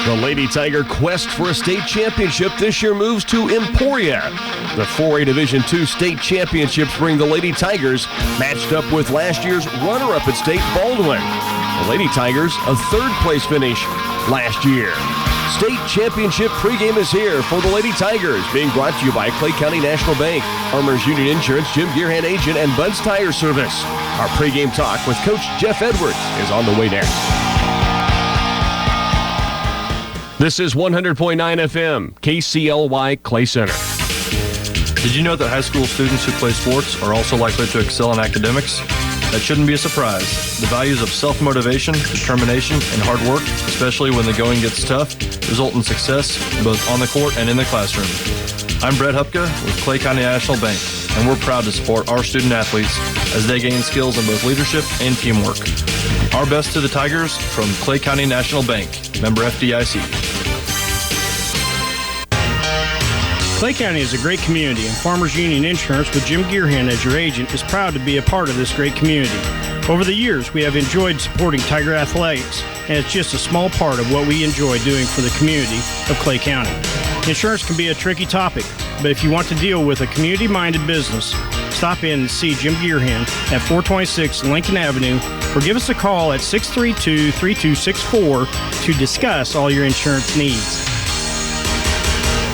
The Lady Tiger quest for a state championship this year moves to Emporia. The 4A Division II state championships bring the Lady Tigers matched up with last year's runner-up at state, Baldwin. The Lady Tigers, a third-place finish last year. State championship pregame is here for the Lady Tigers, being brought to you by Clay County National Bank, Armors Union Insurance, Jim Gearhan Agent, and Bud's Tire Service. Our pregame talk with Coach Jeff Edwards is on the way next. This is 100.9 FM, KCLY Clay Center. Did you know that high school students who play sports are also likely to excel in academics? That shouldn't be a surprise. The values of self-motivation, determination, and hard work, especially when the going gets tough, result in success both on the court and in the classroom. I'm Brett Hupka with Clay County National Bank, and we're proud to support our student athletes as they gain skills in both leadership and teamwork. Our best to the Tigers from Clay County National Bank, member FDIC. Clay County is a great community, and Farmers Union Insurance with Jim Gearhan as your agent is proud to be a part of this great community. Over the years, we have enjoyed supporting Tiger Athletics, and it's just a small part of what we enjoy doing for the community of Clay County. Insurance can be a tricky topic, but if you want to deal with a community-minded business, stop in and see Jim Gearhan at 426 Lincoln Avenue, or give us a call at 632-3264 to discuss all your insurance needs.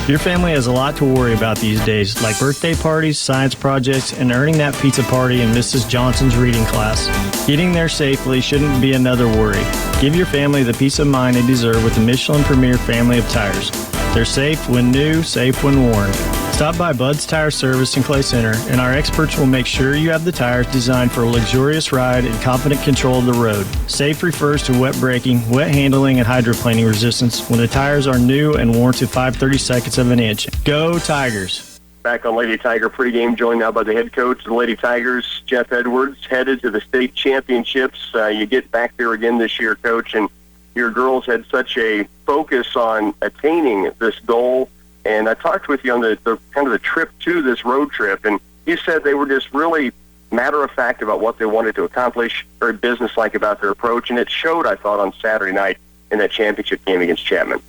Your family has a lot to worry about these days, like birthday parties, science projects, and earning that pizza party in Mrs. Johnson's reading class. Getting there safely shouldn't be another worry. Give your family the peace of mind they deserve with the Michelin Premier family of tires. They're safe when new, safe when worn. Stop by Bud's Tire Service in Clay Center, and our experts will make sure you have the tires designed for a luxurious ride and confident control of the road. Safe refers to wet braking, wet handling, and hydroplaning resistance when the tires are new and warranted 5/32 of an inch. Go Tigers! Back on Lady Tiger pregame, joined now by the head coach of the Lady Tigers, Jeff Edwards, headed to the state championships. You get back there again this year, Coach, and your girls had such a focus on attaining this goal. And I talked with you on the kind of the trip to this road trip, and you said they were just really matter-of-fact about what they wanted to accomplish, very business-like about their approach, and it showed, I thought, on Saturday night in that championship game against Chapman.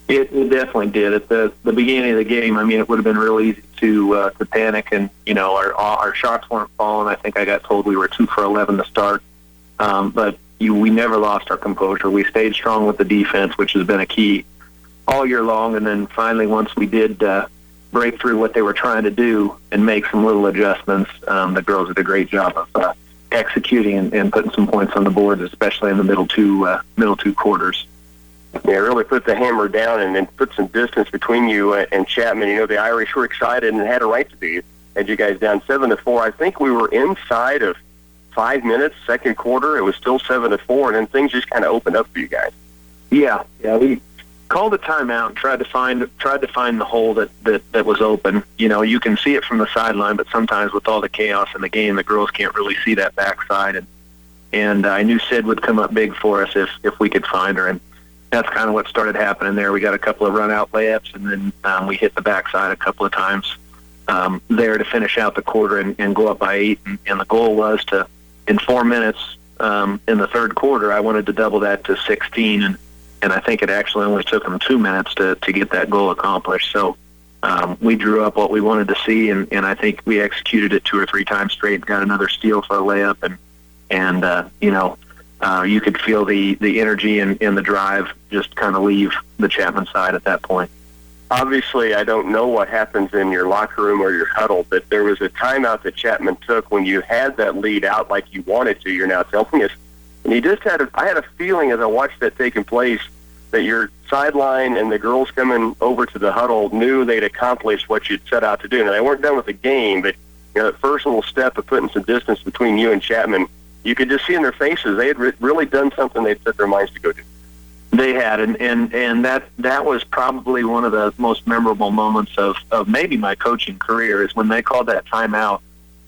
It definitely did. At the beginning of the game, I mean, it would have been real easy to panic, and, you know, our shots weren't falling. I think I got told we were 2 for 11 to start, but we never lost our composure. We stayed strong with the defense, which has been a key all year long, and then finally once we did break through what they were trying to do and make some little adjustments, the girls did a great job of executing and putting some points on the board, especially in the middle two quarters. Yeah, really put the hammer down and then put some distance between you and Chapman. You know, the Irish were excited and had a right to be. Had you guys down 7-4. I think we were inside of 5 minutes, second quarter. It was still 7-4, and then things just kind of opened up for you guys. Yeah, we called a timeout and tried to find the hole that was open. You know, you can see it from the sideline, but sometimes with all the chaos in the game, the girls can't really see that backside. And I knew Sid would come up big for us if we could find her, and that's kind of what started happening there. We got a couple of run-out layups, and then we hit the backside a couple of times there to finish out the quarter and go up by 8. And the goal was to, in 4 minutes in the third quarter, I wanted to double that to 16, and I think it actually only took them 2 minutes to get that goal accomplished. So we drew up what we wanted to see, and I think we executed it 2 or 3 times straight, got another steal for a layup, and you know, you could feel the energy and the drive just kind of leave the Chapman side at that point. Obviously, I don't know what happens in your locker room or your huddle, but there was a timeout that Chapman took when you had that lead out like you wanted to, you're now telling us. And he just I had a feeling as I watched that taking place that your sideline and the girls coming over to the huddle knew they'd accomplished what you'd set out to do. Now, they weren't done with the game, but you know, that first little step of putting some distance between you and Chapman, you could just see in their faces they had really done something they'd set their minds to go do. They had, and that was probably one of the most memorable moments of maybe my coaching career is when they called that timeout.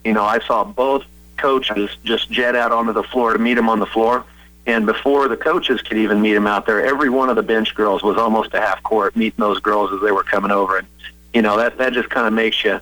You know, I saw both coaches just jet out onto the floor to meet him on the floor, and before the coaches could even meet him out there, every one of the bench girls was almost a half court meeting those girls as they were coming over. And, you know, that just kind of makes you,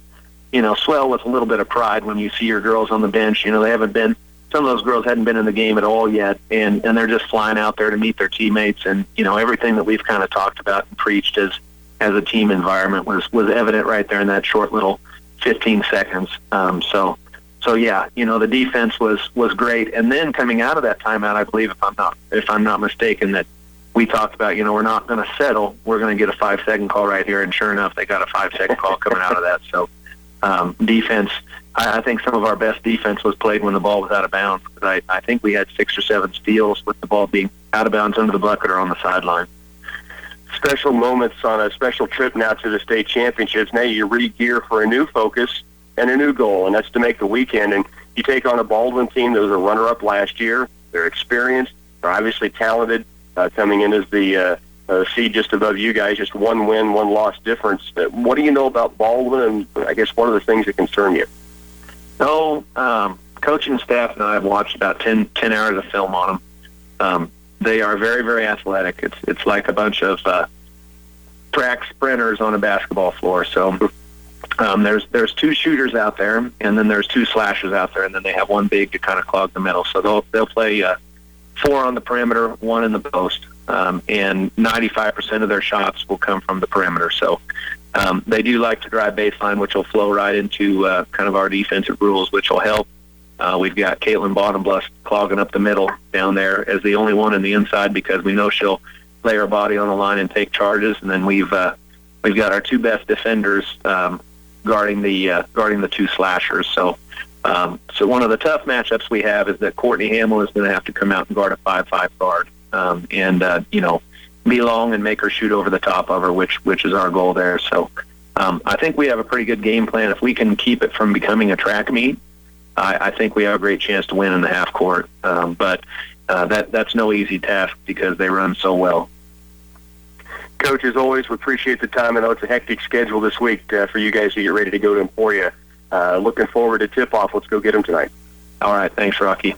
you know, swell with a little bit of pride when you see your girls on the bench. You know, they haven't been some of those girls hadn't been in the game at all yet, and they're just flying out there to meet their teammates. And, everything that we've kind of talked about and preached as a team environment was evident right there in that short little 15 seconds. So yeah, the defense was great. And then coming out of that timeout, I believe, if I'm not mistaken, that we talked about, we're not going to settle. We're going to get a 5-second call right here. And sure enough, they got a 5-second call coming out of that. So defense, I think some of our best defense was played when the ball was out of bounds. I think we had 6 or 7 steals with the ball being out of bounds under the bucket or on the sideline. Special moments on a special trip now to the state championships. Now you re-gear for a new focus and a new goal, and that's to make the weekend. And you take on a Baldwin team that was a runner-up last year. They're experienced. They're obviously talented, coming in as the seed just above you guys, just 1 win, 1 loss difference. What do you know about Baldwin, and I guess what are the things that concern you? Coaching staff and I have watched about 10 hours of film on them. They are very, very athletic. It's like a bunch of track sprinters on a basketball floor. So there's 2 shooters out there, and then there's 2 slashers out there, and then they have 1 big to kind of clog the middle. So they'll play 4 on the perimeter, 1 in the post, and 95% of their shots will come from the perimeter. So they do like to drive baseline, which will flow right into kind of our defensive rules, which will help. We've got Caitlin Bottombless clogging up the middle down there as the only one in the inside because we know she'll lay her body on the line and take charges. And then we've got our 2 best defenders guarding the 2 slashers. So one of the tough matchups we have is that Courtney Hamill is going to have to come out and guard a 5-5 guard, and be long and make her shoot over the top of her, which is our goal there. So I think we have a pretty good game plan. If we can keep it from becoming a track meet, I think we have a great chance to win in the half court. But that's no easy task because they run so well. Coach, as always, we appreciate the time. I know it's a hectic schedule this week for you guys to get ready to go to Emporia. Looking forward to tip-off. Let's go get them tonight. All right. Thanks, Rocky.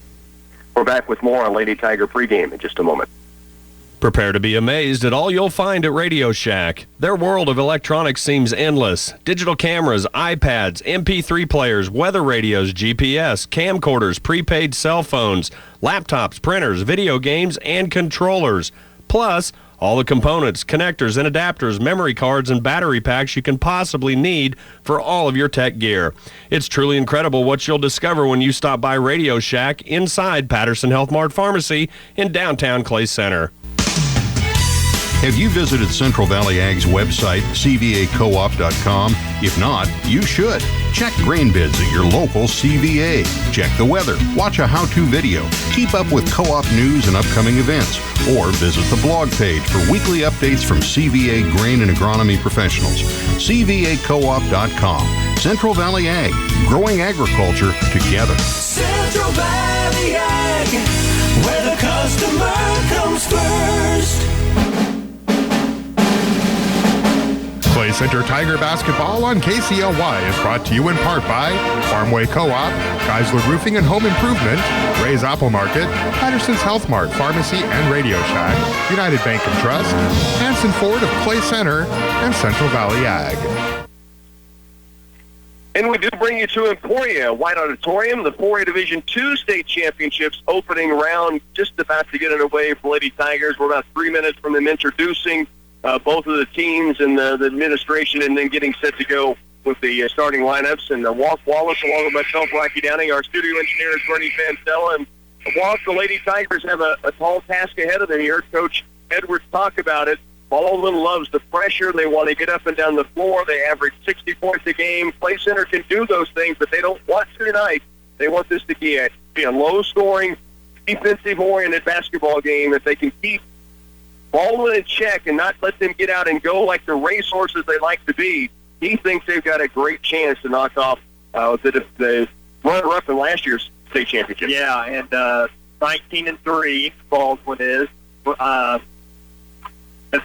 We're back with more on Lady Tiger pregame in just a moment. Prepare to be amazed at all you'll find at Radio Shack. Their world of electronics seems endless. Digital cameras, iPads, MP3 players, weather radios, GPS, camcorders, prepaid cell phones, laptops, printers, video games, and controllers. Plus, all the components, connectors, and adapters, memory cards, and battery packs you can possibly need for all of your tech gear. It's truly incredible what you'll discover when you stop by Radio Shack inside Patterson Health Mart Pharmacy in downtown Clay Center. Have you visited Central Valley Ag's website, cvacoop.com? If not, you should. Check grain bids at your local CVA. Check the weather. Watch a how-to video. Keep up with co-op news and upcoming events. Or visit the blog page for weekly updates from CVA grain and agronomy professionals. cvacoop.com. Central Valley Ag. Growing agriculture together. Central Valley Ag, where the customer comes first. Clay Center Tiger Basketball on KCLY is brought to you in part by Farmway Co-op, Geisler Roofing and Home Improvement, Ray's Apple Market, Patterson's Health Mart Pharmacy and Radio Shack, United Bank and Trust, Hanson Ford of Clay Center, and Central Valley Ag. And we do bring you to Emporia, White Auditorium, the 4A Division II State Championships opening round, just about to get underway for Lady Tigers. We're about 3 minutes from them introducing both of the teams and the administration, and then getting set to go with the starting lineups. And Walt Wallace, along with myself, Rocky Downing, our studio engineer is Bernie Fancella. And Walt, the Lady Tigers have a tall task ahead of them. You heard Coach Edwards talk about it. Baldwin loves the pressure. They want to get up and down the floor. They average 60 points a game. Clay Center can do those things, but they don't want to tonight. They want this to be a low-scoring, defensive-oriented basketball game. If they can keep Baldwin in check and not let them get out and go like the racehorses they like to be, he thinks they've got a great chance to knock off the runner-up in last year's state championship. Yeah, and 19-3, Baldwin is.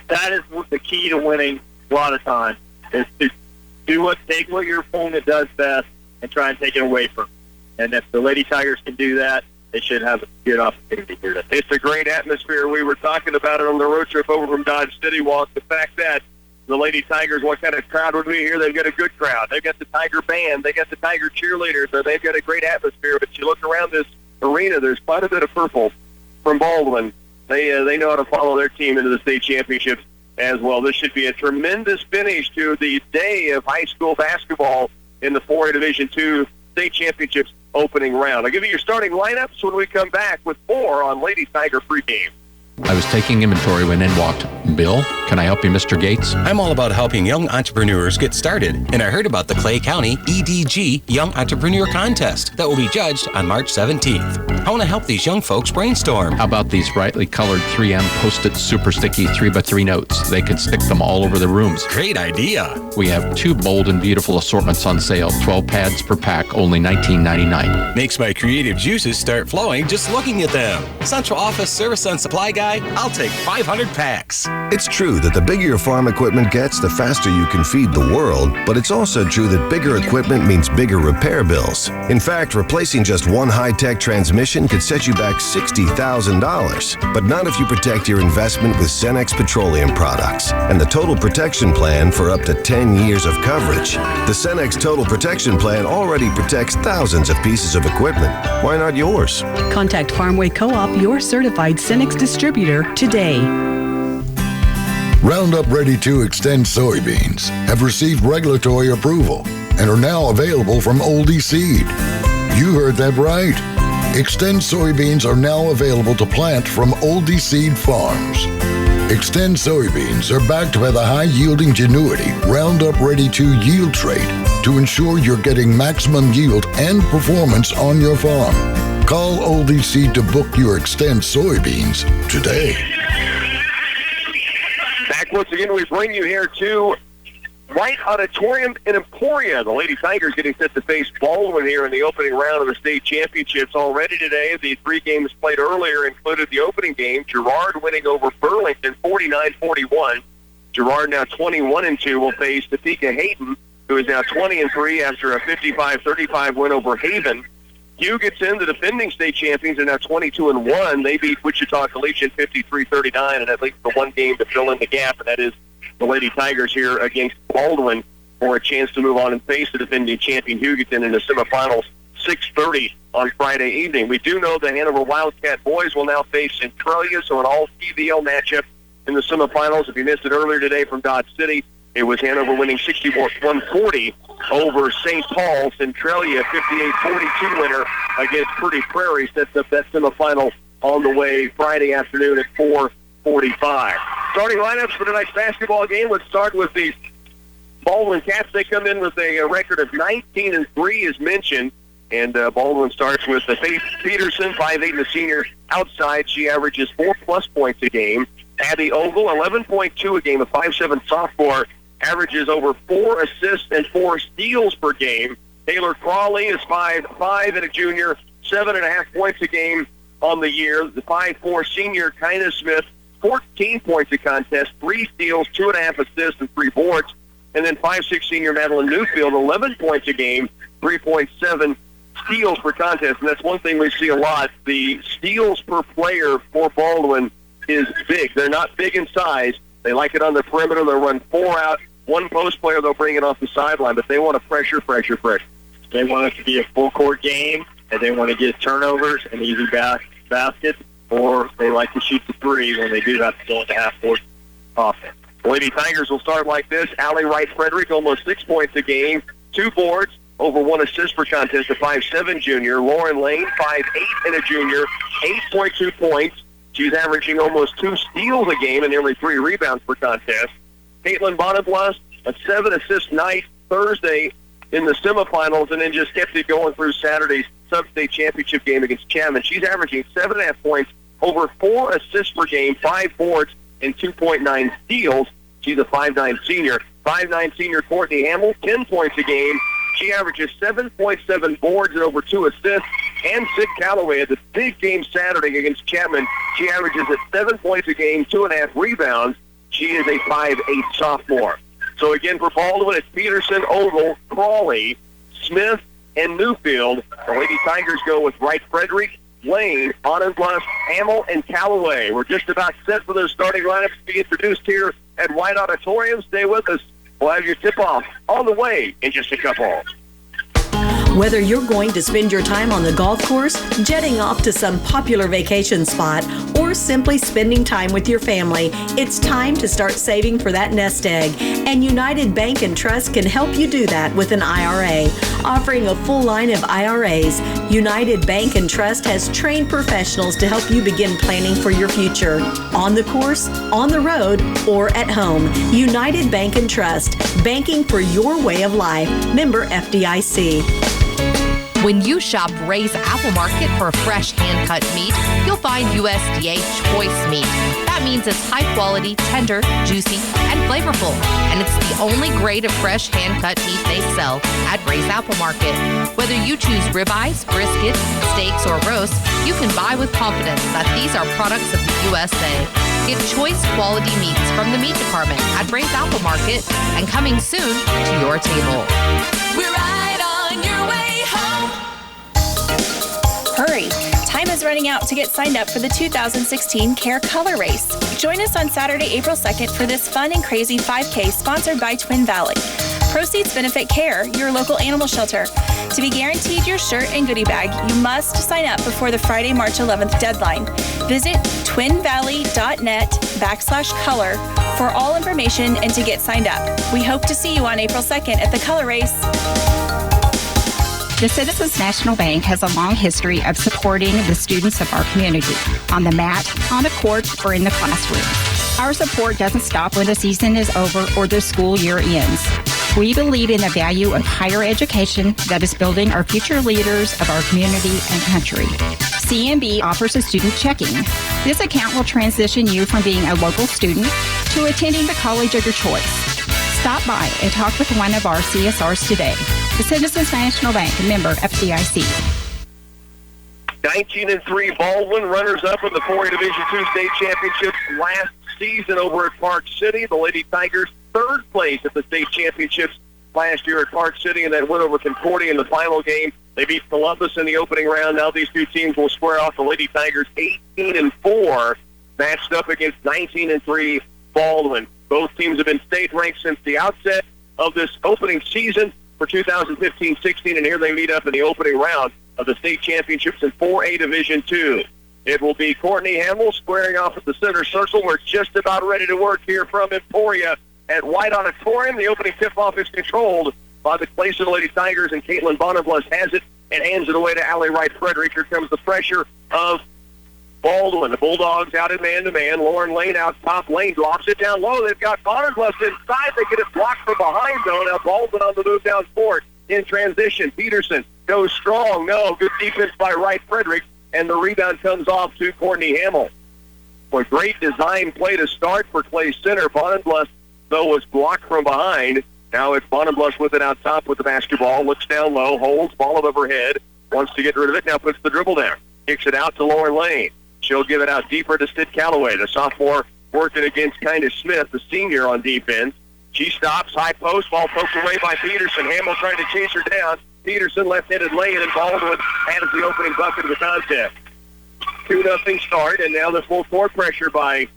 That is the key to winning a lot of times, is to take what your opponent does best and try and take it away from them. And if the Lady Tigers can do that, they should have a good opportunity here. It's a great atmosphere. We were talking about it on the road trip over from Dodge City, Walt. The fact that the Lady Tigers, what kind of crowd would we here? They've got a good crowd. They've got the Tiger band. They got the Tiger cheerleaders. So they've got a great atmosphere. But you look around this arena, there's quite a bit of purple from Baldwin. They know how to follow their team into the state championships as well. This should be a tremendous finish to the day of high school basketball in the 4A Division II state championships opening round. I'll give you your starting lineups when we come back with more on Lady Tiger pregame. I was taking inventory when in walked Bill. Can I help you, Mr. Gates? I'm all about helping young entrepreneurs get started, and I heard about the Clay County EDG Young Entrepreneur Contest that will be judged on March 17th. I want to help these young folks brainstorm. How about these brightly colored 3M Post-it super sticky 3x3 notes? They could stick them all over the rooms. Great idea. We have 2 bold and beautiful assortments on sale. 12 pads per pack, only $19.99. Makes my creative juices start flowing just looking at them. Central Office Service and Supply Guy, I'll take 500 packs. It's true that the bigger your farm equipment gets, the faster you can feed the world, but it's also true that bigger equipment means bigger repair bills. In fact, replacing just one high-tech transmission could set you back $60,000, but not if you protect your investment with Cenex Petroleum products and the Total Protection Plan for up to 10 years of coverage. The Cenex Total Protection Plan already protects thousands of pieces of equipment. Why not yours? Contact Farmway Co-op, your certified Cenex distributor, today. Roundup Ready 2 Extend soybeans have received regulatory approval and are now available from Oldie Seed. You heard that right. Extend soybeans are now available to plant from Oldie Seed Farms. Extend soybeans are backed by the high-yielding Genuity Roundup Ready 2 yield trait to ensure you're getting maximum yield and performance on your farm. Call Oldie Seed to book your Extend soybeans today. Back once again, we bring you here to White Auditorium in Emporia. The Lady Tigers getting set to face Baldwin here in the opening round of the state championships. Already today, the 3 games played earlier included the opening game. Girard winning over Burlington 49-41. Girard now 21-2 will face Topeka Hayden, who is now 20-3 after a 55-35 win over Haven. Hugetson, the defending state champions, are now 22-1. They beat Wichita Collegiate 53-39, and that leaves the one game to fill in the gap, and that is the Lady Tigers here against Baldwin for a chance to move on and face the defending champion Hugetson in the semifinals, 6:30 on Friday evening. We do know the Hanover Wildcat boys will now face Centralia, so an all-CVL matchup in the semifinals. If you missed it earlier today from Dodge City, it was Hanover winning 61-40 over St. Paul. Centralia, 58-42 winner against Pretty Prairie, sets up that semifinal on the way Friday afternoon at 4:45. Starting lineups for tonight's basketball game. Let's start with the Baldwin Cats. They come in with a record of 19-3, as mentioned. And Baldwin starts with Faith Peterson, 5'8", and a senior outside. She averages 4+ points a game. Abby Ogle, 11.2 a game, a 5'7" sophomore, averages over 4 assists and 4 steals per game. Taylor Crawley is 5'5" and a junior, 7.5 points a game on the year. The 5'4" senior, Kyna Smith, 14 points a contest, 3 steals, 2.5 assists, and 3 boards. And then 5'6" senior Madeline Newfield, 11 points a game, 3.7 steals per contest. And that's one thing we see a lot. The steals per player for Baldwin is big. They're not big in size. They like it on the perimeter. They'll run 4 out. One post player, they'll bring it off the sideline, but they want to pressure. They want it to be a full-court game, and they want to get turnovers and easy baskets, or they like to shoot the 3 when they do have to go into half-court offense. Lady Tigers will start like this. Allie Wright-Frederick, almost 6 points a game, 2 boards, over 1 assist per contest, a 5'7" junior. Lauren Lane, 5'8" and a junior, 8.2 points. She's averaging almost 2 steals a game and nearly 3 rebounds per contest. Caitlin Bonablas, a 7-assist night Thursday in the semifinals, and then just kept it going through Saturday's sub-state championship game against Chapman. She's averaging 7.5 points, over 4 assists per game, 5 boards, and 2.9 steals. She's a 5'9" senior. 5'9" senior Courtney Hamill, 10 points a game. She averages 7.7 boards and over 2 assists. And Sid Calloway had the big game Saturday against Chapman. She averages at 7 points a game, 2.5 rebounds. She is a 5'8" sophomore. So again, for Baldwin, it's Peterson, Ogle, Crawley, Smith, and Newfield. The Lady Tigers go with Wright-Frederick, Lane, Bonenbluff, Hamill, and Calloway. We're just about set for those starting lineups to be introduced here at White Auditorium. Stay with us. We'll have your tip-off on the way in just a couple. Whether you're going to spend your time on the golf course, jetting off to some popular vacation spot, or simply spending time with your family, it's time to start saving for that nest egg. And United Bank and Trust can help you do that with an IRA. Offering a full line of IRAs, United Bank and Trust has trained professionals to help you begin planning for your future. On the course, on the road, or at home. United Bank and Trust. Banking for your way of life. Member FDIC. When you shop Ray's Apple Market for fresh hand-cut meat, you'll find USDA choice meat. That means it's high quality, tender, juicy, and flavorful. And it's the only grade of fresh hand-cut meat they sell at Ray's Apple Market. Whether you choose ribeyes, brisket, steaks, or roast, you can buy with confidence that these are products of the USA. Get choice quality meats from the meat department at Ray's Apple Market and coming soon to your table. We're right on your way home. Hurry! Time is running out to get signed up for the 2016 CARE Color Race. Join us on Saturday, April 2nd for this fun and crazy 5K sponsored by Twin Valley. Proceeds benefit CARE, your local animal shelter. To be guaranteed your shirt and goodie bag, you must sign up before the Friday, March 11th deadline. Visit twinvalley.net/color for all information and to get signed up. We hope to see you on April 2nd at the Color Race. The Citizens National Bank has a long history of supporting the students of our community, on the mat, on the court, or in the classroom. Our support doesn't stop when the season is over or the school year ends. We believe in the value of higher education that is building our future leaders of our community and country. CNB offers a student checking. This account will transition you from being a local student to attending the college of your choice. Stop by and talk with one of our CSRs today. The Citizens National Bank, member FDIC. 19-3 Baldwin, runners-up in the 4A Division II state championship last season over at Park City. The Lady Tigers, third place at the state championships last year at Park City, and then went over Concordia in the final game. They beat Columbus in the opening round. Now these two teams will square off. The Lady Tigers 18-4, matched up against 19-3 Baldwin. Both teams have been state ranked since the outset of this opening season for 2015-16, and here they meet up in the opening round of the state championships in 4A Division II. It will be Courtney Hamill squaring off at the center circle. We're just about ready to work here from Emporia at White Auditorium. The opening tip-off is controlled by the Clay Center Lady Tigers, and Caitlin Bonabluss has it and hands it away to Allie Wright-Frederick. Here comes the pressure of Baldwin. The Bulldogs out in man-to-man. Lauren Lane out top. Lane drops it down low. They've got Bonabluss inside. They get it blocked from behind, though. Now Baldwin on the move down court in transition. Peterson goes strong. No, good defense by Wright-Frederick, and the rebound comes off to Courtney Hamill. A great design play to start for Clay Center. Bonabluss, though, was blocked from behind. Now it's Bonabluss with it out top with the basketball. Looks down low, holds, ball above her head. Wants to get rid of it. Now puts the dribble down. Kicks it out to Lauren Lane. She'll give it out deeper to Sid Calloway, the sophomore working against Kinda Smith, the senior on defense. She stops, high post, ball poked away by Peterson. Hamill trying to chase her down. Peterson left-handed lane, and Baldwin has the opening bucket of the contest. 2-0 start, and now the full court pressure by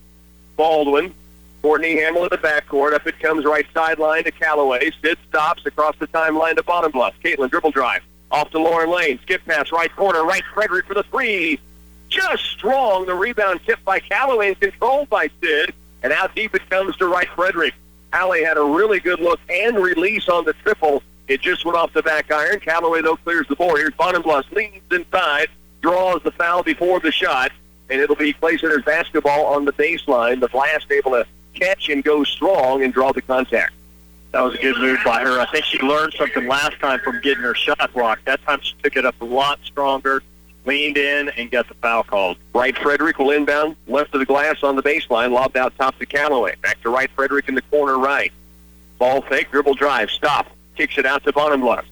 Baldwin. Courtney Hamill in the backcourt. Up it comes right sideline to Calloway. Sid stops across the timeline to Bonabluss. Caitlin dribble drive. Off to Lauren Lane. Skip pass, right corner, Wright-Frederick for the three. Just strong. The rebound tipped by Calloway and controlled by Sid. And out deep it comes to Wright-Frederick. Allie had a really good look and release on the triple. It just went off the back iron. Calloway, though, clears the board. Here's Bonabluss. Leans inside. Draws the foul before the shot. And it'll be Clay Center's basketball on the baseline. The Blast able to catch and go strong and draw the contact. That was a good move by her. I think she learned something last time from getting her shot blocked. That time she took it up a lot stronger, leaned in, and got the foul called. Wright-Frederick will inbound left of the glass on the baseline, lobbed out top to Calloway. Back to Wright-Frederick in the corner right. Ball fake, dribble drive, stop. Kicks it out to Bonabluss.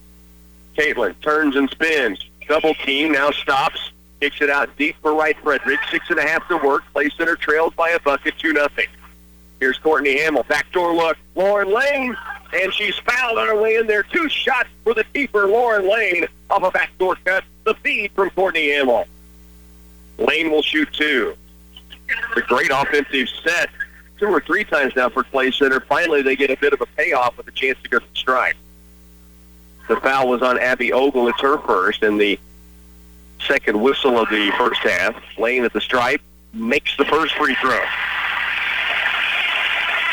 Caitlin turns and spins. Double team, now stops. Kicks it out deep for Wright-Frederick. 6.5 to work. Clay Center trails by a bucket, 2-0. Here's Courtney Hamill. Backdoor look. Lauren Lane. And she's fouled on her way in there. 2 shots for the keeper, Lauren Lane, off a backdoor cut. The feed from Courtney Hamill. Lane will shoot 2. It's a great offensive set. 2 or 3 times now for Clay Center. Finally, they get a bit of a payoff with a chance to go to strike. The foul was on Abby Ogle. It's her first, and the second whistle of the first half. Lane at the stripe makes the first free throw.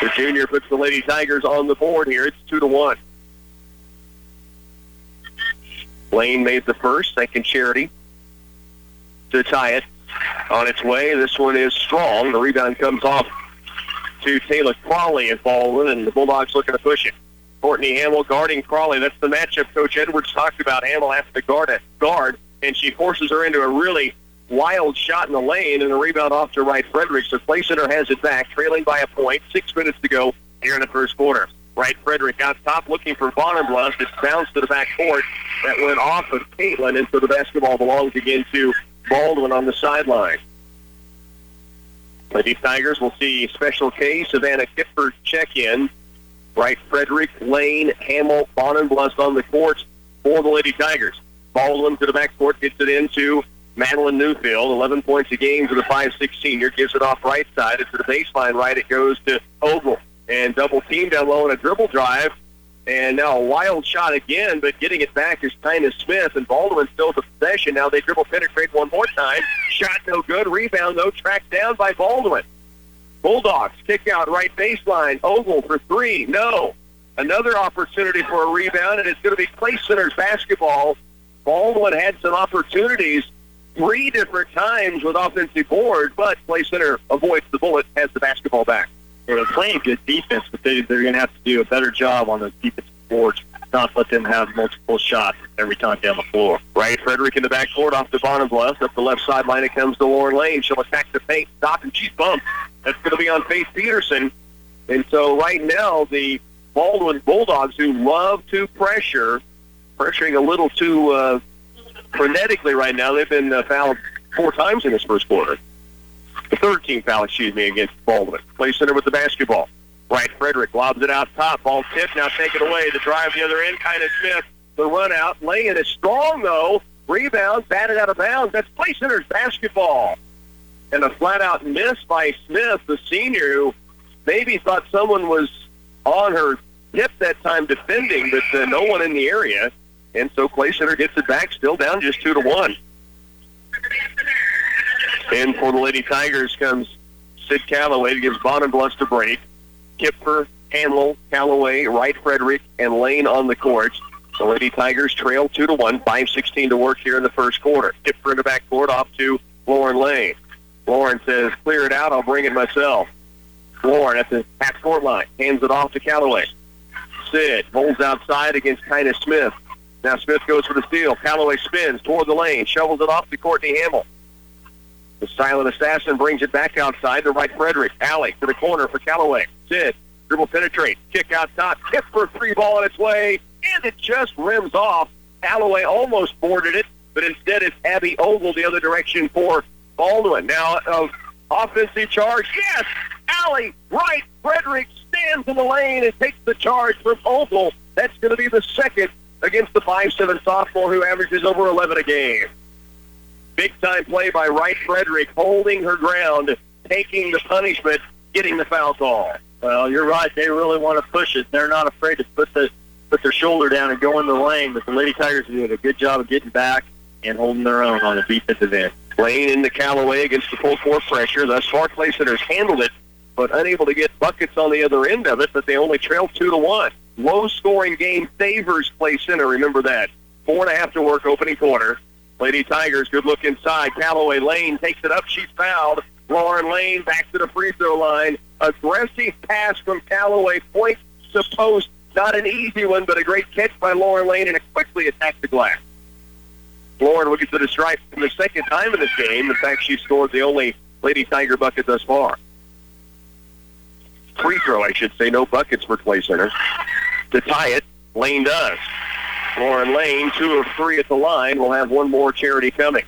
The junior puts the Lady Tigers on the board here. It's 2-1. Lane made the first, second Charity to tie it. On its way, this one is strong. The rebound comes off to Taylor Crawley at Baldwin, and the Bulldogs looking to push it. Courtney Hamill guarding Crawley. That's the matchup Coach Edwards talked about. Hamill has to guard, and she forces her into a really wild shot in the lane, and a rebound off to Wright Frederick. So Clay Center has it back, trailing by a point. 6 minutes to go here in the first quarter. Wright Frederick out top looking for Bonenblust. It's bounced to the back court. That went off of Caitlin, and so the basketball belongs again to Baldwin on the sideline. Lady Tigers will see Special K, Savannah Kipper check in. Wright Frederick, Lane, Hamill, Bonenblust on the court for the Lady Tigers. Baldwin to the backcourt, gets it into Madeline Newfield. 11 points a game for the 5'6" senior. Gives it off right side. It's to the baseline right. It goes to Ogle. And double team down low in a dribble drive. And now a wild shot again, but getting it back is Tina Smith. And Baldwin still the possession. Now they dribble penetrate one more time. Shot no good. Rebound, though, tracked down by Baldwin. Bulldogs kick out right baseline. Ogle for three. No. Another opportunity for a rebound, and it's going to be Clay Center's basketball. Baldwin had some opportunities 3 different times with offensive board, but Clay Center avoids the bullet, has the basketball back. They're playing good defense, but they're going to have to do a better job on those defensive boards, not let them have multiple shots every time down the floor. Wright Frederick in the backcourt off to Bonenblust. Up the left sideline, it comes to Lauren Lane. She'll attack the paint, stop, and she's bumped. That's going to be on Faith Peterson. And so right now, the Baldwin Bulldogs, who love to pressuring a little too frenetically right now. They've been fouled 4 times in this first quarter. The third team foul, against Baldwin. Clay Center with the basketball. Wright Frederick lobs it out top. Ball tipped, now taken away. The drive the other end, Kyna Smith. The run out. Lane is strong, though. Rebound, batted out of bounds. That's Clay Center's basketball. And a flat-out miss by Smith, the senior, who maybe thought someone was on her hip that time defending, but no one in the area. And so Clay Center gets it back, still down just 2-1. In for the Lady Tigers comes Sid Calloway, gives Bonenblust a break. Kipper, Hamill, Calloway, Wright Frederick, and Lane on the court. The Lady Tigers trail 2-1, 5:16 to work here in the first quarter. Kipper in the backcourt off to Lauren Lane. Lauren says, clear it out, I'll bring it myself. Lauren at the half-court line, hands it off to Calloway. Sid holds outside against Kyna Smith. Now Smith goes for the steal. Calloway spins toward the lane, shovels it off to Courtney Hamill. The silent assassin brings it back outside to Wright Frederick. Alley to the corner for Calloway. Sid, dribble penetrate, kick out top, tip for 3 ball on its way, and it just rims off. Calloway almost boarded it, but instead it's Abby Ogle the other direction for Baldwin. Now, offensive charge, yes! Alley, Wright Frederick stands in the lane and takes the charge from Ogle. That's going to be the second against the 5'7" sophomore who averages over 11 a game. Big-time play by Wright Frederick, holding her ground, taking the punishment, getting the foul call. Well, you're right. They really want to push it. They're not afraid to put their shoulder down and go in the lane, but the Lady Tigers are doing a good job of getting back and holding their own on the defensive end. Lane into Calloway against the full court pressure. Thus far, Clay Center's handled it, but unable to get buckets on the other end of it, but they only trail 2-1. Low-scoring game favors Clay Center. Remember that. 4.5 to work opening quarter. Lady Tigers, good look inside. Calloway Lane takes it up. She's fouled. Lauren Lane back to the free throw line. Aggressive pass from Calloway. Point to post. Not an easy one, but a great catch by Lauren Lane, and it quickly attacked the glass. Lauren will get to the stripe for the second time in this game. In fact, she scored the only Lady Tiger bucket thus far. Free throw, I should say. No buckets for Clay Center. To tie it, Lane does. Lauren Lane, 2 of 3 at the line. Will have one more charity coming.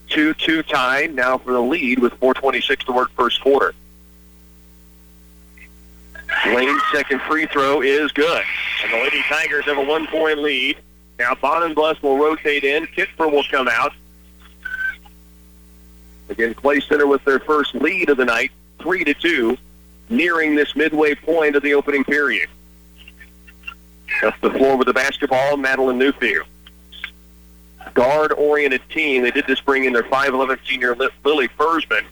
2-2 tied now for the lead with 4:26 to work first quarter. Lane's second free throw is good. And the Lady Tigers have a 1-point lead. Now Bonenblust will rotate in. Kitfer will come out. Again, Clay Center with their first lead of the night, 3-2, nearing this midway point of the opening period. That's the floor with the basketball, Madeline Newfield. Guard-oriented team. They did just bring in their 5'11 senior Lily Fersman,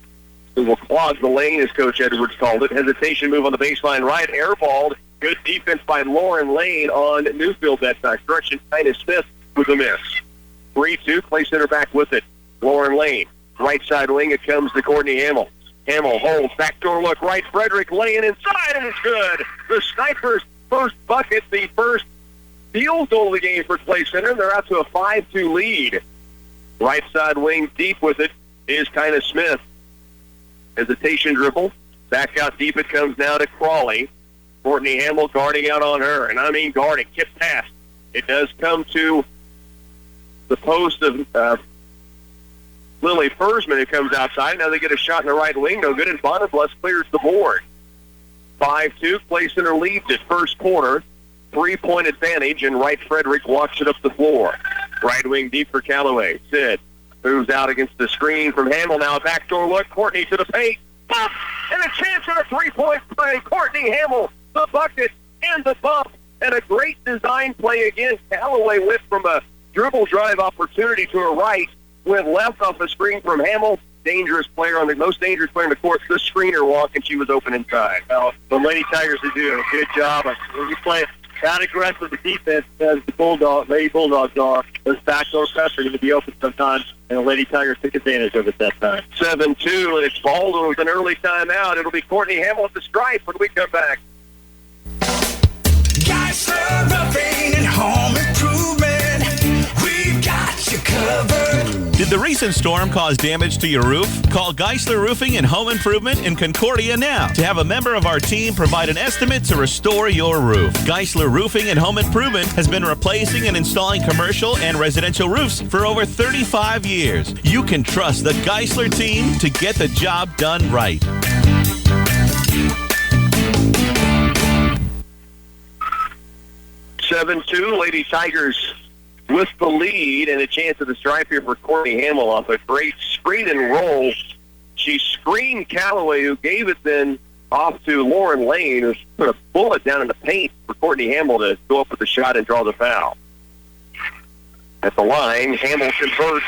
who will clog the lane, as Coach Edwards called it. Hesitation move on the baseline right, airballed. Good defense by Lauren Lane on Newfield that time. Correction, Titus Smith with a miss. 3-2, Clay Center back with it. Lauren Lane, right side wing, it comes to Courtney Hamill. Hamill holds, backdoor look right, Frederick laying inside, and it's good. The Snipers' first bucket, the first field goal of the game for Clay Center. They're out to a 5-2 lead. Right side wing, deep with it, is Titus Smith. Hesitation dribble. Back out deep it comes now to Crawley. Courtney Hamill guarding out on her. And I mean guarding. Kip pass. It does come to the post of Lily Fersman, who comes outside. Now they get a shot in the right wing. No good. And Bonneblus clears the board. 5-2. Clay Center leads it first quarter. 3-point advantage. And Wright Frederick walks it up the floor. Right wing deep for Callaway. Sid moves out against the screen from Hamill. Now a backdoor look. Courtney to the paint. Bump! And a chance at a 3-point play. Courtney Hamill, the bucket and the bump. And a great design play again. Callaway went from a dribble drive opportunity to her right. Went left off a screen from Hamill. Dangerous player on the most dangerous player in the court. The screener walk, and she was open inside. Well, the Lady Tigers are doing a good job. When you play that aggressive defense as the Lady Bulldogs are, those backdoor cuts are going to be open sometimes, and the Lady Tigers took advantage of it that time. 7-2, and it's Baldwin with an early timeout. It'll be Courtney Hamill at the stripe when we come back. Geisler Roofing and Home Improvement, we've got you covered. Did the recent storm cause damage to your roof? Call Geisler Roofing and Home Improvement in Concordia now to have a member of our team provide an estimate to restore your roof. Geisler Roofing and Home Improvement has been replacing and installing commercial and residential roofs for over 35 years. You can trust the Geisler team to get the job done right. 7-2, Lady Tigers with the lead and a chance at the stripe here for Courtney Hamill off a great screen and roll. She screened Callaway, who gave it then off to Lauren Lane, who put a bullet down in the paint for Courtney Hamill to go up with the shot and draw the foul. At the line, Hamill converts.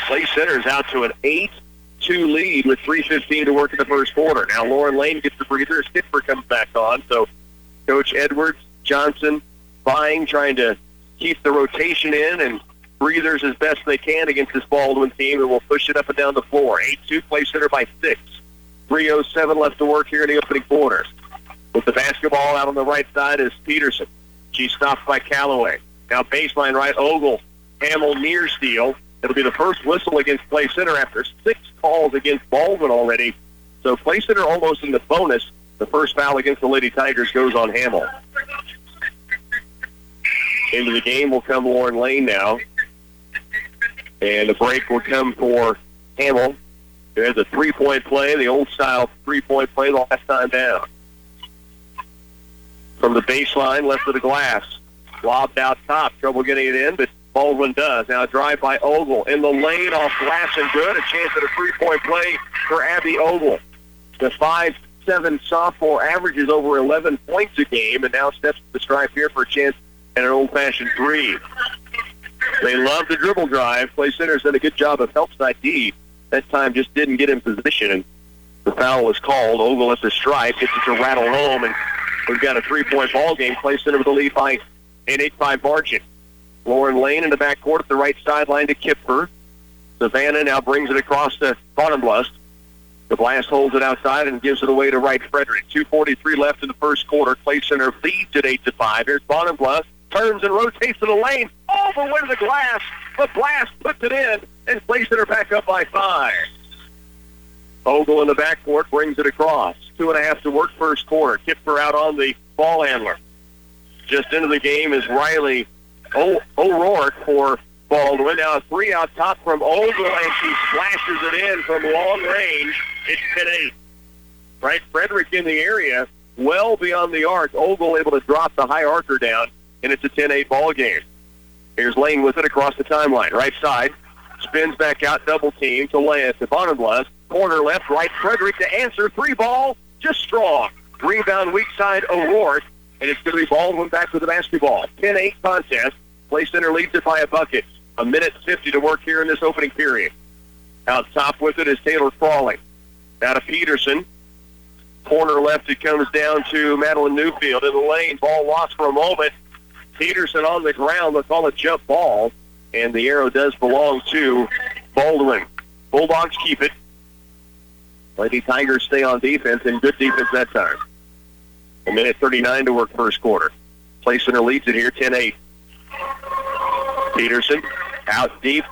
Clay Center's out to an 8-2 lead with 3:15 to work in the first quarter. Now Lauren Lane gets the breather. Skipper comes back on. So Coach Edwards, Johnson, Vying trying to keep the rotation in and breathers as best they can against this Baldwin team, and will push it up and down the floor. 8-2, Clay Center by 6. 3:07 left to work here in the opening quarter. With the basketball out on the right side is Peterson. She's stopped by Callaway. Now baseline right, Ogle. Hamill near steal. It'll be the first whistle against Clay Center after 6 calls against Baldwin already. So Clay Center almost in the bonus. The first foul against the Lady Tigers goes on Hamill. Into the game will come Lauren Lane now. And the break will come for Hamill. There's a 3-point play, the old-style 3-point play the last time down. From the baseline, left of the glass. Lobbed out top. Trouble getting it in, but Baldwin does. Now a drive by Ogle. In the lane off glass and good. A chance at a 3-point play for Abby Ogle. The 5'7" sophomore averages over 11 points a game and now steps to the stripe here for a chance at an old-fashioned 3. They love the dribble drive. Clay Center's done a good job of help side D. That time just didn't get in position, and the foul was called. Ogle at the stripe, gets it to rattle home, and we've got a 3-point ball game. Clay Center with the lead by an 8-5 margin. Lauren Lane in the backcourt at the right sideline to Kipfer. Savannah now brings it across to Bonneblust. The Blast holds it outside and gives it away to Wright Frederick. 2:43 left in the first quarter. Clay Center leads at 8-5. Here's Bonneblust. Turns and rotates to the lane. All the way to the glass. The Blast puts it in, and Clay Center back up by 5. Ogle in the backcourt brings it across. 2.5 to work first quarter. Kipfer out on the ball handler. Just into the game is Riley O'Rourke for Baldwin. Now a 3 out top from Ogle, and she splashes it in from long range. It's 10-8. Right, Frederick in the area, well beyond the arc. Ogle able to drop the high archer down, and it's a 10-8 ball game. Here's Lane with it across the timeline. Right side, spins back out, double team to Lance to Bonneblust. Corner left, right, Frederick to answer. 3 ball, just strong. Rebound weak side, O'Rourke. and it's going to be Baldwin back with the basketball. 10-8 contest. Play Center leads it by a bucket. 1:50 to work here in this opening period. Out top with it is Taylor Frawley. Now to Peterson. Corner left, it comes down to Madeline Newfield in the lane. Ball lost for a moment. Peterson on the ground. Let's call it jump ball. And the arrow does belong to Baldwin. Bulldogs keep it. Lady Tigers stay on defense, and good defense that time. 1:39 to work first quarter. Play Center leads it here, 10-8. Peterson out deep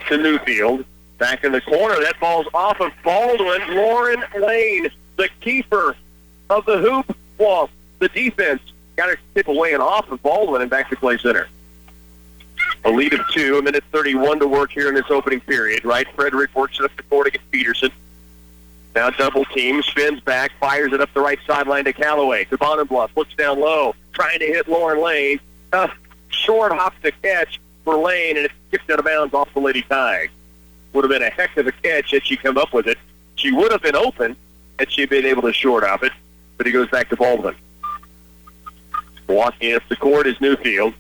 to Newfield. Back in the corner. That ball's off of Baldwin. Lauren Lane, the keeper of the hoop wall. The defense got to tip away and off of Baldwin and back to Play Center. A lead of 2, 1:31 to work here in this opening period. Right, Frederick works it up the court against Peterson. Now double team, spins back, fires it up the right sideline to Callaway. To Bonenbluff, looks down low, trying to hit Lauren Lane. Short hop to catch for Lane, and it's kicked out of bounds off the Lady Tigers. Would have been a heck of a catch had she come up with it. She would have been open had she been able to short hop it, but he goes back to Baldwin. Walking up the court is Newfield.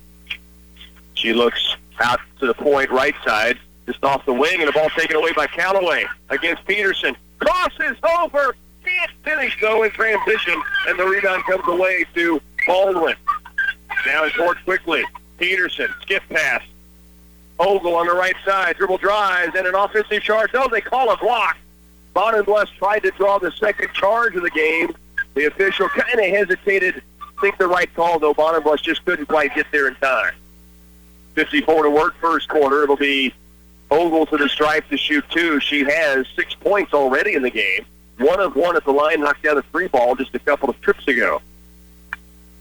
She looks out to the point right side, just off the wing, and the ball taken away by Callaway against Peterson. Crosses over, can't finish though in transition, and the rebound comes away to Baldwin. Now in court quickly. Peterson, skip pass. Ogle on the right side, dribble drives, and an offensive charge. No, they call a block. Bonenbluff tried to draw the second charge of the game. The official kind of hesitated. I think the right call, though. Bonenbluff just couldn't quite get there in time. 54 to work first quarter. It'll be Ogle to the stripe to shoot 2. She has 6 points already in the game. 1 of 1 at the line, knocked down a 3-ball just a couple of trips ago.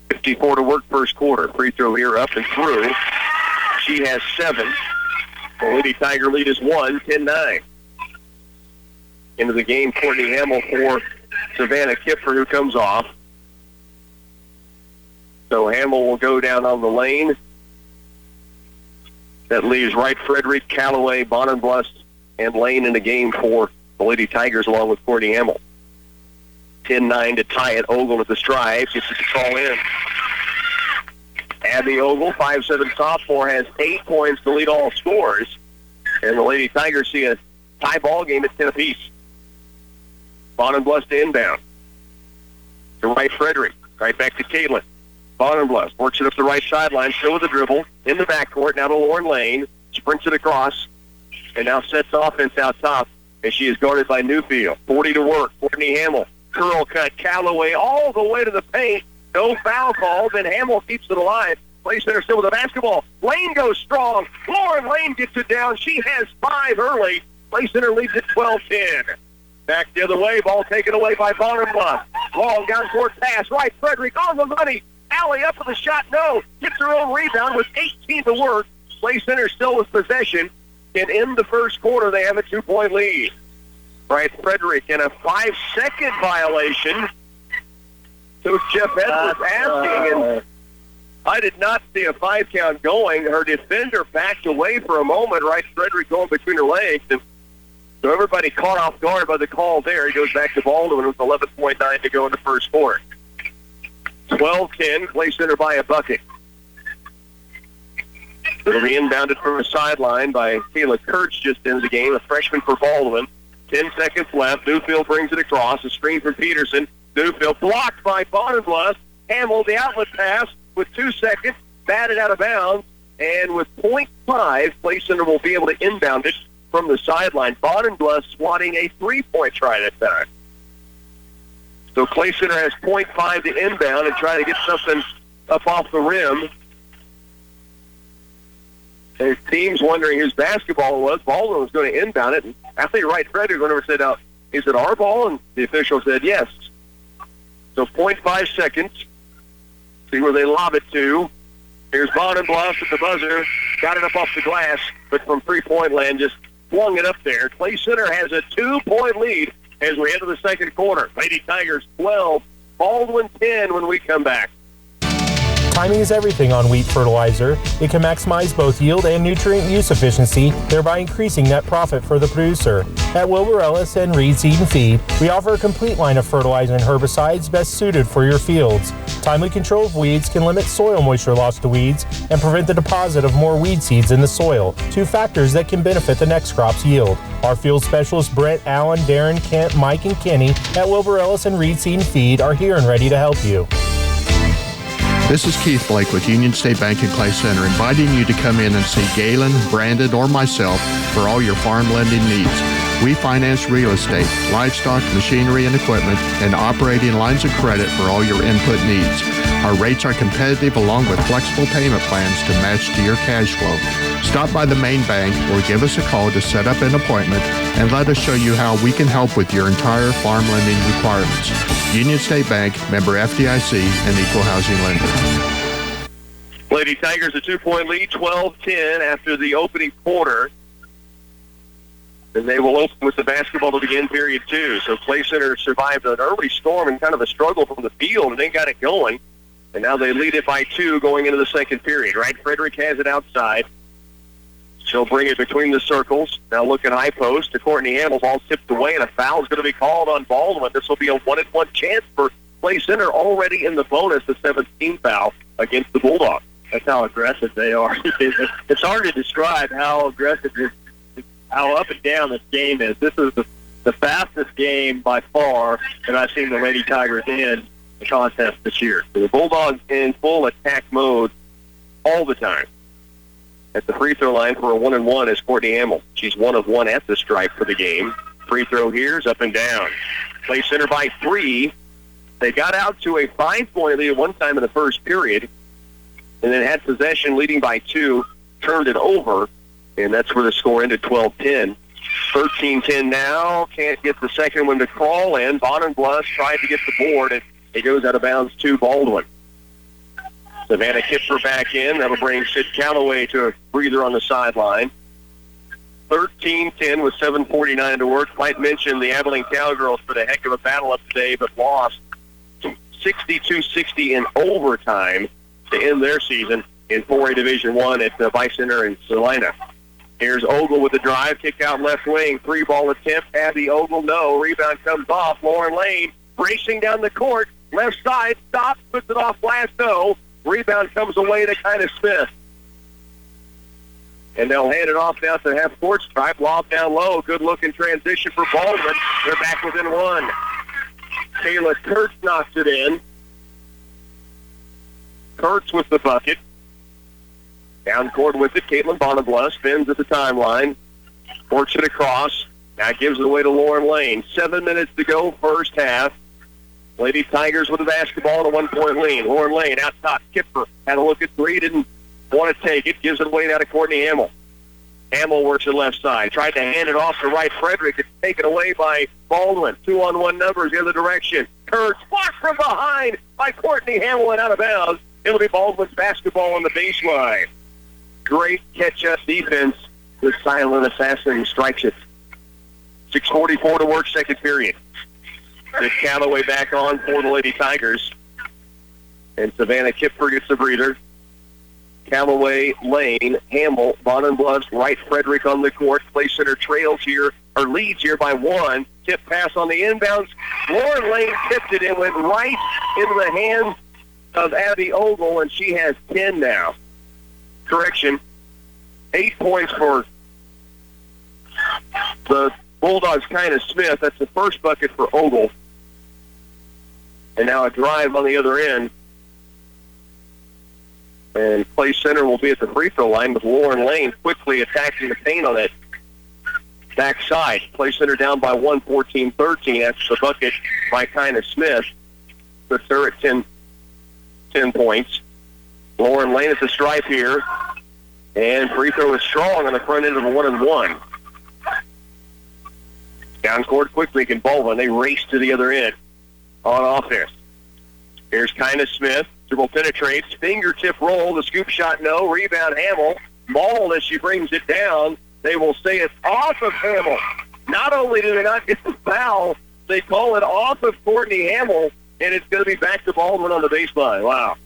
54 to work first quarter. Free throw here up and through. She has 7. The Lady Tiger lead is 1, 10-9. Into the game, Courtney Hamill for Savannah Kipfer, who comes off. So Hamill will go down on the lane. That leaves Wright Frederick, Callaway, Bonenbluff, and Lane in the game for the Lady Tigers along with Courtney Hamill. 10-9 to tie it. Ogle at the stripe. Gets it to call in. Abby Ogle, 5'7" sophomore, has 8 points to lead all scores. And the Lady Tigers see a tie ball game at 10 apiece. Bonenbluff to inbound. To Wright Frederick. Right back to Caitlin. Bonenbluff works it up the right sideline, still with the dribble, in the backcourt, now to Lauren Lane, sprints it across, and now sets offense out top, and she is guarded by Newfield. 40 to work, Courtney Hamill, curl cut, Callaway all the way to the paint, no foul calls, and Hamill keeps it alive. Play Center still with the basketball. Lane goes strong, Lauren Lane gets it down, she has 5 early. Play Center leads at 12-10. Back the other way, ball taken away by Bonenbluff. Long down court pass, right, Frederick on the money. Alley up for the shot, no. Gets her own rebound with 18 to work. Play Center still with possession. And in the first quarter, they have a 2-point lead. Right, Frederick in a 5-second violation. So Jeff Edwards asking, and I did not see a 5 count going. Her defender backed away for a moment. Right, Frederick going between her legs. And so everybody caught off guard by the call there. He goes back to Baldwin with 11.9 to go in the first quarter. 12-10, Play Center by a bucket. It'll be inbounded from the sideline by Kayla Kurtz just in the game, a freshman for Baldwin. 10 seconds left. Newfield brings it across. A screen from Peterson. Newfield blocked by Bonenbluff. Hamill, the outlet pass with 2 seconds. Batted out of bounds. And with .5, Play Center will be able to inbound it from the sideline. Bonenbluff swatting a 3-point try that time. So Clay Center has .5 to inbound and try to get something up off the rim. His team's wondering whose basketball it was. Baldwin was going to inbound it. And athlete Wright Frederick whenever said, is it our ball? And the official said yes. So .5 seconds. See where they lob it to. Here's Bonenbluff at the buzzer. Got it up off the glass, but from 3-point land just flung it up there. Clay Center has a 2-point lead as we head to the second quarter. Lady Tigers 12, Baldwin 10 when we come back. Timing is everything on wheat fertilizer. It can maximize both yield and nutrient use efficiency, thereby increasing net profit for the producer. At Wilbur Ellis and Reed Seed and Feed, we offer a complete line of fertilizer and herbicides best suited for your fields. Timely control of weeds can limit soil moisture loss to weeds and prevent the deposit of more weed seeds in the soil, 2 factors that can benefit the next crop's yield. Our field specialists Brett, Allen, Darren, Kent, Mike, and Kenny at Wilbur Ellis and Reed Seed and Feed are here and ready to help you. This is Keith Blake with Union State Bank and Clay Center, inviting you to come in and see Galen, Brandon, or myself for all your farm lending needs. We finance real estate, livestock, machinery, and equipment, and operating lines of credit for all your input needs. Our rates are competitive along with flexible payment plans to match to your cash flow. Stop by the main bank or give us a call to set up an appointment and let us show you how we can help with your entire farm lending requirements. Union State Bank, member FDIC, and equal housing lender. Lady Tigers a 2-point lead, 12-10 after the opening quarter. And they will open with the basketball to begin period 2. So Clay Center survived an early storm and kind of a struggle from the field, and they got it going. And now they lead it by 2 going into the second period. Right, Frederick has it outside. She'll bring it between the circles. Now look at high post to Courtney Hamel. Ball tipped away, and a foul is going to be called on Baldwin. This will be a 1-and-1 chance for Clay Center already in the bonus, the 17th foul against the Bulldogs. That's how aggressive they are. It's hard to describe how aggressive how up and down this game is. This is the fastest game by far that I've seen the Lady Tigers in the contest this year. So the Bulldogs in full attack mode all the time. At the free throw line for a 1-and-1 is Courtney Hamel. She's 1 of 1 at the stripe for the game. Free throw here is up and down. Clay Center by 3. They got out to a 5-point lead at one time in the first period, and then had possession leading by 2, turned it over, and that's where the score ended, 12-10. 13-10 now. Can't get the second one to crawl in. Bonham Bluff tried to get the board, and it goes out of bounds to Baldwin. Savannah Kipfer back in. That'll bring Sid Calloway to a breather on the sideline. 13-10 with 7:49 to work. Might mention the Abilene Cowgirls for the heck of a battle up today, but lost 62-60 in overtime to end their season in 4A Division I at Vice Center in Salina. Here's Ogle with the drive, kick out left wing, 3-ball attempt. Abby Ogle, no. Rebound comes off. Lauren Lane racing down the court. Left side, stops, puts it off glass, no. Rebound comes away to Kyna Smith. And they'll hand it off now to half court stripe. Lob down low. Good looking transition for Baldwin. They're back within 1. Kayla Kurtz knocks it in. Kurtz with the bucket. Down court with it. Caitlin Bonabla spins at the timeline. Works it across. Now gives it away to Lauren Lane. 7 minutes to go, first half. Lady Tigers with the basketball and a 1-point lead. Lauren Lane out top. Kipper had a look at 3. Didn't want to take it. Gives it away now to Courtney Hamel. Hamel works the left side. Tried to hand it off to right Frederick. It's taken away by Baldwin. 2-on-1 numbers the other direction. Kurtz blocked from behind by Courtney Hamel and out of bounds. It'll be Baldwin's basketball on the baseline. Great catch-up defense. The silent assassin strikes it. 6:44 to work, second period. It's Calloway back on for the Lady Tigers. And Savannah Kipfer gets the breather. Calloway, Lane, Hamel, Bonham Bluffs, right Frederick on the court. Clay Center trails here, or leads here by 1. Tip pass on the inbounds. Lauren Lane tipped it and went right into the hands of Abby Ogle, and she has 10 now. Correction, 8 points for the Bulldogs, Kyna Smith. That's the first bucket for Ogle. And now a drive on the other end. And Clay Center will be at the free throw line with Lauren Lane quickly attacking the paint on that backside. Clay Center down by 1, 14-13. That's the bucket by Kyna Smith. Puts her at 10 points. Lauren Lane at the stripe here. And free throw is strong on the front end of a 1-and-1. Down court quickly can Baldwin. They race to the other end on offense. Here's Kyna Smith. Dribble penetrates. Fingertip roll. The scoop shot, no. Rebound, Hamel. Mauled as she brings it down. They will say it's off of Hamel. Not only do they not get the foul, they call it off of Courtney Hamel, and it's going to be back to Baldwin on the baseline. Wow.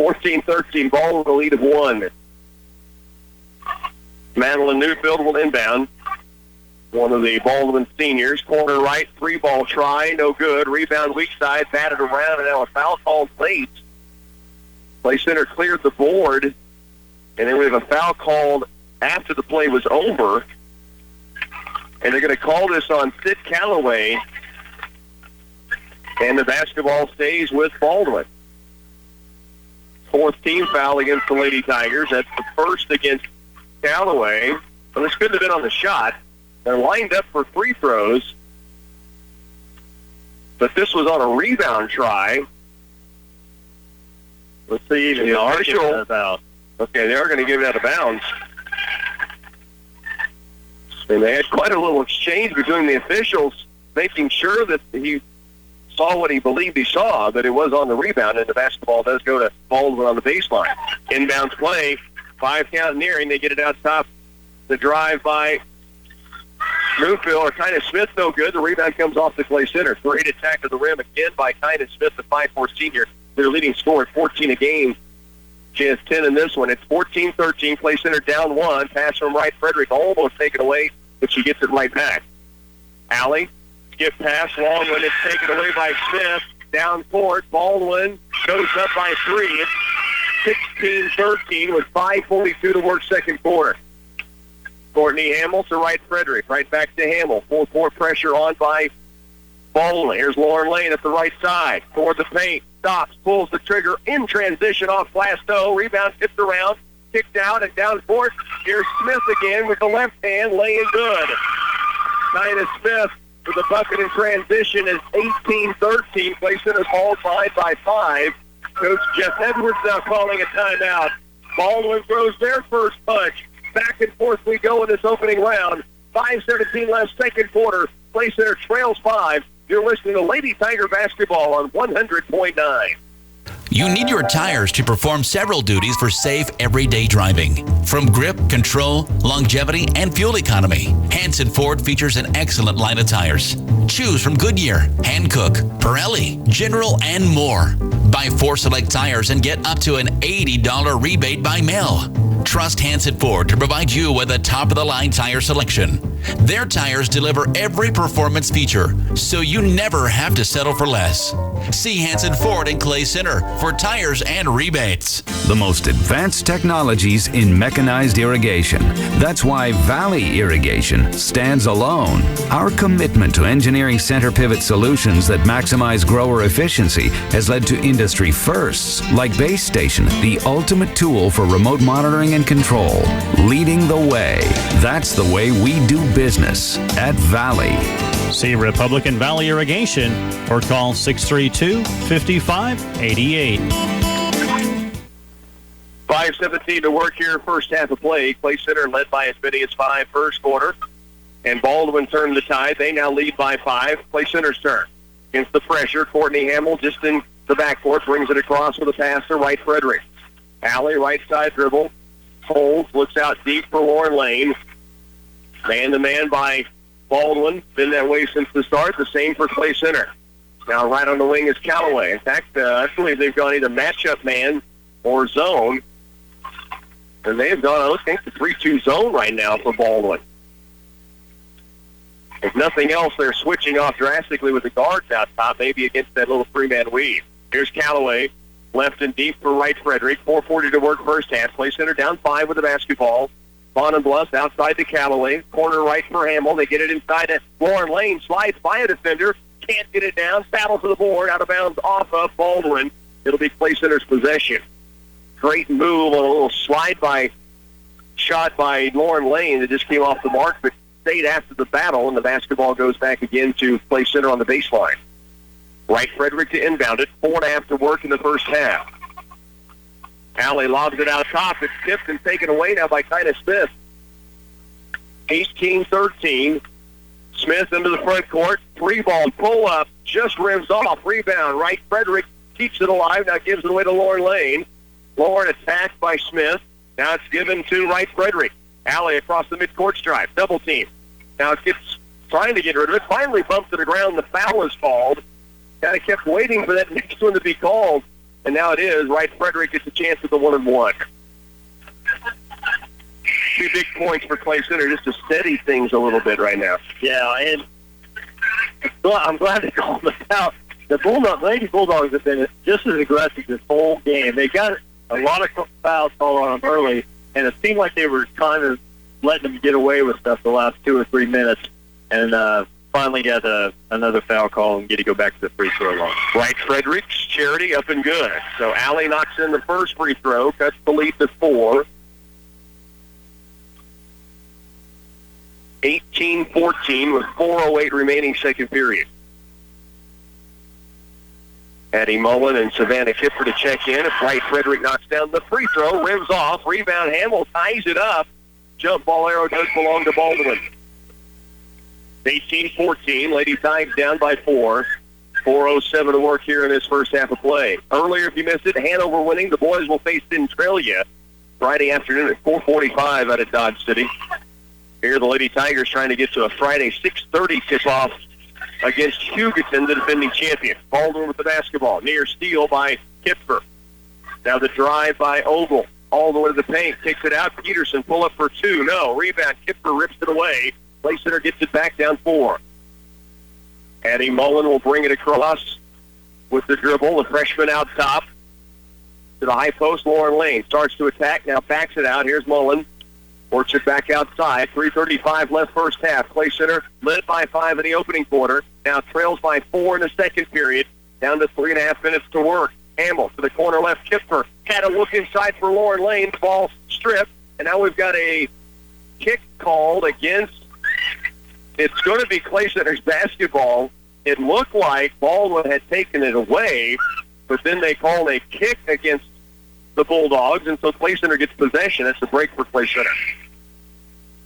14-13, ball with a lead of 1. Madeline Newfield will inbound. One of the Baldwin seniors, corner right, 3-ball try, no good. Rebound weak side, batted around, and now a foul called late. Play center cleared the board, and then we have a foul called after the play was over. And they're going to call this on Sid Calloway, and the basketball stays with Baldwin. 4th team foul against the Lady Tigers. That's the first against Calloway. Well, this couldn't have been on the shot. They're lined up for free throws, but this was on a rebound try. Let's see. The official. Okay, they are going to give it out of bounds. And they had quite a little exchange between the officials, making sure that he saw what he believed he saw, that it was on the rebound, and the basketball does go to Baldwin on the baseline. Inbounds play, 5 count nearing. They get it out top. The drive by Newfield or Kyna Smith, no good. The rebound comes off the Clay Center. Great attack to the rim again by Kyna Smith, the 5'4" senior. Their leading scorer, 14 a game. She has 10 in this one. It's 14-13. Clay Center down 1. Pass from Wright Frederick, almost taken away, but she gets it right back. Alley, skip pass, long one. It's taken away by Smith. Down court, Baldwin goes up by 3. It's 16-13 with 5:42 to work second quarter. Courtney Hamill to Wright Frederick. Right back to Hamill. Full court pressure on by Baldwin. Here's Lauren Lane at the right side. Toward the paint. Stops. Pulls the trigger in transition off glass toe. Rebound tipped around. Kicked out and down court. Here's Smith again with the left hand. Laying good. Kyna Smith with the bucket in transition is 18-13. Clay Center's ball behind by 5. Coach Jeff Edwards now calling a timeout. Baldwin throws their first punch. Back and forth we go in this opening round. 5:17 left, second quarter. Clay Center trails 5. You're listening to Lady Tiger basketball on 100.9. You need your tires to perform several duties for safe, everyday driving. From grip, control, longevity, and fuel economy, Hanson Ford features an excellent line of tires. Choose from Goodyear, Hankook, Pirelli, General, and more. Buy 4 select tires and get up to an $80 rebate by mail. Trust Hanson Ford to provide you with a top-of-the-line tire selection. Their tires deliver every performance feature, so you never have to settle for less. See Hanson Ford in Clay Center for tires and rebates. The most advanced technologies in mechanized irrigation. That's why Valley Irrigation stands alone. Our commitment to engineering center pivot solutions that maximize grower efficiency has led to industry firsts, like Base Station, the ultimate tool for remote monitoring and control. Leading the way. That's the way we do business at Valley. See Republican Valley Irrigation or call 632-5588. 5:17 to work here, first half of play. Clay Center led by as many as 5 first quarter. And Baldwin turned the tide. They now lead by 5. Clay Center's turn. Against the pressure, Courtney Hamill just in the backcourt, brings it across with a pass to Wright Frederick. Alley, right side dribble. Holds, looks out deep for Lauren Lane. Man-to-man by Baldwin. Been that way since the start. The same for Clay Center. Now right on the wing is Calloway. In fact, I believe they've gone either matchup man or zone. And they've gone, I think, the 3-2 zone right now for Baldwin. If nothing else, they're switching off drastically with the guards out top, maybe against that little 3-man weave. Here's Calloway. Left and deep for Wright Frederick. 4:40 to work first half. Clay Center down 5 with the basketball. Vaughn and Bluff outside to Calloway. Corner right for Hamill. They get it inside to Lauren Lane. Slides by a defender. Can't get it down. Battle for the board. Out of bounds off of Baldwin. It'll be Clay Center's possession. Great move on a little slide by shot by Lauren Lane that just came off the mark, but stayed after the battle, and the basketball goes back again to Clay Center on the baseline. Wright Frederick to inbound it. 4.5 to work in the first half. Alley lobs it out top. It's tipped and taken away now by Kyna Smith. 18-13. Smith into the front court. 3-ball pull-up. Just rims off. Rebound. Wright Frederick keeps it alive. Now gives it away to Lauren Lane. Lauren attacked by Smith. Now it's given to Wright Frederick. Alley across the midcourt stripe. Double team. Now it gets trying to get rid of it. Finally bumped to the ground. The foul is called. Kind of kept waiting for that next one to be called. and now it is. Wright Frederick gets a chance at the 1-1. 2 big points for Clay Center just to steady things a little bit right now. Yeah, and I'm glad they called this out. The Lady Bulldogs have been just as aggressive this whole game. They got a lot of fouls called on them early, and it seemed like they were kind of letting them get away with stuff the last 2 or 3 minutes, and finally got another foul call and get to go back to the free throw line. Wright Frederick's charity up and good. So Allie knocks in the first free throw, cuts the lead to 4. 18-14 with 4:08 remaining second period. Addie Mullen and Savannah Kipper to check in. If Wright Frederick knocks down the free throw, rims off, rebound, Hamill ties it up. Jump ball arrow does belong to Baldwin. 18-14, Lady Tigers down by 4. 4:07 to work here in this first half of play. Earlier, if you missed it, Hanover winning. The boys will face Centralia Friday afternoon at 4:45 out of Dodge City. Here, the Lady Tigers trying to get to a Friday 6:30 tip-off against Hugoton, the defending champion. Baldwin with the basketball. Near steal by Kipfer. Now the drive by Ogle. All the way to the paint. Kicks it out. Peterson pull up for 2. No. Rebound. Kipfer rips it away. Clay Center gets it back down 4. Addie Mullen will bring it across with the dribble. The freshman out top to the high post. Lauren Lane starts to attack. Now backs it out. Here's Mullen. Works it back outside. 3:35 left first half. Clay Center led by 5 in the opening quarter. Now trails by 4 in the second period. Down to 3.5 minutes to work. Hamill to the corner left. Kipfer had a look inside for Lauren Lane. Ball stripped. And now we've got a kick called against. It's going to be Clay Center's basketball. It looked like Baldwin had taken it away, but then they called a kick against the Bulldogs, and so Clay Center gets possession. That's the break for Clay Center.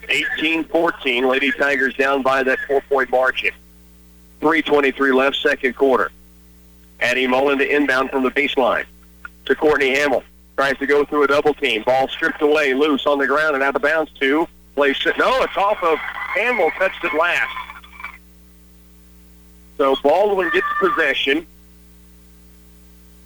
18-14, Lady Tigers down by that 4-point margin. 3:23 left, second quarter. Addie Mullen to inbound from the baseline to Courtney Hamill. Tries to go through a double team. Ball stripped away, loose on the ground and out of bounds to Clay Center. No, it's off of Hamill, touched it last. So Baldwin gets possession.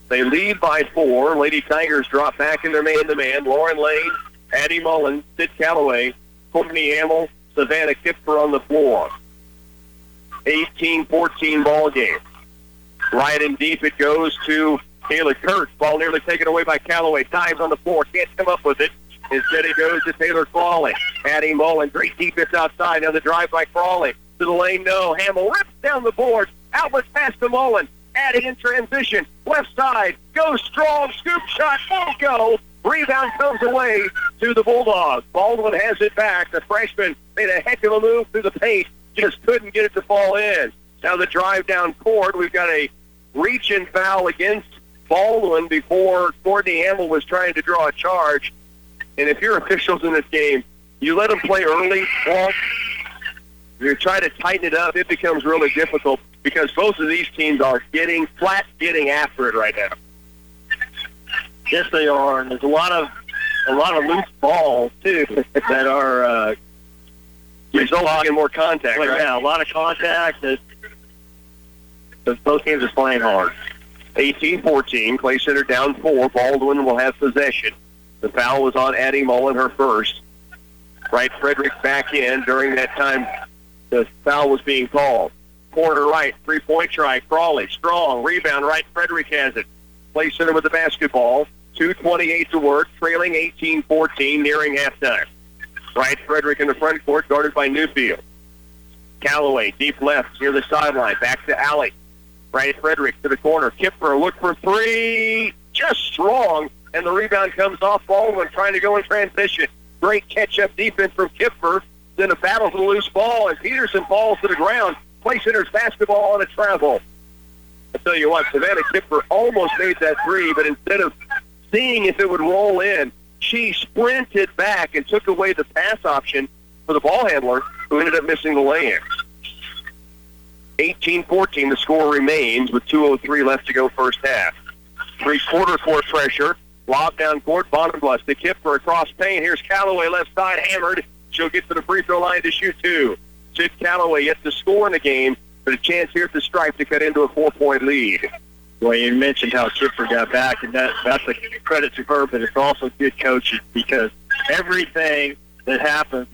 They lead by 4. Lady Tigers drop back in their man-to-man. Lauren Lane, Addie Mullen, Sid Calloway, Courtney Hamill, Savannah Kipfer on the floor. 18-14 ball game. Right and deep it goes to Taylor Kurtz. Ball nearly taken away by Calloway. Dives on the floor. Can't come up with it. Instead it goes to Taylor Crawley. Addie Mullen. Great defense outside. Now the drive by Crawley. To the lane, no. Hamill rips down the board. Outlet pass to Mullen. Addie in transition. Left side. Goes strong. Scoop shot. Won't go. Rebound comes away to the Bulldogs. Baldwin has it back. The freshman made a heck of a move through the paint. Just couldn't get it to fall in. Now the drive down court. We've got a reach-in foul against Baldwin before Courtney Hamill was trying to draw a charge. And if you're officials in this game, you let them play early, long. You try to tighten it up, it becomes really difficult because both of these teams are getting after it right now. Yes, they are, and there's a lot of loose balls too that are resulting in more contact. Right? Yeah, a lot of contact. Both teams are playing hard. 18-14, Clay Center down 4. Baldwin will have possession. The foul was on Addie Mullen, her first. Wright Frederick back in during that time. The foul was being called. Corner right, 3-point try. Crawley, strong, rebound. Wright Frederick has it. Clay Center with the basketball. 2:28 to work, trailing 18-14, nearing halftime. Wright Frederick in the front court, guarded by Newfield. Calloway, deep left, near the sideline. Back to Alley. Wright Frederick to the corner. Kipper, look for 3. Just strong. And the rebound comes off Baldwin, trying to go in transition. Great catch-up defense from Kipper. Then a battle for the loose ball, and Peterson falls to the ground. Clay Center's basketball on a travel. I tell you what, Savannah Kipper almost made that 3, but instead of seeing if it would roll in, she sprinted back and took away the pass option for the ball handler, who ended up missing the lay-in. 18-14, the score remains with 2:03 left to go first half. Three-quarter court pressure. Lob down court, Bonneblus to Kipper across paint. Here's Calloway, left side, hammered. She'll get to the free throw line to shoot 2. Sid Calloway yet to score in the game, but a chance here at the stripe to cut into a 4-point lead. Well, you mentioned how Kipper got back, and that's a credit to her, but it's also good coaching because everything that happens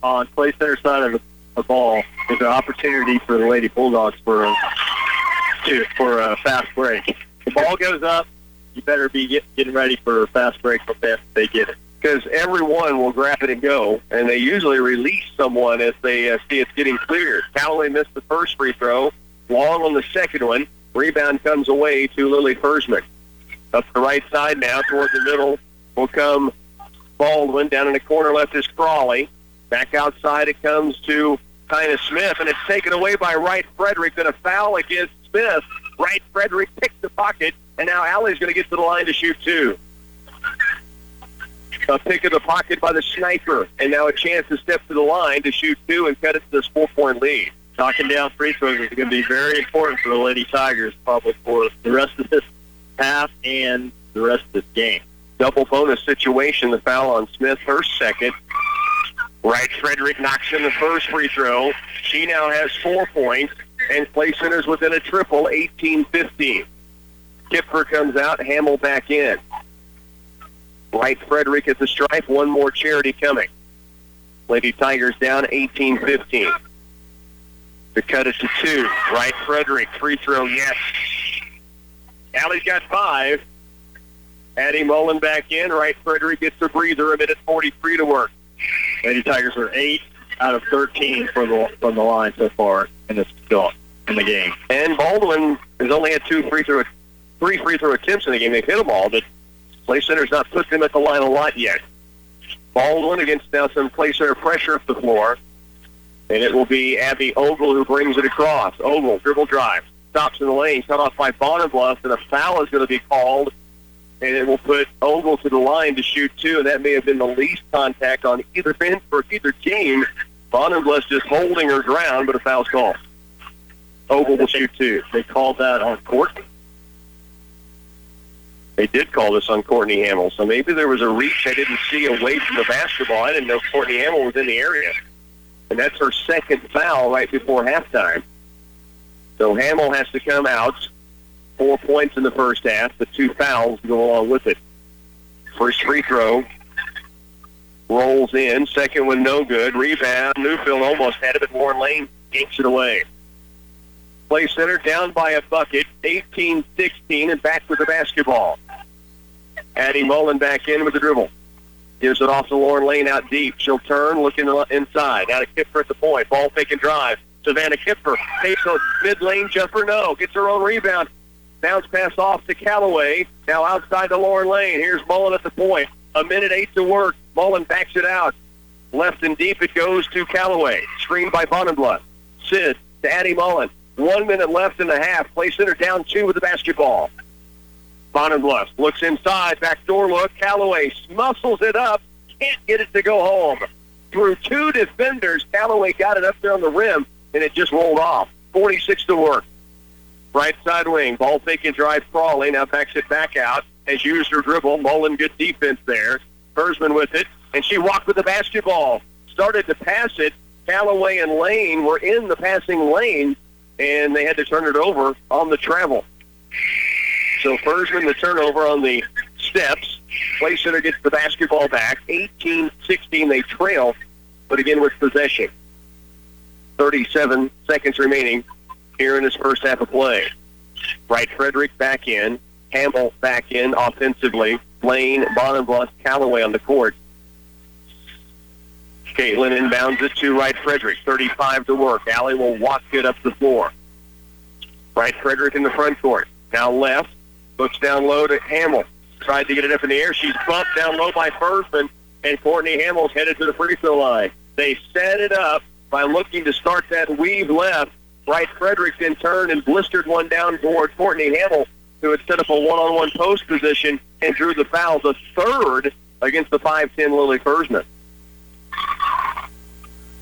on play center side of the ball is an opportunity for the Lady Bulldogs for a fast break. The ball goes up, you better be getting ready for a fast break when they get it. Because everyone will grab it and go, and they usually release someone as they see it's getting cleared. Callaway missed the first free throw, long on the second one. Rebound comes away to Lily Fersman. Up the right side now, toward the middle, will come Baldwin. Down in the corner left is Crawley. Back outside it comes to Tina Smith, and it's taken away by Wright Frederick. Then a foul against Smith. Wright Frederick picks the pocket, and now Allie's going to get to the line to shoot two. A pick of the pocket by the sniper, and now a chance to step to the line to shoot two and cut it to this 4-point lead. Knocking down free throws is going to be very important for the Lady Tigers, probably for the rest of this half and the rest of this game. Double bonus situation, the foul on Smith, her second. Wright Frederick knocks in the first free throw. She now has 4 points, and Clay Center's within a triple, 18-15. Kipper comes out, Hamill back in. Wright Frederick at the stripe, one more charity coming. Lady Tigers down 18-15. To cut it to two. Wright Frederick, free throw, yes. Allie's got 5. Addie Mullen back in. Wright Frederick gets a breather, a minute 43 to work. Lady Tigers are 8 out of 13 from the line so far in the game. And Baldwin has only had 3 free throw attempts in the game. They've hit them all, but Clay Center's not put them at the line a lot yet. Baldwin against now some Clay Center pressure up the floor. And it will be Abby Ogle who brings it across. Ogle, dribble drive. Stops in the lane. Cut off by Bonenbluff, and a foul is going to be called. And it will put Ogle to the line to shoot two, and that may have been the least contact on either end for either team. Bonenbluff just holding her ground, but a foul's called. Ogle will shoot two. They called that on Courtney. They did call this on Courtney Hamill, so maybe there was a reach I didn't see away from the basketball. I didn't know Courtney Hamill was in the area. And that's her second foul right before halftime. So Hamill has to come out. 4 points in the first half. The 2 fouls go along with it. First free throw. Rolls in. Second one no good. Rebound. Newfield almost had it, but Warren Lane yanks it away. Clay Center down by a bucket. 18-16 and back with the basketball. Addie Mullen back in with the dribble. Gives it off to Lauren Lane out deep. She'll turn, looking inside. Now to Kipper at the point. Ball fake and drive. Savannah Kipper takes a mid-lane jumper. No. Gets her own rebound. Bounce pass off to Callaway. Now outside to Lauren Lane. Here's Mullen at the point. 1:08 to work. Mullen backs it out. Left and deep it goes to Callaway. Screened by Bonenbluff. Sid to Addie Mullen. 1 minute left in the half. Clay Center down 2 with the basketball. Bonenbluff looks inside. Backdoor look. Callaway muscles it up. Can't get it to go home. Through 2 defenders, Callaway got it up there on the rim, and it just rolled off. 46 to work. Right side wing. Ball fake and drive Crawley. Now backs it back out. Has used her dribble. Mullen, good defense there. Fersman with it, and she walked with the basketball. Started to pass it. Callaway and Lane were in the passing lane, and they had to turn it over on the travel. So Fersman, the turnover on the steps. Clay Center gets the basketball back. 18-16, they trail, but again with possession. 37 seconds remaining here in this first half of play. Wright Frederick back in. Hamill back in offensively. Lane, Bonenbluff, Callaway on the court. Caitlin inbounds it to Wright Frederick. 35 to work. Allie will walk it up the floor. Wright Frederick in the front court. Now left. Looks down low to Hamill. Tried to get it up in the air. She's bumped down low by Fersman, and Courtney Hamill's headed to the free throw line. They set it up by looking to start that weave left. Wright Frederick then turned and blistered one down toward Courtney Hamill, who had set up a one-on-one post position and drew the foul, the third against the 5'10 Lily Fersman.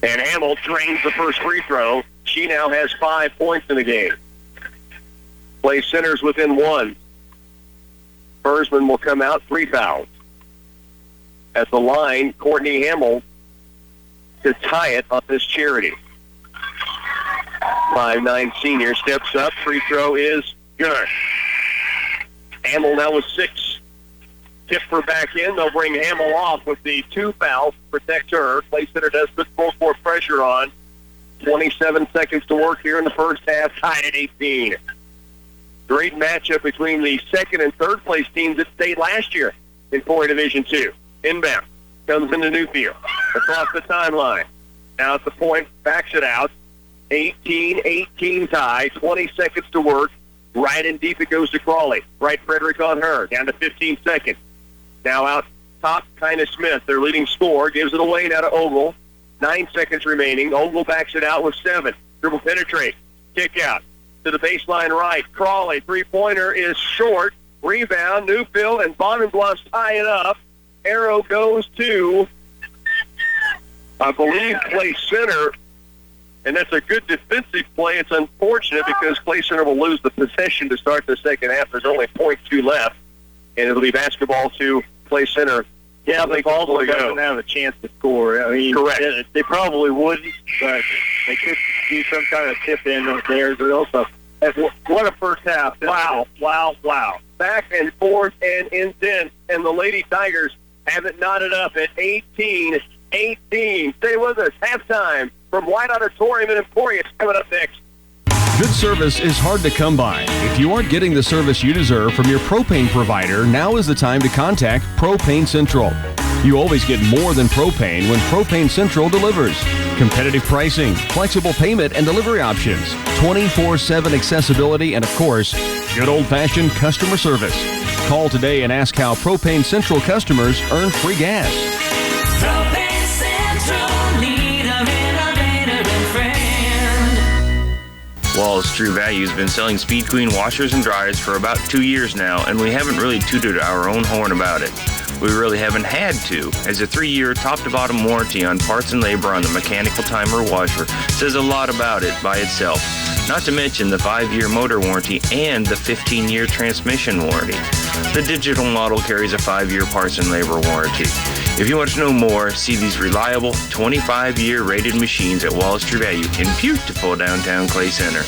And Hamill drains the first free throw. She now has 5 points in the game. Clay Center's within 1. Fersman will come out, 3 fouls. At the line, Courtney Hamill to tie it on this charity. 5'9 senior steps up. Free throw is good. Hamill now with 6. Tipper back in. They'll bring Hamill off with the 2 fouls to protect her. Clay Center does put full court pressure on. 27 seconds to work here in the first half, tied at 18. Great matchup between the second and third place teams that stayed last year in Emporia Division II. Inbound. Comes into Newfield. Across the timeline. Now at the point, backs it out. 18-18 tie. 20 seconds to work. Right and deep it goes to Crawley. Right Frederick on her. Down to 15 seconds. Now out top, Kyna Smith. Their leading scorer gives it away now to Ogle. 9 seconds remaining. Ogle backs it out with 7. Dribble penetrate. Kick out. To the baseline right. Crawley, three-pointer is short. Rebound, Newfield, and Bonham Bluffs tie it up. Arrow goes to, I believe, Clay Center. And that's a good defensive play. It's unfortunate because Clay Center will lose the possession to start the second half. There's only 0.2 left. And it'll be basketball to Clay Center. Yeah, but Baldwin doesn't have a chance to score. I mean, correct. They probably wouldn't, but they could do some kind of tip-in there. But also, what a first half. Wow. Back and forth and intense. And the Lady Tigers have it knotted up at 18-18. Stay with us. Halftime from White Auditorium in Emporia. It's coming up next. Good service is hard to come by. If you aren't getting the service you deserve from your propane provider, now is the time to contact Propane Central. You always get more than propane when Propane Central delivers. Competitive pricing, flexible payment and delivery options, 24/7 accessibility, and of course, good old-fashioned customer service. Call today and ask how Propane Central customers earn free gas. Propane Central, leader, innovator, and friend. Wallace True Value has been selling Speed Queen washers and dryers for about 2 years now, and we haven't really tooted our own horn about it. We really haven't had to, as a 3-year top-to-bottom warranty on parts and labor on the mechanical timer washer says a lot about it by itself. Not to mention the 5-year motor warranty and the 15-year transmission warranty. The digital model carries a 5-year parts and labor warranty. If you want to know more, see these reliable 25-year rated machines at Wallace True Value in beautiful downtown Clay Center.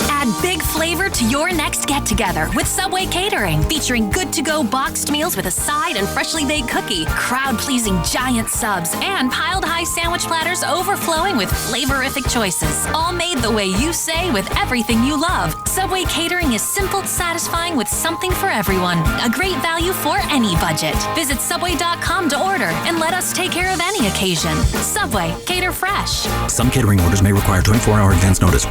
Add big flavor to your next get-together with Subway Catering, featuring good-to-go boxed meals with a side and freshly baked cookie, crowd-pleasing giant subs, and piled-high sandwich platters overflowing with flavorific choices. All made the way you say with everything you love. Subway Catering is simple, satisfying with something for everyone. A great value for any budget. Visit Subway.com to order and let us take care of any occasion. Subway, cater fresh. Some catering orders may require 24-hour advance notice.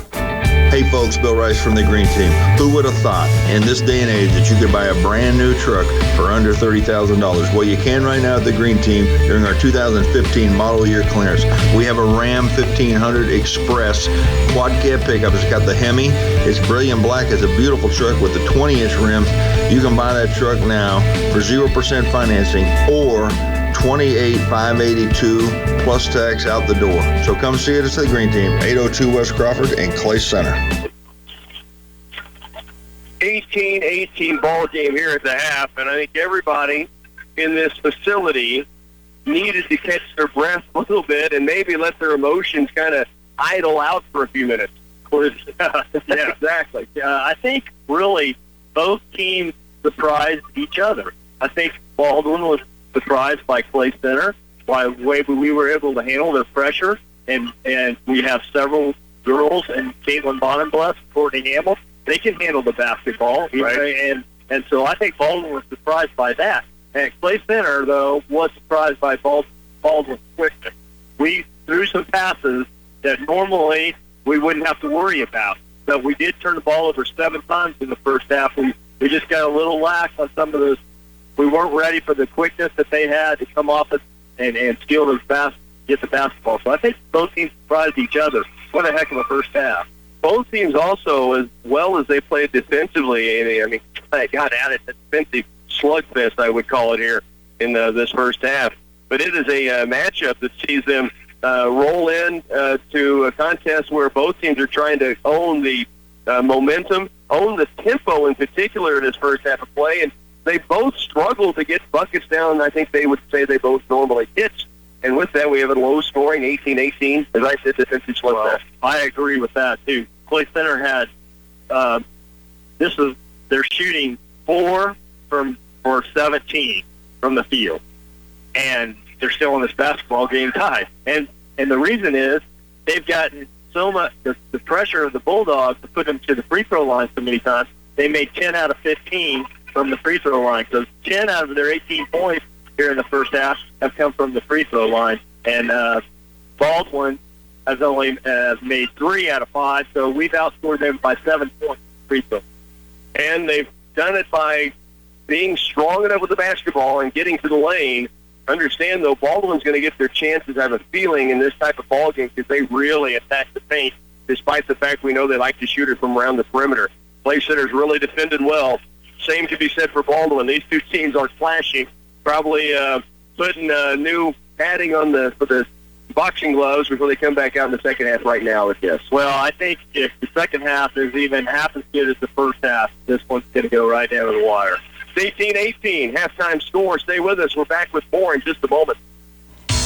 Hey folks, Bill Rice from the Green Team. Who would have thought in this day and age that you could buy a brand new truck for under $30,000? Well, you can right now at the Green Team during our 2015 model year clearance. We have a Ram 1500 Express quad cab pickup. It's got the Hemi. It's brilliant black. It's a beautiful truck with a 20-inch rim. You can buy that truck now for 0% financing or $28,582 plus tax out the door. So come see us at the Green Team, 802 West Crawford in Clay Center. 18-18 ball game here at the half, and I think everybody in this facility needed to catch their breath a little bit and maybe let their emotions kind of idle out for a few minutes. Yeah, exactly. I think really both teams surprised each other. I think Baldwin was surprised by Clay Center, by the way we were able to handle their pressure, and we have several girls, and Caitlin Bonenbluff, Courtney Hamill, they can handle the basketball, right? And so I think Baldwin was surprised by that. And Clay Center, though, was surprised by Baldwin's quickness. We threw some passes that normally we wouldn't have to worry about. So we did turn the ball over 7 times in the first half. We just got a little lax on some of those. We weren't ready for the quickness that they had to come off it and steal those get the basketball. So I think both teams surprised each other. What a heck of a first half. Both teams also, as well as they played defensively, I mean, I got at it, defensive slugfest, I would call it here in this first half. But it is a matchup that sees them roll in to a contest where both teams are trying to own the momentum, own the tempo in particular in this first half of play, and they both struggle to get buckets down. I think they would say they both normally hit. And with that, we have a low-scoring 18-18, as I said, defensive slugfest. Well, I agree with that, too. Clay Center had, their shooting 4 for 17 from the field, and they're still in this basketball game tied. And the reason is they've gotten so much the pressure of the Bulldogs to put them to the free throw line so many times. They made 10 out of 15 from the free throw line. So 10 out of their 18 points here in the first half have come from the free throw line. And Baldwin has only made 3 out of 5, so we've outscored them by 7 points free throw. And they've done it by being strong enough with the basketball and getting to the lane. Understand, though, Baldwin's going to get their chances, I have a feeling, in this type of ball game because they really attack the paint, despite the fact we know they like to shoot it from around the perimeter. Clay Center's really defended well. Same could be said for Baldwin. These two teams are clashing, probably putting new padding on for the boxing gloves before they come back out in the second half right now, I guess. Well, I think if the second half is even half as good as the first half, this one's going to go right down to the wire. 18-18, halftime score. Stay with us. We're back with more in just a moment.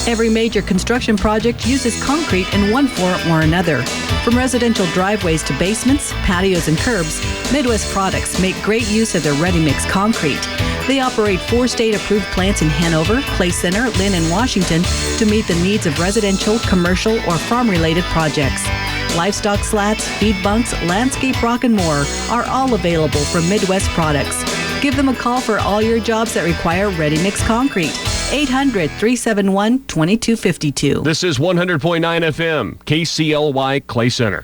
Every major construction project uses concrete in one form or another. From residential driveways to basements, patios, and curbs, Midwest Products make great use of their ready-mix concrete. They operate 4 state-approved plants in Hanover, Clay Center, Lynn, and Washington to meet the needs of residential, commercial, or farm-related projects. Livestock slats, feed bunks, landscape rock, and more are all available from Midwest Products. Give them a call for all your jobs that require ready-mix concrete. 800-371-2252. This is 100.9 FM, KCLY Clay Center.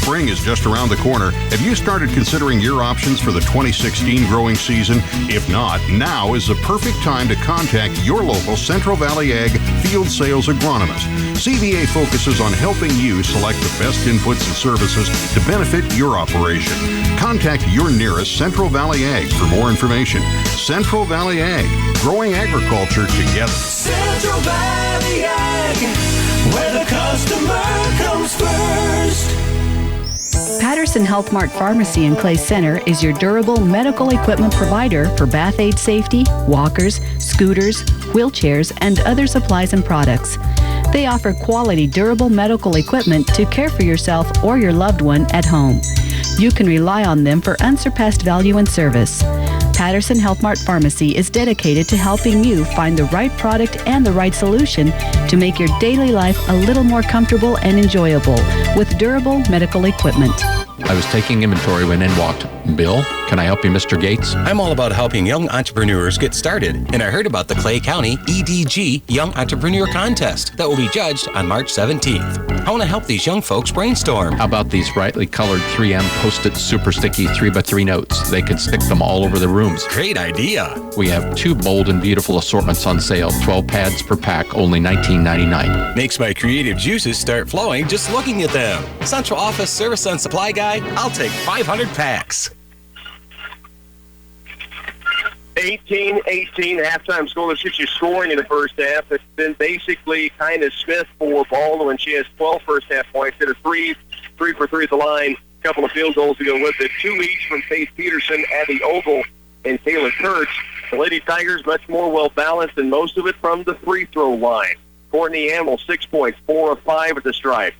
Spring is just around the corner. Have you started considering your options for the 2016 growing season? If not, now is the perfect time to contact your local Central Valley Ag field sales agronomist. CVA focuses on helping you select the best inputs and services to benefit your operation. Contact your nearest Central Valley Ag for more information. Central Valley Ag, growing agriculture together. Central Valley Ag, where the customer comes first. Patterson Health Mart Pharmacy in Clay Center is your durable medical equipment provider for bath aid safety, walkers, scooters, wheelchairs, and other supplies and products. They offer quality, durable medical equipment to care for yourself or your loved one at home. You can rely on them for unsurpassed value and service. Patterson Health Mart Pharmacy is dedicated to helping you find the right product and the right solution to make your daily life a little more comfortable and enjoyable with durable medical equipment. I was taking inventory when in walked Bill. Can I help you, Mr. Gates? I'm all about helping young entrepreneurs get started, and I heard about the Clay County EDG Young Entrepreneur Contest that will be judged on March 17th. I want to help these young folks brainstorm. How about these brightly colored 3M Post-it super sticky 3x3 notes? They could stick them all over the rooms. Great idea. We have 2 bold and beautiful assortments on sale. 12 pads per pack, only $19.99. Makes my creative juices start flowing just looking at them. Central Office Service and Supply Guy, I'll take 500 packs. 18-18, halftime score. Let's get you scoring in the first half. It's been basically kind of Smith for Baldwin. She has 12 first half points. Hit a 3 for 3 at the line. A couple of field goals to go with it. 2 each from Faith Peterson, Abby Ogle, and Taylor Kurtz. The Lady Tigers much more well-balanced, and most of it from the free throw line. Courtney Hamill, 6 points, 4 of 5 at the stripe.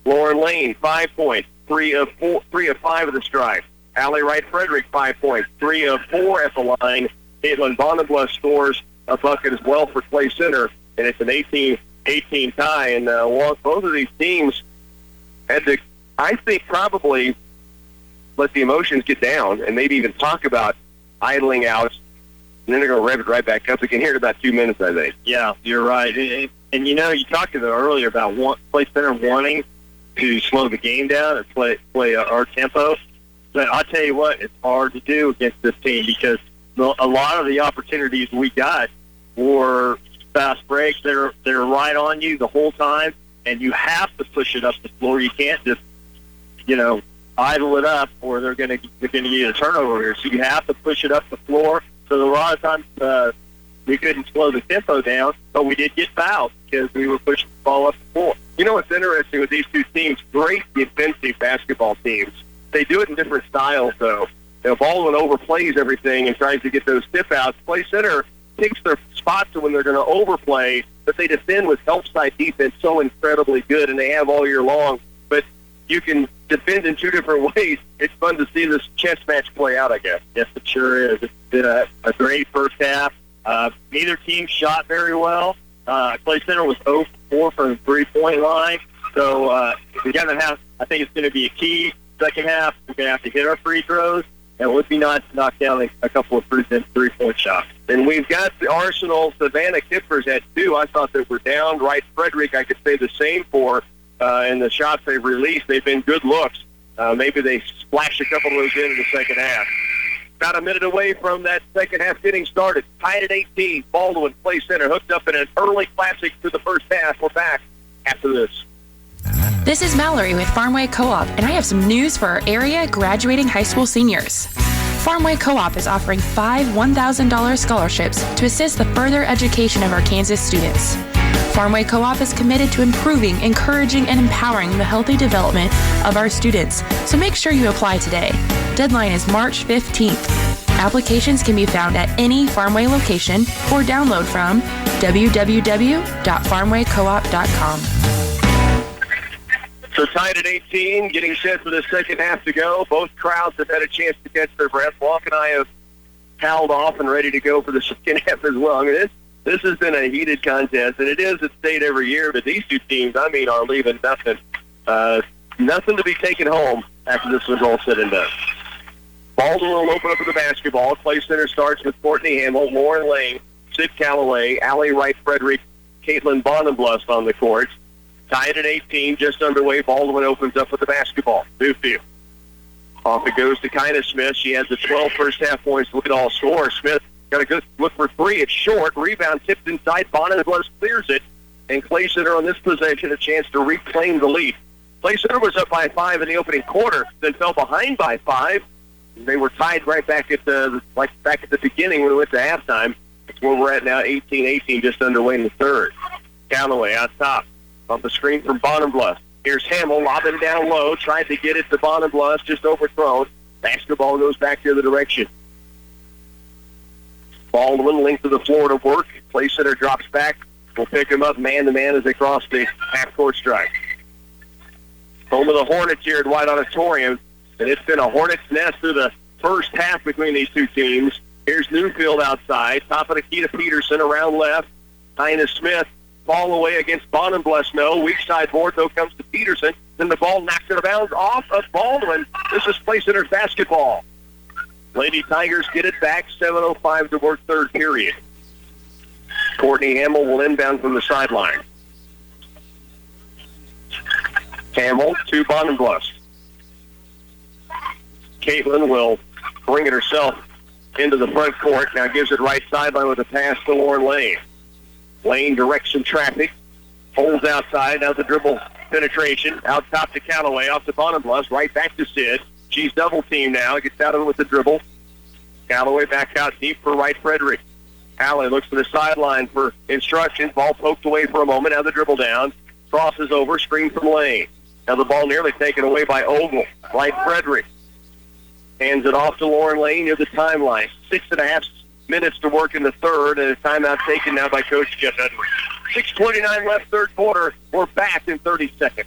Lauren Lane, 5 points, 3 of 5 at the stripe. Allie Wright-Frederick, 5 points, 3 of 4 at the line. Caitlin Bonneblus scores a bucket as well for Clay Center, and it's an 18-18 tie. And both of these teams had to, I think, probably let the emotions get down and maybe even talk about idling out, and then they're going to rev it right back up again here in about 2 minutes, I think. Yeah, you're right. And you know, you talked to them earlier about Clay Center wanting to slow the game down and play our tempo. But I'll tell you what, it's hard to do against this team because a lot of the opportunities we got were fast breaks. They're right on you the whole time, and you have to push it up the floor. You can't just, idle it up, or they're going to get a turnover here. So you have to push it up the floor. So a lot of times we couldn't slow the tempo down, but we did get fouled because we were pushing the ball up the floor. You know what's interesting with these two teams? Great defensive basketball teams. They do it in different styles, though. Baldwin overplays everything and tries to get those tip outs. Clay Center picks their spots when they're going to overplay, but they defend with help side defense so incredibly good, and they have all year long. But you can defend in two different ways. It's fun to see this chess match play out, I guess. Yes, it sure is. It's been a great first half. Neither team shot very well. Clay Center was 0 for 4 from the three-point line. So we got to have, I think it's going to be a key second half. We're going to have to hit our free throws, and it would be nice to knock down a couple of three-point shots. And we've got the Arsenal Savannah Kippers at 2. I thought they were down. Wright Frederick, I could say the same for. And the shots they've released, they've been good looks. Maybe they splash a couple of those in the second half. About a minute away from that second half getting started. Tied at 18. Baldwin, Clay Center, hooked up in an early classic to the first half. We're back after this. This is Mallory with Farmway Co-op, and I have some news for our area graduating high school seniors. Farmway Co-op is offering 5 $1,000 scholarships to assist the further education of our Kansas students. Farmway Co-op is committed to improving, encouraging, and empowering the healthy development of our students, so make sure you apply today. Deadline is March 15th. Applications can be found at any Farmway location or download from www.farmwaycoop.com. So tied at 18, getting set for the second half to go. Both crowds have had a chance to catch their breath. Walk and I have toweled off and ready to go for the second half as well. I mean, this has been a heated contest, and it is at state every year, but these two teams, I mean, are leaving nothing to be taken home after this was all said and done. Baldwin will open up with the basketball. Clay Center starts with Courtney Hamill, Lauren Lane, Sid Calloway, Allie Wright Frederick, Caitlin Bonenblust on the court. Tied at 18, just underway. Baldwin opens up with the basketball. Newfield. Off it goes to Kyna Smith. She has the 12 first half points to lead all scorer. Smith got a good look for three. It's short. Rebound tipped inside. Bonenblust clears it. And Clay Center on this possession a chance to reclaim the lead. Clay Center was up by 5 in the opening quarter, then fell behind by 5. They were tied right back at the beginning when we went to halftime. That's where we're at now, 18-18, just underway in the third. Calloway out top. Off the screen from Bonenblust. Here's Hamill, lobbing down low, tried to get it to Bonenblust, just overthrown. Basketball goes back the other direction. Baldwin linked to the floor to work. Clay Center drops back. We'll pick him up man-to-man as they cross the half-court stripe. Home of the Hornets here at White Auditorium, and it's been a Hornets nest through the first half between these two teams. Here's Newfield outside. Top of the key to Peterson, around left. Kyna Smith. Ball away against Bonenblust. No. Weak side board, though, comes to Peterson. Then the ball knocks it bounds off of Baldwin. This is Clay Center's basketball. Lady Tigers get it back. 7:05 to work third period. Courtney Hamill will inbound from the sideline. Hamill to Bonenblust. Caitlin will bring it herself into the front court. Now gives it right sideline with a pass to Lauren Lane. Lane directs some traffic. Holds outside. Now the dribble penetration. Out top to Calloway. Off to Bonenblust. Right back to Sid. She's double teamed now. Gets out of it with the dribble. Calloway back out deep for Wright Frederick. Allie looks to the sideline for instructions. Ball poked away for a moment. Now the dribble down. Crosses over. Screen from Lane. Now the ball nearly taken away by Ogle. Wright Frederick hands it off to Lauren Lane near the timeline. 6.5 minutes to work in the third, and a timeout taken now by Coach Jeff Edwards. 6:29 left third quarter. We're back in 30 seconds.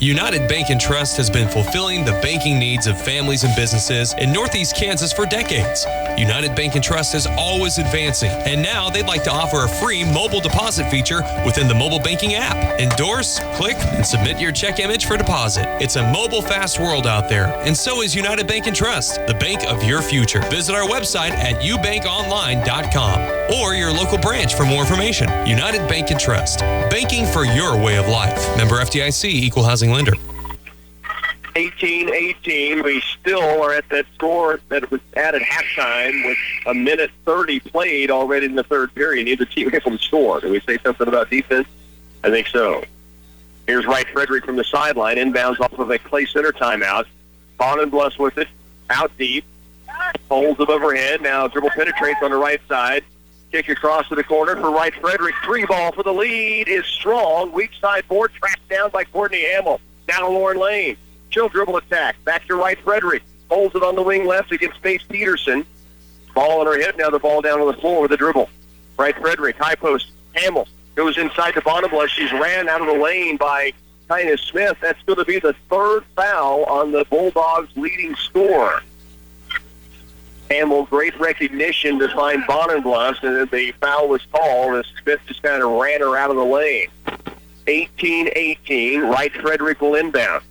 United Bank and Trust has been fulfilling the banking needs of families and businesses in Northeast Kansas for decades. United Bank and Trust is always advancing, and now they'd like to offer a free mobile deposit feature within the mobile banking app. Endorse, click, and submit your check image for deposit. It's a mobile fast world out there, and so is United Bank and Trust, the bank of your future. Visit our website at ubankonline.com or your local branch for more information. United Bank and Trust, banking for your way of life. Member FDIC, Equal Housing Lender. 18-18. We still are at that score that was added halftime with a minute 30 played already in the third period. Neither team able to score. Did we say something about defense? I think so. Here's Wright Frederick from the sideline. Inbounds off of a Clay Center timeout. Bonenblust with it. Out deep. Holds it overhead. Now dribble penetrates on the right side. Kick across to the corner for Wright Frederick. 3-ball for the lead is strong. Weak side board tracked down by Courtney Hamill. Now Lauren Lane. Chill dribble attack. Back to Wright Frederick. Holds it on the wing left against Space Peterson. Ball on her hip. Now the ball down on the floor with a dribble. Wright Frederick. High post. Hamill goes inside to Bonenblust. She's ran out of the lane by Titus Smith. That's going to be the third foul on the Bulldogs' leading scorer. Hamill, great recognition to find Bonenbluff, and the foul was called as Smith just kind of ran her out of the lane. 18-18, Wright Frederick will inbound.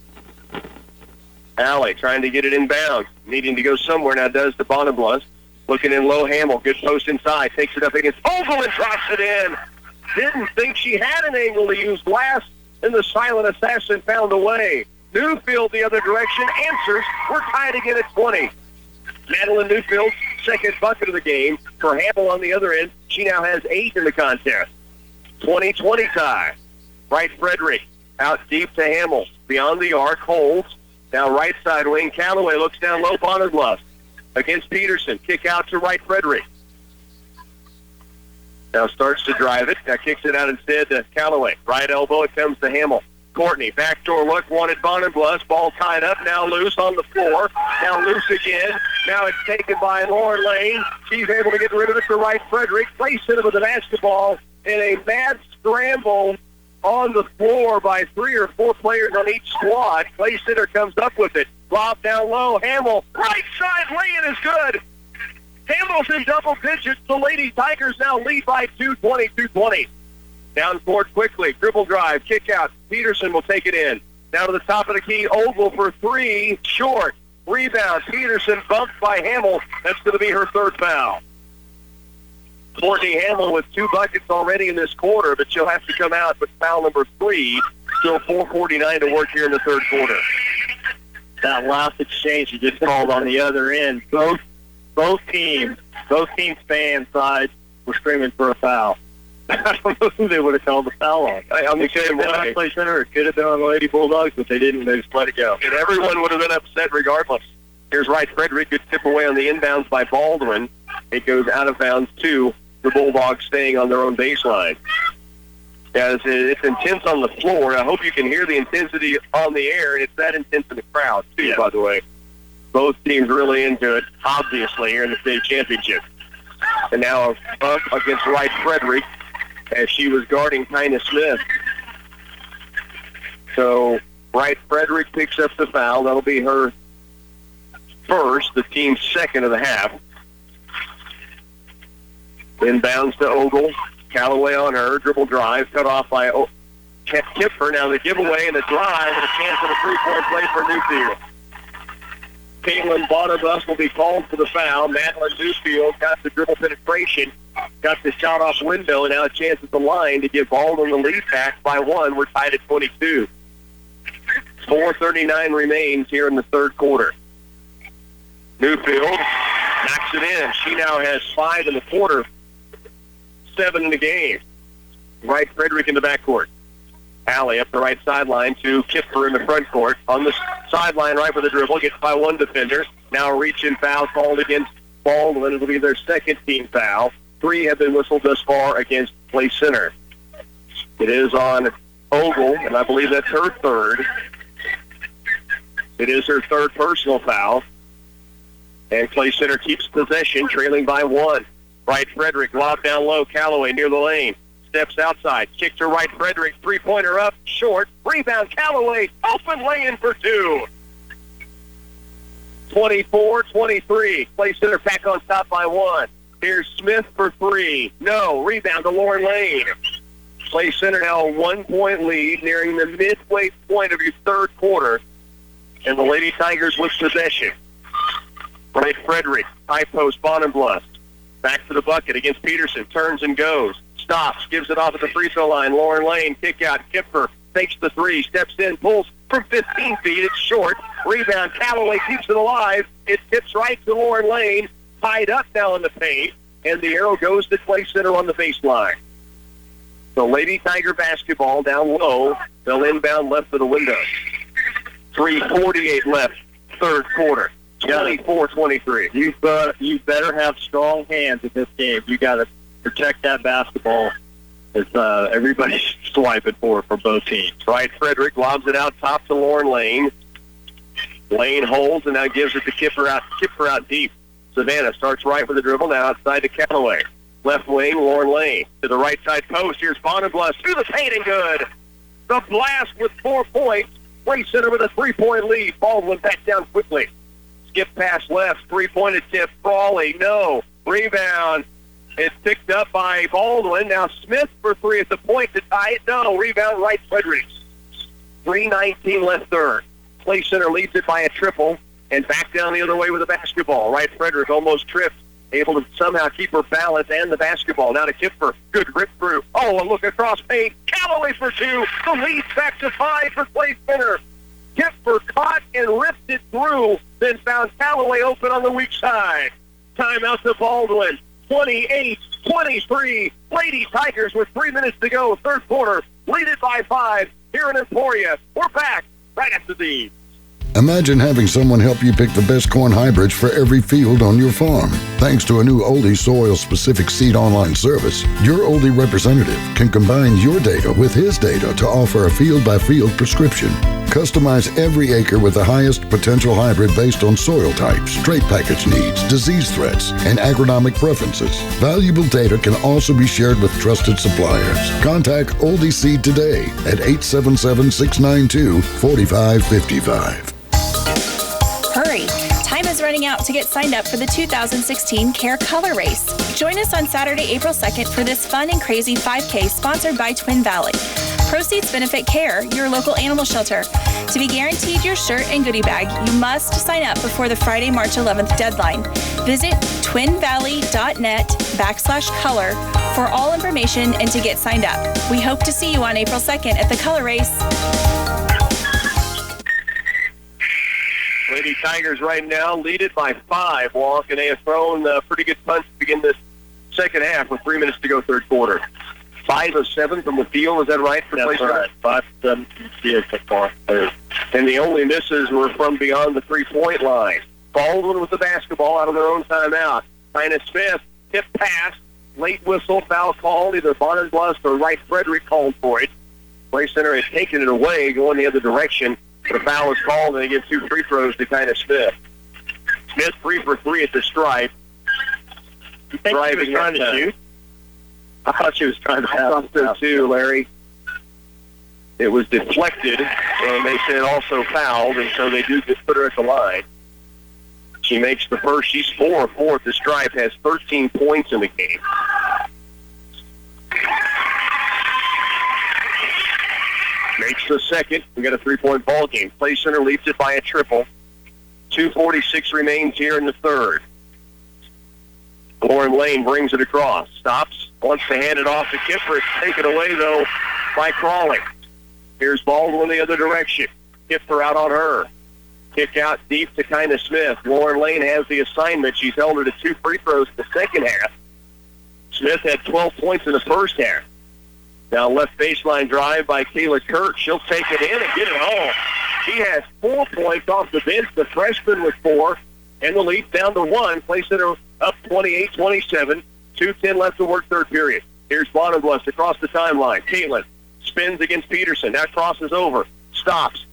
Alley trying to get it inbound, needing to go somewhere, now does to Bonenbluff. Looking in low, Hamill, good post inside, takes it up against Ogle and drops it in. Didn't think she had an angle to use glass, and the silent assassin found a way. Newfield the other direction, answers. We're tied again at 20. Madeline Newfield's second bucket of the game. For Hamill on the other end, she now has 8 in the contest. 20-20 tie. Wright Frederick out deep to Hamill. Beyond the arc, holds. Now right side wing, Callaway looks down low, Bonenbluff. Against Peterson, kick out to Wright Frederick. Now starts to drive it. Now kicks it out instead to Callaway. Right elbow, it comes to Hamill. Courtney, backdoor look, wanted Bonenbluff. Ball tied up, now loose on the floor. Now loose again. Now it's taken by Lauren Lane. She's able to get rid of it to Wright Frederick. Place it with the basketball in a mad scramble on the floor by 3 or 4 players on each squad. Clay Center comes up with it. Lob down low. Hamill, right side lay-in is good. Hamill's in double digits. The Lady Tigers now lead by 2, 22-20. Down court quickly. Dribble drive. Kick out. Peterson will take it in. Down to the top of the key. Ogle for 3. Short. Rebound. Peterson bumped by Hamill. That's going to be her third foul. Courtney Hamill with 2 buckets already in this quarter, but she'll have to come out with foul number 3. Still 4:49 to work here in the third quarter. That last exchange you just called on the other end, both teams fan sides were screaming for a foul. I don't know who they would have called the foul on. I'm the same way. Clay Center, it could have been on the Lady Bulldogs, but they didn't. They just let it go. And everyone would have been upset regardless. Here's Wright Frederick. Good tip away on the inbounds by Baldwin. It goes out of bounds to the Bulldogs staying on their own baseline. Yeah, it's intense on the floor. I hope you can hear the intensity on the air, and it's that intense in the crowd, too, by the way. Both teams really into it, obviously, here in the state championship. And now a bump against Wright Frederick as she was guarding Tina Smith. So Wright Frederick picks up the foul. That'll be her first, the team's second of the half. Inbounds to Ogle. Callaway on her. Dribble drive. Cut off by Kipper. Now the giveaway and the drive and a chance at a three-point play for Newfield. Caitlin Bonnebuss will be called for the foul. Madeline Newfield got the dribble penetration. Got the shot off window, and now a chance at the line to give Baldwin the lead back by 1. We're tied at 22. 4:39 remains here in the third quarter. Newfield knocks it in. She now has 5 in the quarter, 7 in the game. Wright Frederick in the backcourt. Alley up the right sideline to Kipper in the front court. On the sideline, right with the dribble, gets by 1 defender. Now a reach-in foul called against Baldwin. It'll be their second team foul. 3 have been whistled thus far against Clay Center. It is on Ogle, and I believe that's her third. It is her third personal foul. And Clay Center keeps possession, trailing by 1. Wright Frederick, lob down low. Callaway near the lane. Steps outside. Kick to Wright Frederick. Three-pointer up. Short. Rebound. Callaway. Open lay-in for 2. 24-23. Clay Center back on top by 1. Here's Smith for 3. No. Rebound to Lauren Lane. Clay Center now a 1-point lead, nearing the midway point of your third quarter. And the Lady Tigers with possession. Wright Frederick, high post, Bonenbluff. Back to the bucket against Peterson. Turns and goes. Stops. Gives it off at the free throw line. Lauren Lane, kick out. Kipper takes the 3. Steps in. Pulls from 15 feet. It's short. Rebound. Callaway keeps it alive. It tips right to Lauren Lane. Tied up now in the paint. And the arrow goes to Clay Center on the baseline. So Lady Tiger basketball down low. They'll inbound left of the window. 3:48 left. Third quarter. 24-23. You better have strong hands in this game. You got to protect that basketball. It's everybody's swiping for both teams. Wright Frederick lobs it out top to Lauren Lane. Lane holds and now gives it to Kipper out deep. Savannah starts right with the dribble, now outside to Callaway. Left wing, Lauren Lane. To the right side post, here's Bonenbluff through the paint and good. The blast with 4 points. Play center with a 3-point lead. Baldwin back down quickly. Skip pass left. 3-point attempt. Frawley, no. Rebound. It's picked up by Baldwin. Now Smith for 3 at the point to tie it. No. Rebound right Fredericks. 3:19 left third. Play center leads it by a triple. And back down the other way with the basketball. Right Frederick almost tripped. Able to somehow keep her balance and the basketball. Now to Kipfer. Good rip through. Oh, a look across paint. Callaway for 2. The lead's back to 5 for Clay Center. Kipfer caught and ripped it through. Then found Callaway open on the weak side. Timeout to Baldwin. 28-23. Lady Tigers with 3 minutes to go. Third quarter. Lead it by 5 here in Emporia. We're back right after these. Imagine having someone help you pick the best corn hybrids for every field on your farm. Thanks to a new Oldie soil-specific seed online service, your Oldie representative can combine your data with his data to offer a field-by-field prescription. Customize every acre with the highest potential hybrid based on soil types, trait package needs, disease threats, and agronomic preferences. Valuable data can also be shared with trusted suppliers. Contact Oldie Seed today at 877-692-4555. Hurry! Time is running out to get signed up for the 2016 CARE Color Race. Join us on Saturday, April 2nd for this fun and crazy 5K sponsored by Twin Valley. Proceeds benefit CARE, your local animal shelter. To be guaranteed your shirt and goodie bag, you must sign up before the Friday, March 11th deadline. Visit twinvalley.net/color for all information and to get signed up. We hope to see you on April 2nd at the Color Race. Lady Tigers right now lead it by 5, Walk, and they have thrown a pretty good punch to begin this second half with 3 minutes to go third quarter. 5 of 7 from the field, is that right? That's right. 5 of 7 from the field so far. And the only misses were from beyond the 3-point line. Baldwin with the basketball out of their own timeout. Tina Smith, tip pass, late whistle, foul called, either Bonenblust or Wright Frederick called for it. Play center has taken it away, going the other direction. But a foul is called, and they give 2 free throws to Tina Smith. Smith 3 for 3 at the stripe. You think she was trying to shoot? I thought she was trying to pass. I thought so too, Larry. It was deflected, and they said also fouled, and so they do just put her at the line. She makes the first. She's 4 of 4 at the stripe, has 13 points in the game. Makes the second. We got a 3-point ball game. Play center leads it by a triple. 2:46 remains here in the third. Lauren Lane brings it across. Stops. Wants to hand it off to Kipper. It's taken away, though, by Crawley. Here's Baldwin the other direction. Kipper out on her. Kick out deep to Tina Smith. Lauren Lane has the assignment. She's held her to 2 free throws in the second half. Smith had 12 points in the first half. Now left baseline drive by Kayla Kurt. She'll take it in and get it home. She has 4 points off the bench. The freshman with 4. And the lead down to 1. Play center up 28-27. 2:10 left to work third period. Here's Bonenblust across the timeline. Caitlin spins against Peterson. Now crosses over. Stops.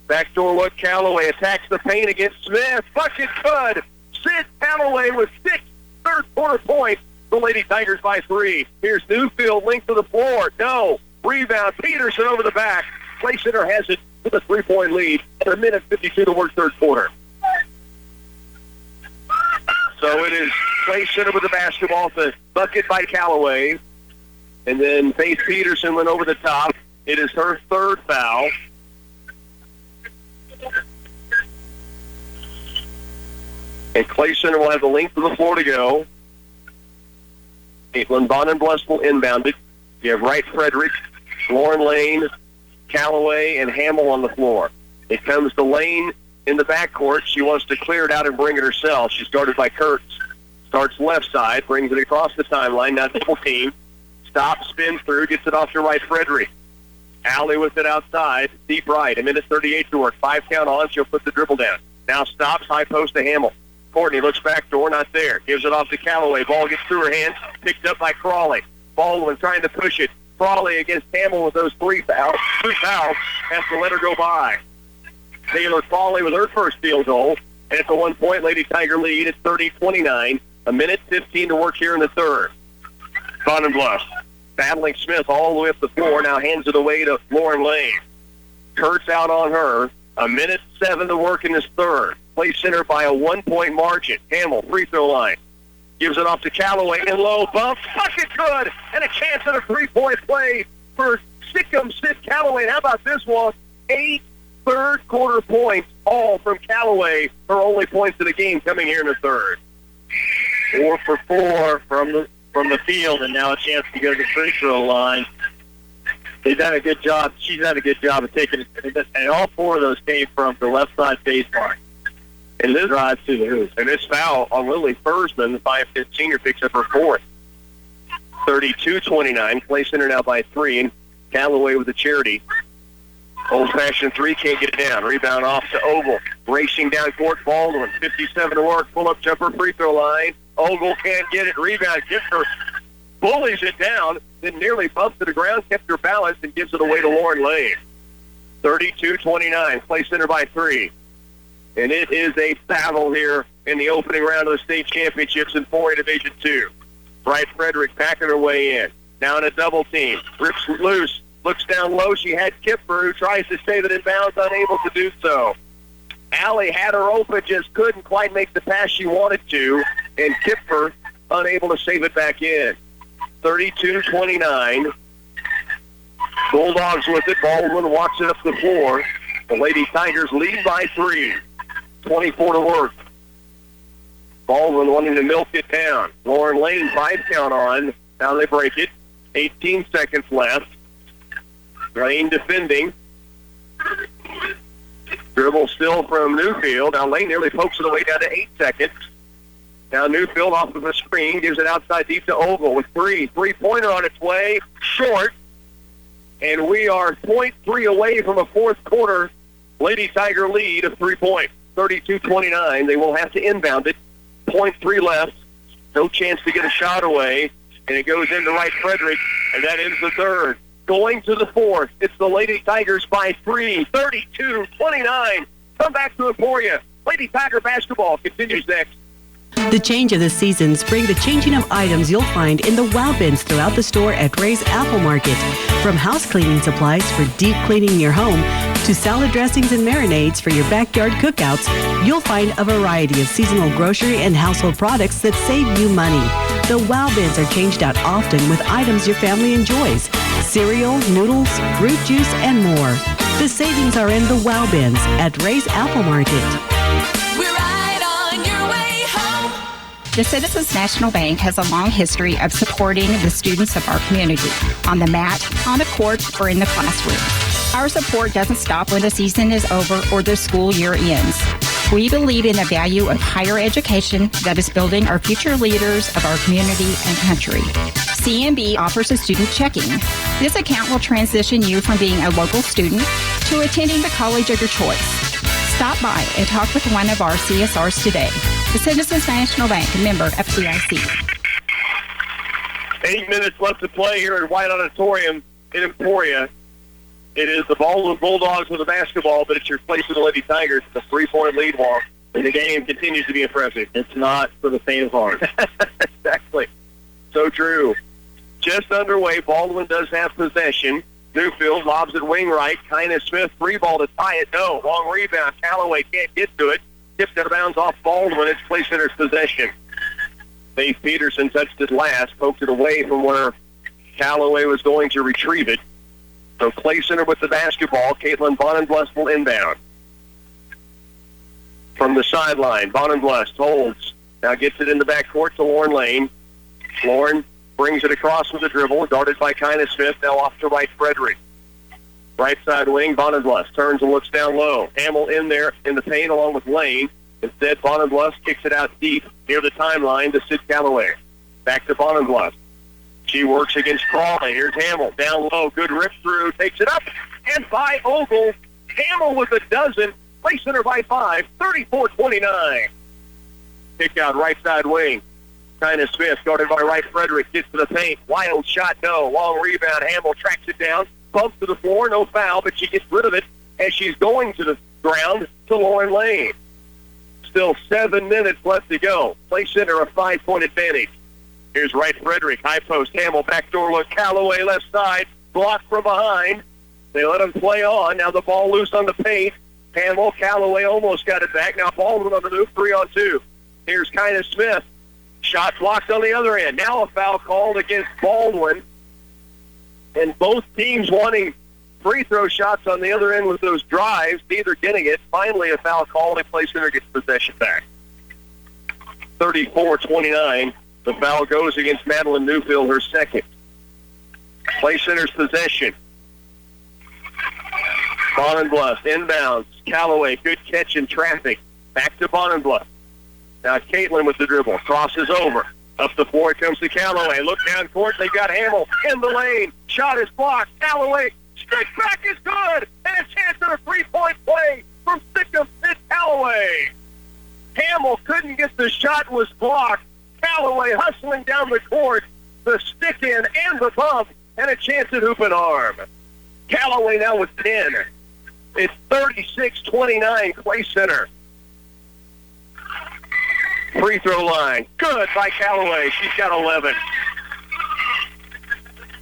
Backdoor look. Callaway attacks the paint against Smith. Bucket good. Sid Callaway with 6 third quarter points. The Lady Tigers by 3. Here's Newfield linked to the floor. No. Rebound. Peterson over the back. Play center has it with a 3-point lead. And a minute 52 to work third quarter. So it is Play center with the basketball. The bucket by Callaway. And then Faith Peterson went over the top. It is her third foul. And Clay Center will have the length of the floor to go. Caitlin Bonenblust will inbound it. You have Wright Frederick, Lauren Lane, Callaway, and Hamill on the floor. It comes to Lane in the backcourt. She wants to clear it out and bring it herself. She's guarded by Kurtz. Starts left side, brings it across the timeline. Now double team. Stops, spins through, gets it off to Wright Frederick. Alley with it outside, deep right. A minute 38 to work. 5 count on. She'll put the dribble down. Now stops, high post to Hamill. Courtney looks back door, not there. Gives it off to Callaway. Ball gets through her hands. Picked up by Crawley. Baldwin trying to push it. Crawley against Hamill with those 3 fouls. 2 fouls. Has to let her go by. Taylor Crawley with her first field goal. And it's a 1-point Lady Tiger lead. It's 30-29. A minute 15 to work here in the third. Bonenblust battling Smith all the way up the floor. Now hands it away to Lauren Lane. Kurtz out on her. 1:07 to work in this third. Plays center by a 1-point margin. Hamill, free throw line. Gives it off to Callaway and low bump. Bucket good! And a chance at a 3-point play for Sickum Sid Callaway. How about this one? 8 third-quarter points, all from Callaway. Her only points of the game coming here in the third. 4 for 4 from the field, and now a chance to go to the free throw line. They've done a good job. She's done a good job of taking it, and all 4 of those came from the left side baseline. And this drive to the hoop. And this foul on Lily Fursman, the 5'10" senior, picks up her 4th. 32-29. Play center now by 3, and Callaway with the charity. Old-fashioned 3, can't get it down. Rebound off to Ogle. Racing down court, Baldwin. 57 to work. Pull-up jumper, free throw line. Ogle can't get it. Rebound. Gifter bullies it down, then nearly bumps to the ground, kept her balance, and gives it away to Lauren Lane. 32-29. Play center by 3. And it is a battle here in the opening round of the state championships in 4A Division II. Wright Frederick packing her way in. Now in a double team. Rips loose. Looks down low. She had Kipper, who tries to save it in bounds, unable to do so. Allie had her open, just couldn't quite make the pass she wanted to. And Kipper unable to save it back in. 32-29. Bulldogs with it. Baldwin walks it up the floor. The Lady Tigers lead by 3. 24 to work. Baldwin wanting to milk it down. Lauren Lane 5 count on. Now they break it. 18 seconds left. Lane defending. Dribble still from Newfield. Now Lane nearly pokes it away down to 8 seconds. Now Newfield off of a screen. Gives it outside deep to Ogle with 3. 3-pointer on its way. Short. And we are 0.3 away from a fourth quarter Lady Tiger lead of 3 points. 32-29. They will have to inbound it. 0.3 left. No chance to get a shot away. And it goes into Wright Frederick. And that ends the third. Going to the fourth. It's the Lady Tigers by 3. 32-29. Come back to Emporia. Lady Tiger basketball continues next. The change of the seasons bring the changing of items you'll find in the wow bins throughout the store at Ray's Apple Market. From house cleaning supplies for deep cleaning your home to salad dressings and marinades for your backyard cookouts, you'll find a variety of seasonal grocery and household products that save you money. The wow bins are changed out often with items your family enjoys. Cereal, noodles, fruit juice, and more. The savings are in the wow bins at Ray's Apple Market. The Citizens National Bank has a long history of supporting the students of our community on the mat, on the court, or in the classroom. Our support doesn't stop when the season is over or the school year ends. We believe in the value of higher education that is building our future leaders of our community and country. CNB offers a student checking. This account will transition you from being a local student to attending the college of your choice. Stop by and talk with one of our CSRs today. The Citizens National Bank, a member FDIC. 8 minutes left to play here at White Auditorium in Emporia. It is the Baldwin Bulldogs with the basketball, but it's your place of the Lady Tigers. It's a 3-point lead walk, and the game continues to be impressive. It's not for the faint of heart. Exactly. So true. Just underway, Baldwin does have possession. Newfield lobs it wing right. Kyna Smith, 3 ball to tie it. No. Long rebound. Callaway can't get to it. Tipped out of bounds off Baldwin. It's place center's possession. Faith Peterson touched it last, poked it away from where Callaway was going to retrieve it. So play center with the basketball. Caitlin Bonenblust will inbound. From the sideline, Bonenblust holds. Now gets it in the backcourt to Lauren Lane. Lauren brings it across with a dribble, guarded by Kyna Smith, now off to Wright Frederick. Right side wing, Bonenblust turns and looks down low. Hamill in there in the paint along with Lane. Instead, Bonenblust kicks it out deep near the timeline to Sid Callaway. Back to Bonenblust. She works against Crawley. Here's Hamill down low. Good rip through. Takes it up. And by Ogle. Hamill with a dozen. Play center by 5. 34-29. Kick out right side wing. Kyna Smith guarded by Wright Frederick. Gets to the paint. Wild shot. No. Long rebound. Hamill tracks it down. Bumps to the floor. No foul, but she gets rid of it as she's going to the ground to Lauren Lane. Still 7 minutes left to go. Play center a 5-point advantage. Here's Wright Frederick, high post, Hamill, backdoor look, Callaway left side, blocked from behind. They let him play on. Now the ball loose on the paint. Hamill, Callaway almost got it back. Now Baldwin on the move, 3-on-2. Here's Kyna Smith. Shot blocked on the other end. Now a foul called against Baldwin. And both teams wanting free throw shots on the other end with those drives, neither getting it. Finally a foul called and Clay Center gets possession back. 34-29. The foul goes against Madeline Newfield, her second. Clay Center's possession. Bonenbluff inbounds. Callaway, good catch in traffic. Back to Bonenbluff. Now Caitlin with the dribble. Crosses over. Up the floor comes to Callaway. Look down court. They got Hamill in the lane. Shot is blocked. Callaway, straight back is good. And a chance at a three-point play from Sickham. It's Callaway. Hamill couldn't get the shot, was blocked. Callaway hustling down the court. The stick in and the bump. And a chance at hoop and arm. Callaway now with 10. It's 36-29, Clay Center. Free throw line. Good by Callaway. She's got 11.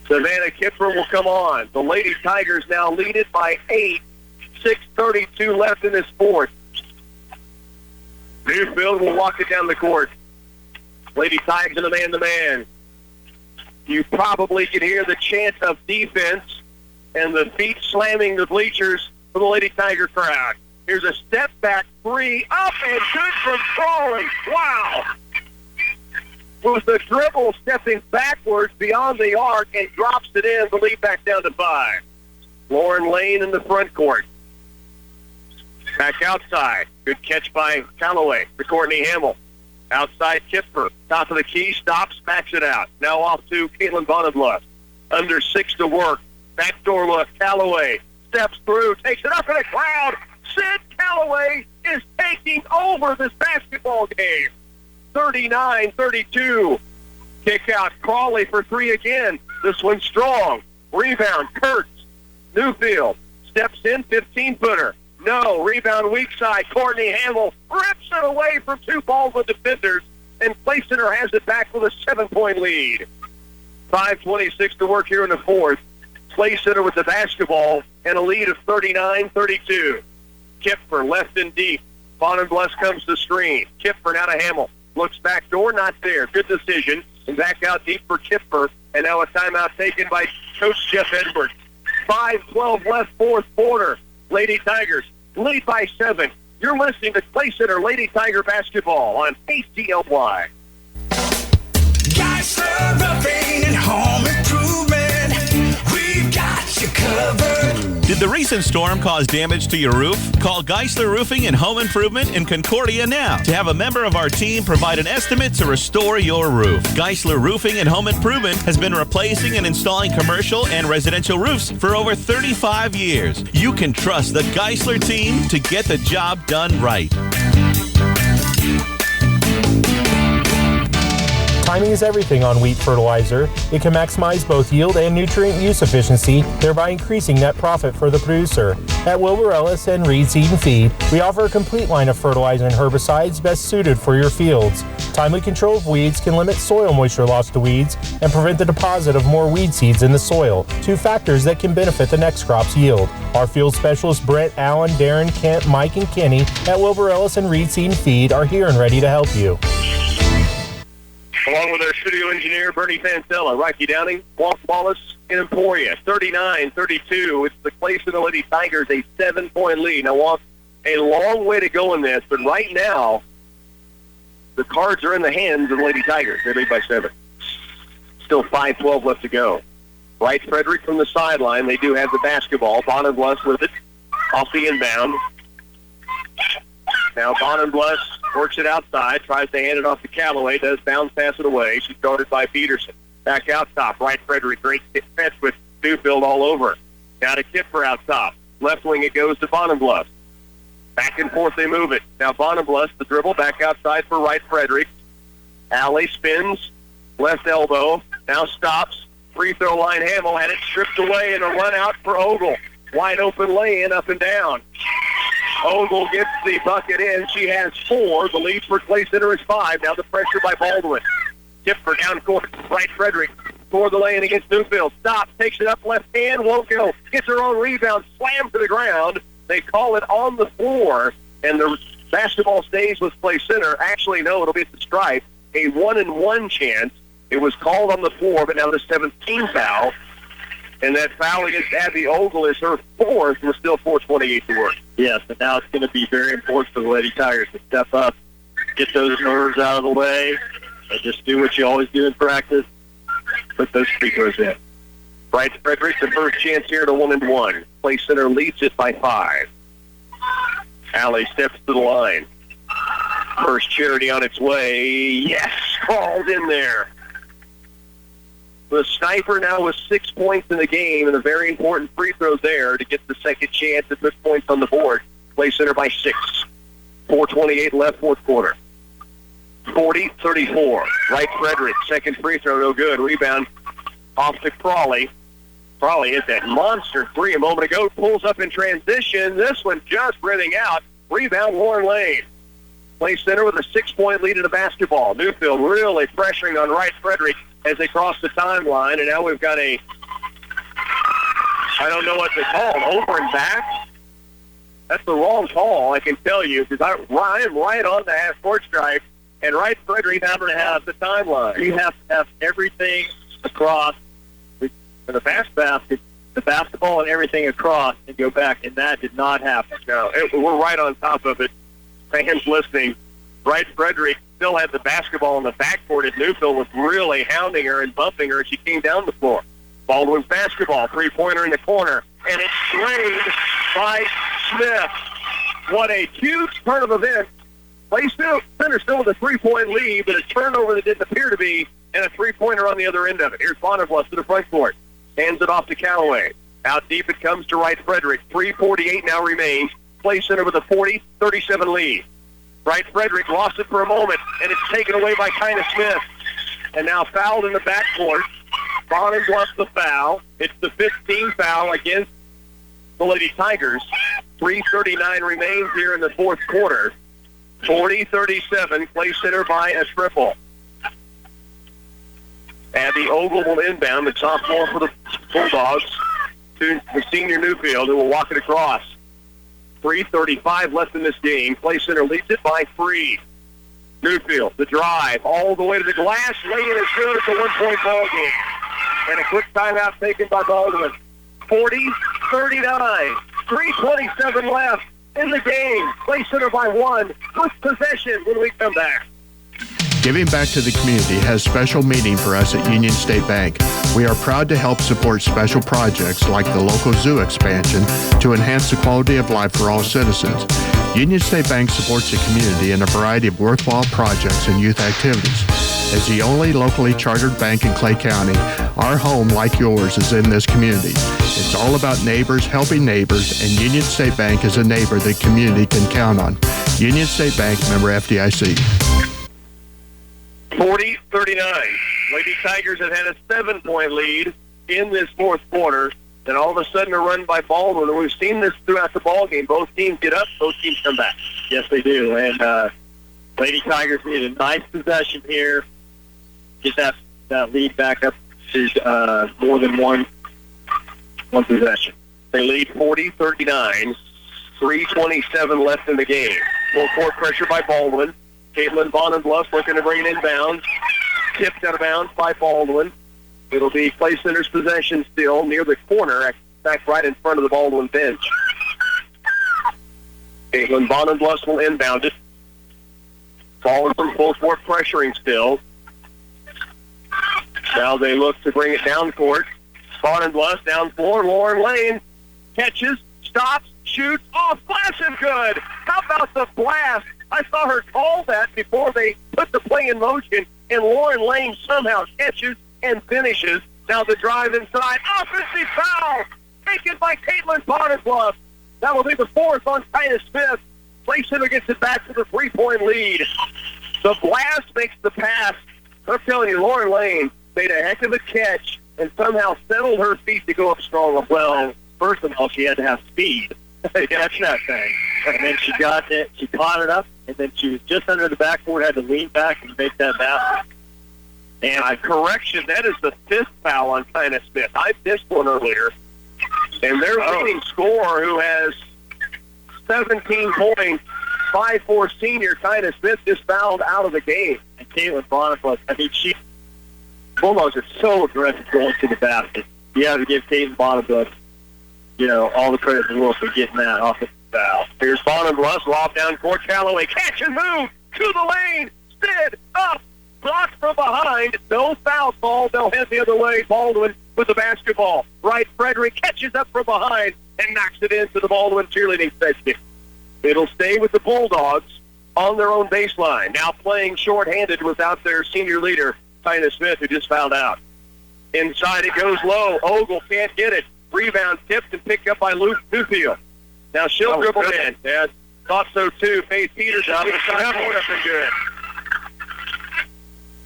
Savannah Kipper will come on. The Lady Tigers now lead it by 8. 6:32 left in this fourth. Newfield will walk it down the court. Lady Tigers in a man-to-man. You probably can hear the chant of defense and the feet slamming the bleachers for the Lady Tiger crowd. Here's a step back three, up and good from Crawley. Wow. With the dribble stepping backwards beyond the arc and drops it in, the lead back down to 5. Lauren Lane in the front court. Back outside. Good catch by Callaway for Courtney Hamill. Outside Kipper. Top of the key, stops, backs it out. Now off to Caitlin Bonenbluff. Under 6 to work. Backdoor look. Callaway steps through, takes it up in a crowd. Sid Callaway is taking over this basketball game. 39-32. Kick out. Crawley for 3 again. This one's strong. Rebound. Kurtz. Newfield steps in, 15-footer. No. Rebound weak side. Courtney Hamill rips it away from 2 Baldwin defenders, and Clay Center has it back with a 7-point lead. 5:26 to work here in the fourth. Clay Center with the basketball and a lead of 39-32. Kipper left and deep. Bonenbluff comes to screen. Kipper now to Hamill. Looks back door, not there. Good decision. And back out deep for Kipper. And now a timeout taken by Coach Jeff Edwards. 5:12 left, fourth quarter. Lady Tigers lead by 7. You're listening to Clay Center Lady Tiger basketball on KCLY. Geisler Roofing and Home Improvement. We've got you covered. Did the recent storm cause damage to your roof? Call Geisler Roofing and Home Improvement in Concordia now to have a member of our team provide an estimate to restore your roof. Geisler Roofing and Home Improvement has been replacing and installing commercial and residential roofs for over 35 years. You can trust the Geisler team to get the job done right. Timing is everything on wheat fertilizer. It can maximize both yield and nutrient use efficiency, thereby increasing net profit for the producer. At Wilbur Ellis and Reed Seed and Feed, we offer a complete line of fertilizer and herbicides best suited for your fields. Timely control of weeds can limit soil moisture loss to weeds and prevent the deposit of more weed seeds in the soil, 2 factors that can benefit the next crop's yield. Our field specialists Brett, Allen, Darren, Kent, Mike, and Kenny at Wilbur Ellis and Reed Seed and Feed are here and ready to help you. Along with our studio engineer, Bernie Fancella, Rocky Downing, Walt Wallace in Emporia. 39-32. It's the Clay Center Lady Tigers, a 7-point lead. Now, Walt, a long way to go in this, but right now, the cards are in the hands of the Lady Tigers. They lead by 7. Still 5:12 left to go. Wright Frederick from the sideline. They do have the basketball. Bonenbluff with it off the inbound. Now Bonenbluff works it outside, tries to hand it off to Callaway, does bounce pass it away. She's guarded by Peterson. Back out top, Wright Frederick, great catch with Newfield all over. Now to Kipper out top. Left wing it goes to Bonenbluff. Back and forth they move it. Now Bonenbluff, the dribble, back outside for Wright Frederick. Alley spins, left elbow, now stops. Free throw line, Hamill had it stripped away and a run out for Ogle. Wide open lay-in, up and down. Ogle gets the bucket in. She has 4. The lead for Clay Center is 5. Now the pressure by Baldwin. Tip for down court. Right Frederick toward the lane against Newfield. Stops, takes it up left hand, won't go. Gets her own rebound, slammed to the ground. They call it on the floor, and the basketball stays with Play Center. Actually, no, it'll be at the stripe. A 1-and-1 chance. It was called on the floor, but now the 17th foul. And that foul against Abby Ogle is her fourth, with still 4:28 to work. Yes, and now it's going to be very important for the Lady Tigers to step up, get those nerves out of the way, and just do what you always do in practice. Put those free throws in. Right, Frederick, the first chance here to 1-and-1. Play Center leads it by 5. Allie steps to the line. First charity on its way. Yes, called in there. The sniper now with 6 points in the game, and a very important free throw there to get the second chance to put points on the board. Play Center by 6. 4:28 left, fourth quarter. 40-34. Right Frederick, second free throw, no good. Rebound off to Crawley. Crawley hit that monster three a moment ago. Pulls up in transition. This one just ripping out. Rebound, Lauren Lane. Play Center with a 6-point lead in the basketball. Newfield really pressuring on Right Frederick as they cross the timeline. And now we've got I don't know what they call it, over and back. That's the wrong call, I can tell you, because I'm right on the half-court stripe, and Right Frederick happened to have the timeline. You have to have everything across the fast basket, the basketball and everything across, and go back, and that did not happen. No, we're right on top of it. Fans listening, Right Frederick still had the basketball in the backcourt, and Newfield was really hounding her and bumping her as she came down the floor. Baldwin's basketball, three-pointer in the corner, and it's drained by Smith. What a huge turn of events. Play Center still with a 3-point lead, but a turnover that didn't appear to be, and a three-pointer on the other end of it. Here's Bonnerbluff to the front court. Hands it off to Callaway. Out deep it comes to Right Frederick. 3:48 now remains. Play Center with a 40-37 lead. Right Frederick lost it for a moment, and it's taken away by Kyna Smith. And now fouled in the backcourt. Bonnerbluff the foul. It's the 15th foul against the Lady Tigers. 3:39 remains here in the fourth quarter. 40-37, Play Center by a triple. Abby Ogle will inbound, the sophomore for the Bulldogs, to the senior Newfield, who will walk it across. 3:35 left in this game. Play Center leads it by 3. Newfield, the drive, all the way to the glass. Lay-in is good. It's a 1-point ball game. And a quick timeout taken by Baldwin. 40-39. 3:27 left in the game. Play Center by 1. With possession when we come back. Giving back to the community has special meaning for us at Union State Bank. We are proud to help support special projects like the local zoo expansion to enhance the quality of life for all citizens. Union State Bank supports the community in a variety of worthwhile projects and youth activities. As the only locally chartered bank in Clay County, our home, like yours, is in this community. It's all about neighbors helping neighbors, and Union State Bank is a neighbor the community can count on. Union State Bank, member FDIC. 40-39. Lady Tigers have had a 7-point lead in this fourth quarter. Then all of a sudden a run by Baldwin. And we've seen this throughout the ball game. Both teams get up, both teams come back. Yes, they do. And Lady Tigers need a nice possession here. Get that lead back up to more than one possession. They lead 40-39. 3:27 left in the game. Full court pressure by Baldwin. Caitlin Bonnerbluff looking to bring it inbounds. Tipped out of bounds by Baldwin. It'll be Play Center's possession still near the corner, back right in front of the Baldwin bench. Caitlin Bonnerbluff will inbound it. Falling from full court pressuring still. Now they look to bring it down court. Bonnerbluff down floor. Lauren Lane catches, stops, shoots. Oh, flash is good. How about the blast? I saw her call that before they put the play in motion, and Lauren Lane somehow catches and finishes. Now the drive inside. Offensive foul taken by Caitlin Bonnerbluff. That will be the fourth on Kyna Smith. Play Center gets it back to the 3-point lead. The blast makes the pass. I'm telling you, Lauren Lane made a heck of a catch and somehow settled her feet to go up strong. Well, first of all, she had to have speed. Catch that thing. And then she got it. She caught it up, and then she was just under the backboard, had to lean back and make that basket. And a correction, that is the 5th foul on Kinda Smith. I missed one earlier. And their leading scorer, who has 17 points, 5'4" senior Kinda Smith, just fouled out of the game. And Caitlin Boniface, Bulldogs are so aggressive going to the basket. You have to give Caitlin Boniface, all the credit in the world for getting that offensive foul. Here's Bonenbluss, lob down court. Callaway, catch and move to the lane. Spin up. Blocked from behind. No foul ball. They'll head the other way. Baldwin with the basketball. Wright Frederick catches up from behind and knocks it into the Baldwin cheerleading section. It'll stay with the Bulldogs on their own baseline. Now playing shorthanded without their senior leader, Kinda Smith, who just fouled out. Inside it goes low. Ogle can't get it. Rebound tipped and picked up by Luke Newfield. Now she'll dribble in. Yeah, thought so too. Faith Peters up inside court up and good.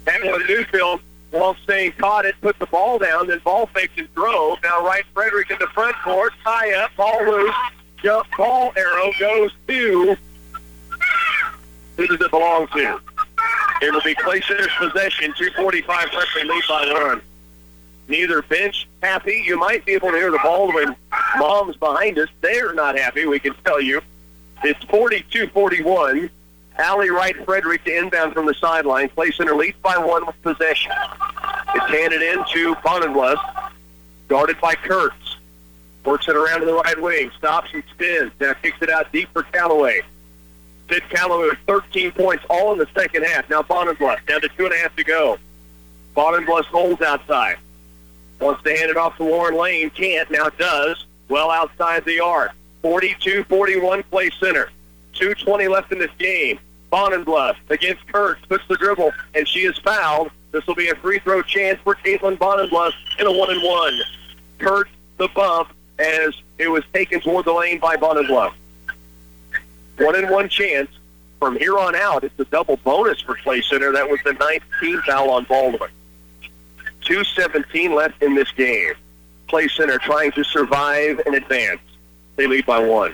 And with Newfield, saying caught it, put the ball down, then ball fakes and drove. Now Wright Frederick in the front court, tie up, ball loose, jump ball arrow goes to who does it belong to? It will be Clay Center's possession. 2:45 freshman lead by 1. Neither bench happy. You might be able to hear the Baldwin moms behind us. They're not happy, we can tell you. It's 42-41. Allie Wright Frederick to inbound from the sideline. Clay Center leads by 1 with possession. It's handed in to Bonenbluss, guarded by Kurtz. Works it around to the right wing. Stops and spins. Now kicks it out deep for Callaway. Sid Callaway with 13 points all in the second half. Now Bonenbluss down to 2.5 to go. Bonenbluss holds outside. Wants to hand it off to Lauren Lane. Can't. Now does. Well outside the arc. 42-41 Clay Center. 2:20 left in this game. Bonenbluss against Kurtz. Puts the dribble, and she is fouled. This will be a free throw chance for Caitlin Bonenbluss in a 1-and-1. Kurtz the bump as it was taken toward the lane by Bonenbluss. 1-and-1 chance. From here on out, it's a double bonus for Clay Center. That was the 9th team foul on Baldwin. 2:17 left in this game. Clay Center trying to survive and advance. They lead by 1.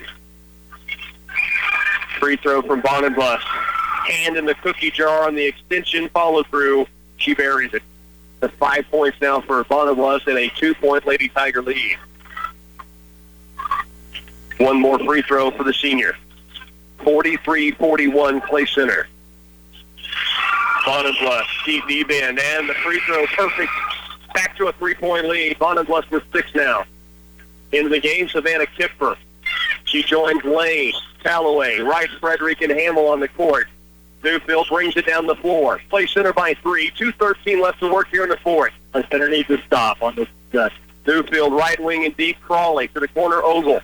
Free throw from Bonenbluss. Hand in the cookie jar on the extension. Follow through. She buries it. The 5 points now for Bonenbluss and a 2-point Lady Tiger lead. One more free throw for the senior. 43-41 Clay Center. Bonenbluss, deep deep end, and the free throw perfect. Back to a 3-point lead. Bonenbluss with 6 now. Into the game, Savannah Kipfer. She joins Lane, Callaway, Wright, Frederick, and Hamill on the court. Newfield brings it down the floor. Clay Center by 3. 2:13 left to work here in the fourth. Clay Center needs to stop on this gut. Newfield right wing and deep. Crawley to the corner. Ogle.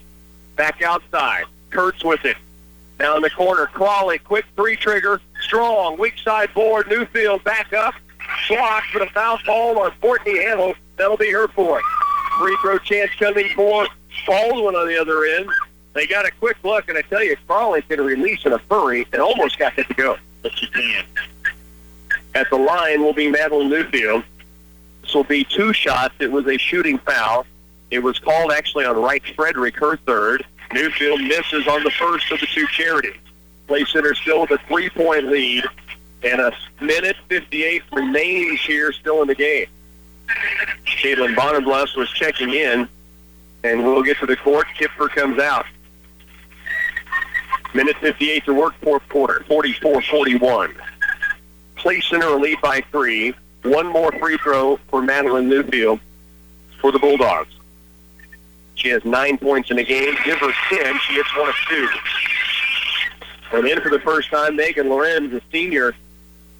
Back outside. Kurtz with it. Now in the corner. Crawley, quick 3 trigger. Strong, weak side board. Newfield back up. Blocked, but a foul ball on Courtney Hamill. That'll be her fourth. Free throw chance coming for Baldwin on the other end. They got a quick look, and I tell you, Crawley's going to release in a hurry and almost got it to go. But she can't. At the line will be Madeline Newfield. This will be 2 shots. It was a shooting foul. It was called actually on Wright Frederick, her third. Newfield misses on the first of the 2 charities. Clay Center still with a 3-point lead, and a minute 58 remains here still in the game. Caitlin Bonenbluss was checking in, and we'll get to the court. Kipfer comes out. Minute 58 to work, fourth quarter, 44-41. Clay Center will lead by 3. One more free throw for Madeline Newfield for the Bulldogs. She has 9 points in the game. Give her 10. She hits 1 of 2. And in for the first time, Megan Lorenz, the senior,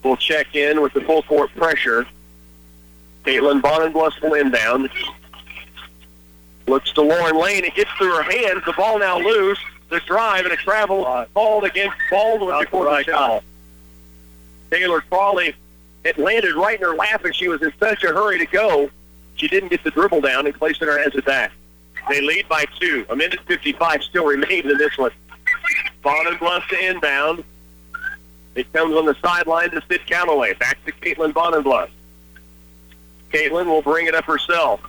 will check in with the full court pressure. Caitlin Bonenbluss will inbound. Looks to Lauren Lane. It gets through her hands. The ball now loose. The drive and a travel ball against Baldwin before the shot. Taylor Crawley, it landed right in her lap, and she was in such a hurry to go. She didn't get the dribble down, and Clay Center has it back. They lead by 2. A minute 55 still remains in this one. Bonenbluss to inbound. It comes on the sideline to Sid Callaway. Back to Caitlin Bonenbluss. Caitlin will bring it up herself.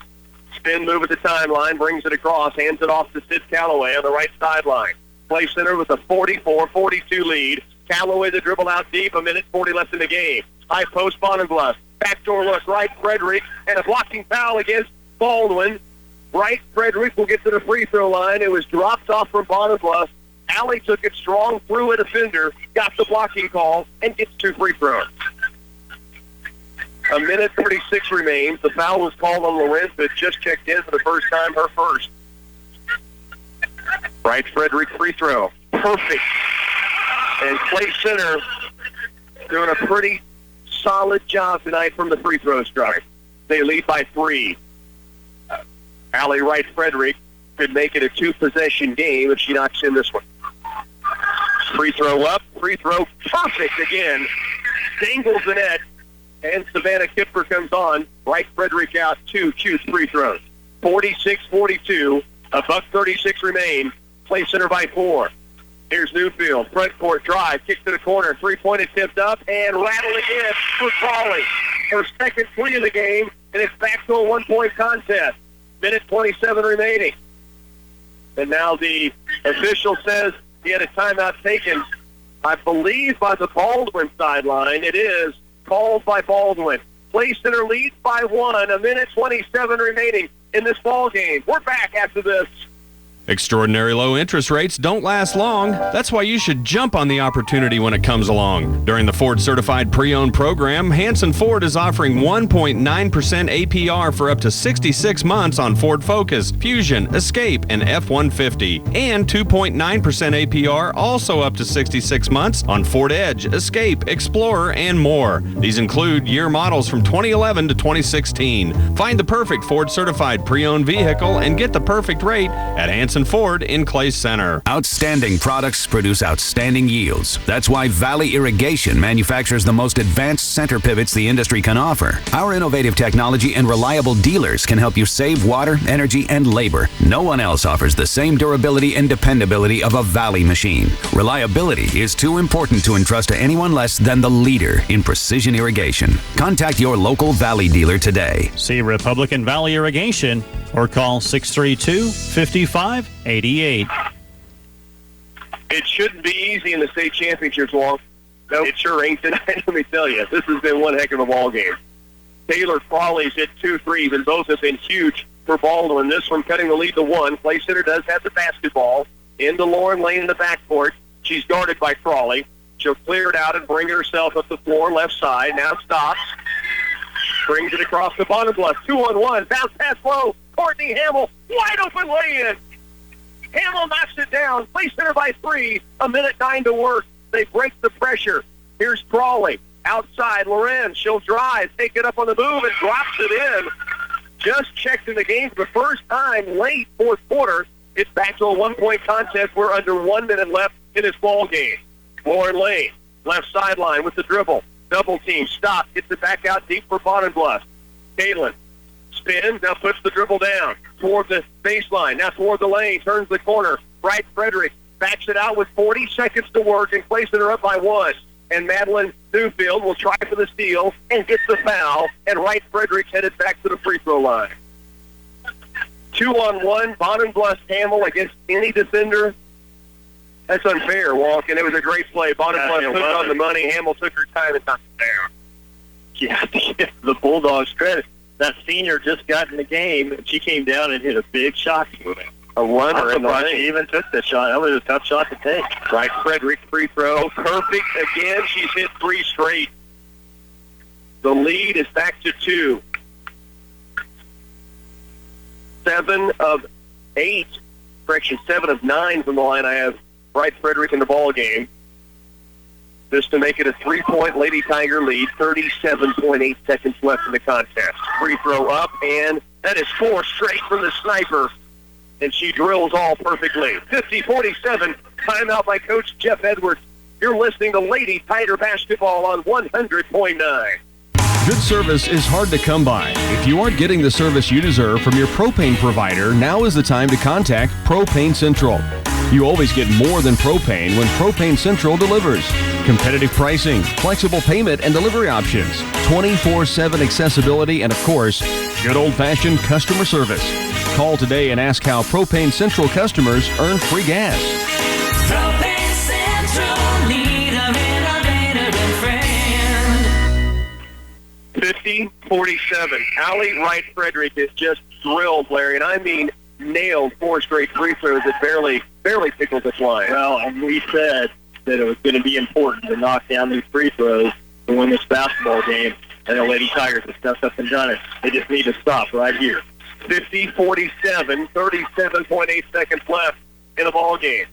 Spin move at the timeline, brings it across, hands it off to Sid Callaway on the right sideline. Clay Center with a 44-42 lead. Callaway the dribble out deep, a minute 40 left in the game. High post Bonenbluss. Backdoor look, Wright Frederick, and a blocking foul against Baldwin. Wright Frederick will get to the free throw line. It was dropped off from Bonner Bluff. Allie took it strong through a defender, got the blocking call, and gets 2 free throws. A minute 36 remains. The foul was called on Lorenz, but just checked in for the first time, her first. Wright Frederick free throw. Perfect. And Clay Center doing a pretty solid job tonight from the free throw stripe. They lead by 3. Allie Wright Frederick could make it a 2-possession game if she knocks in this one. Free throw up, free throw perfect again. Dangles the net, and Savannah Kipper comes on. Wright Frederick out 2 free throws. 46-42, $1:36 remain. Play Center by 4. Here's Newfield, front court drive, kick to the corner, three-pointer tipped up, and rattling in for Crawley. Her second 3 of the game, and it's back to a 1-point contest. Minute 27 remaining. And now the official says he had a timeout taken, I believe, by the Baldwin sideline. It is called by Baldwin. Play Center leads by 1, a minute 27 remaining in this ball game. We're back after this. Extraordinary low interest rates don't last long. That's why you should jump on the opportunity when it comes along. During the Ford Certified Pre-Owned program, Hanson Ford is offering 1.9% APR for up to 66 months on Ford Focus, Fusion, Escape, and F-150. And 2.9% APR also up to 66 months on Ford Edge, Escape, Explorer, and more. These include year models from 2011 to 2016. Find the perfect Ford Certified Pre-Owned vehicle and get the perfect rate at Hanson Ford in Clay Center. Outstanding products produce outstanding yields. That's why Valley Irrigation manufactures the most advanced center pivots the industry can offer. Our innovative technology and reliable dealers can help you save water, energy, and labor. No one else offers the same durability and dependability of a Valley machine. Reliability is too important to entrust to anyone less than the leader in precision irrigation. Contact your local Valley dealer today. See Republican Valley Irrigation or call 632-5588. It shouldn't be easy in the state championships, Walt. No, it sure ain't tonight, let me tell you. This has been one heck of a ball game. Taylor Crawley's hit 2 threes, and both have been huge for Baldwin. This one cutting the lead to 1. Play Center does have the basketball into Lauren Lane in the backcourt. She's guarded by Crawley. She'll clear it out and bring it herself up the floor, left side. Now stops. Brings it across the bottom bluff. 2-on-1. Bounce pass low. Courtney Hamill, wide open lay-in. Hamill knocks it down. Play Center by 3. A minute 9 to work. They break the pressure. Here's Crawley. Outside, Loren. She'll drive, take it up on the move, and drops it in. Just checked in the game for the first time late fourth quarter. It's back to a 1-point contest. We're under 1 minute left in this ball game. Lauren Lane, left sideline with the dribble. Double team, stop, gets it back out deep for Bonner Bluff. Caitlin spins, now puts the dribble down toward the baseline, now toward the lane, turns the corner. Wright Frederick backs it out with 40 seconds to work and places her up by 1. And Madeline Newfield will try for the steal and gets the foul, and Wright Frederick's headed back to the free throw line. 2-on-1, Bonner Bluff Hamill against any defender. That's unfair, Walk, and it was a great play. Bonner Bluff took on the money. Hamill took her time and knocked it down. Yeah, to give the Bulldogs credit, that senior just got in the game, and she came down and hit a big shot. A runner in the lane. She even took the shot. That was a tough shot to take. Wright Frederick free throw. Perfect again. She's hit 3 straight. The lead is back to 2. 7 of 9 from the line. I have Wright Frederick in the ball game. This to make it a 3-point Lady Tiger lead. 37.8 seconds left in the contest. Free throw up, and that is 4 straight from the sniper. And she drills all perfectly. 50-47, timeout by Coach Jeff Edwards. You're listening to Lady Tiger Basketball on 100.9. Good service is hard to come by. If you aren't getting the service you deserve from your propane provider, now is the time to contact Propane Central. You always get more than propane when Propane Central delivers. Competitive pricing, flexible payment and delivery options, 24/7 accessibility, and of course, good old-fashioned customer service. Call today and ask how Propane Central customers earn free gas. Propane Central, leader, innovator, and friend. 50-47. Allie Wright Frederick is just drilled, Larry, and I mean nailed 4 straight free throws that barely tickled the line. Well, and we said that it was going to be important to knock down these free throws to win this basketball game, and the Lady Tigers have stepped up and done it. They just need to stop right here. 50-47, 37.8 seconds left in the ball game.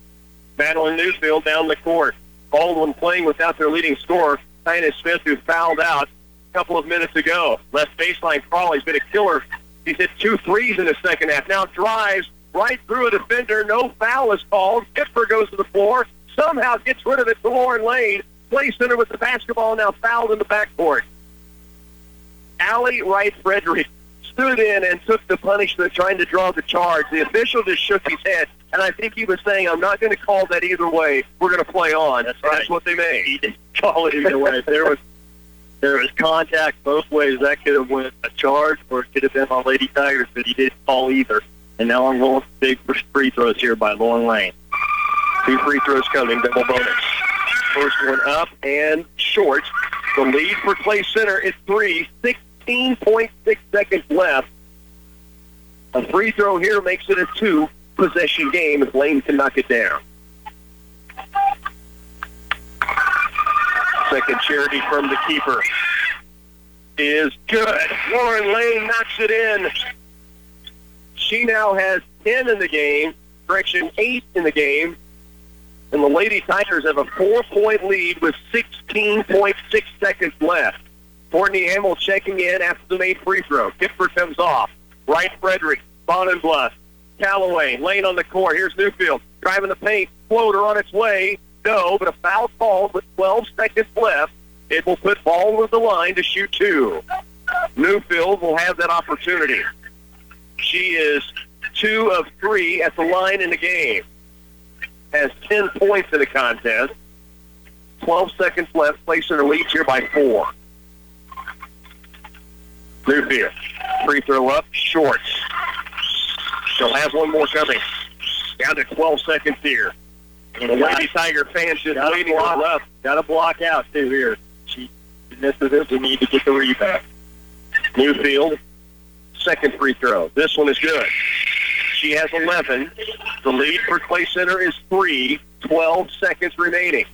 Madeline Newfield down the court. Baldwin playing without their leading scorer, Dinah Smith, who fouled out a couple of minutes ago. Left baseline Crawley's been a killer. He's hit 2 threes in the second half. Now drives right through a defender. No foul is called. Kipper goes to the floor. Somehow gets rid of it to Lauren Lane. Play center with the basketball, now fouled in the backcourt. Allie Wright Frederick stood in and took the punishment, trying to draw the charge. The official just shook his head, and I think he was saying, I'm not going to call that either way. We're going to play on. That's right. That's what they made. He didn't call it either way. There was contact both ways. That could have went a charge, or it could have been on Lady Tigers, but he didn't call either. And now I'm rolling big free throws here by Lauren Lane. 2 free throws coming, double bonus. First one up and short. The lead for Clay Center is 3, 16.6 seconds left. A free throw here makes it a 2-possession game if Lane can knock it down. Second charity from the keeper is good. Lauren Lane knocks it in. She now has 10 in the game, 8 in the game, and the Lady Tigers have a 4-point lead with 16.6 seconds left. Courtney Hamill checking in after the made free throw. Kipper comes off. Wright Frederick, Bonenbluff, Callaway, Lane on the court. Here's Newfield driving the paint. Floater on its way. No, but a foul called with 12 seconds left. It will put ball with the line to shoot 2. Newfield will have that opportunity. She is 2 of 3 at the line in the game. Has 10 points in the contest. 12 seconds left. Place in the lead here by 4. Newfield. Free throw up. Short. She'll have one more coming. Down to 12 seconds here. And the Lady Tiger fans just waiting on left. Got to block out, too, here. She misses it. We need to get the rebound. Newfield. Second free throw. This one is good. She has 11. The lead for Clay Center is 3. 12 seconds remaining.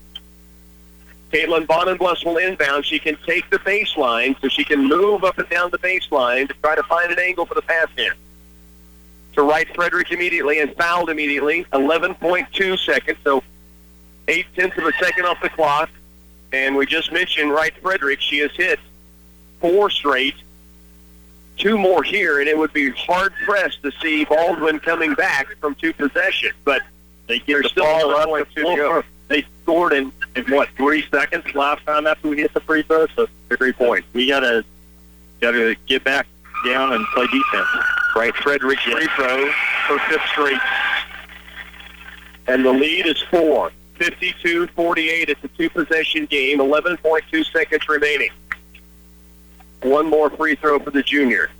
Caitlin Bonenbluss will inbound. She can take the baseline, so she can move up and down the baseline to try to find an angle for the pass in. To Wright Frederick immediately and fouled immediately. 11.2 seconds, so 0.8 of a second off the clock. And we just mentioned Wright Frederick. She has hit 4 straight. 2 more here, and it would be hard-pressed to see Baldwin coming back from 2 possessions. But they get the ball up to go. They scored in 3 seconds last time after we hit the free throw, so 3 points. We gotta get back down and play defense. Wright Frederick's free throw, her 5th straight. And the lead is 4. 52-48. It's a 2-possession game. 11.2 seconds remaining. One more free throw for the junior.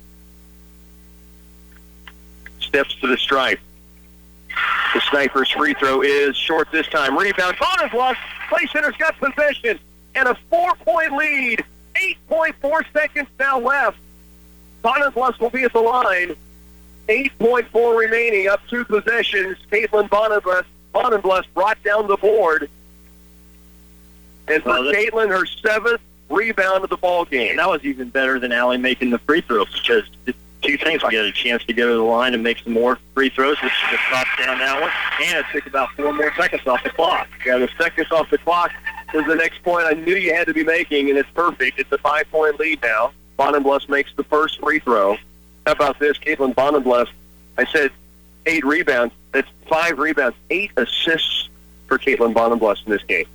Steps to the stripe. The Sniper's free throw is short this time. Rebound. Bonenbluss. Clay Center's got possession. And a 4-point lead. 8.4 seconds now left. Bonenbluss will be at the line. 8.4 remaining. Up 2 possessions. Caitlin Bonenbluss brought down the board. And for Caitlin, her 7th rebound of the ball game. That was even better than Allie making the free throws, because 2 things. We got a chance to go to the line and make some more free throws, which just dropped down that one, and it took about 4 more seconds off the clock. Yeah, the seconds off the clock was the next point I knew you had to be making, and it's perfect. It's a 5-point lead now. Bonenbluss makes the first free throw. How about this? Caitlin Bonenbluss, I said 8 rebounds. That's 5 rebounds, 8 assists for Caitlin Bonenbluss in this game.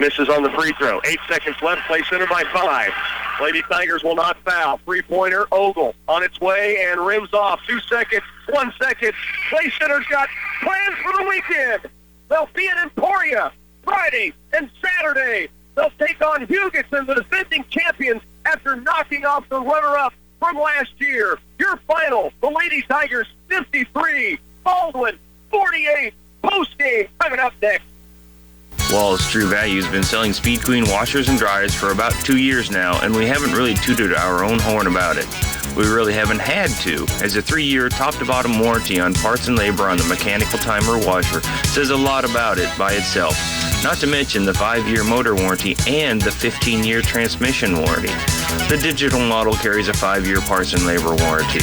Misses on the free throw. 8 seconds left. Play center by 5. Lady Tigers will not foul. 3-pointer, Ogle on its way and rims off. 2 seconds, 1 second. Play center's got plans for the weekend. They'll be in Emporia Friday and Saturday. They'll take on Hugetson, the defending champions, after knocking off the runner-up from last year. Your final, the Lady Tigers 53, Baldwin 48. Post-game coming up next. Wallace True Value has been selling Speed Queen washers and dryers for about 2 years now, and we haven't really tooted our own horn about it. We really haven't had to, as a 3-year top-to-bottom warranty on parts and labor on the mechanical timer washer says a lot about it by itself. Not to mention the 5-year motor warranty and the 15-year transmission warranty. The digital model carries a 5-year parts and labor warranty.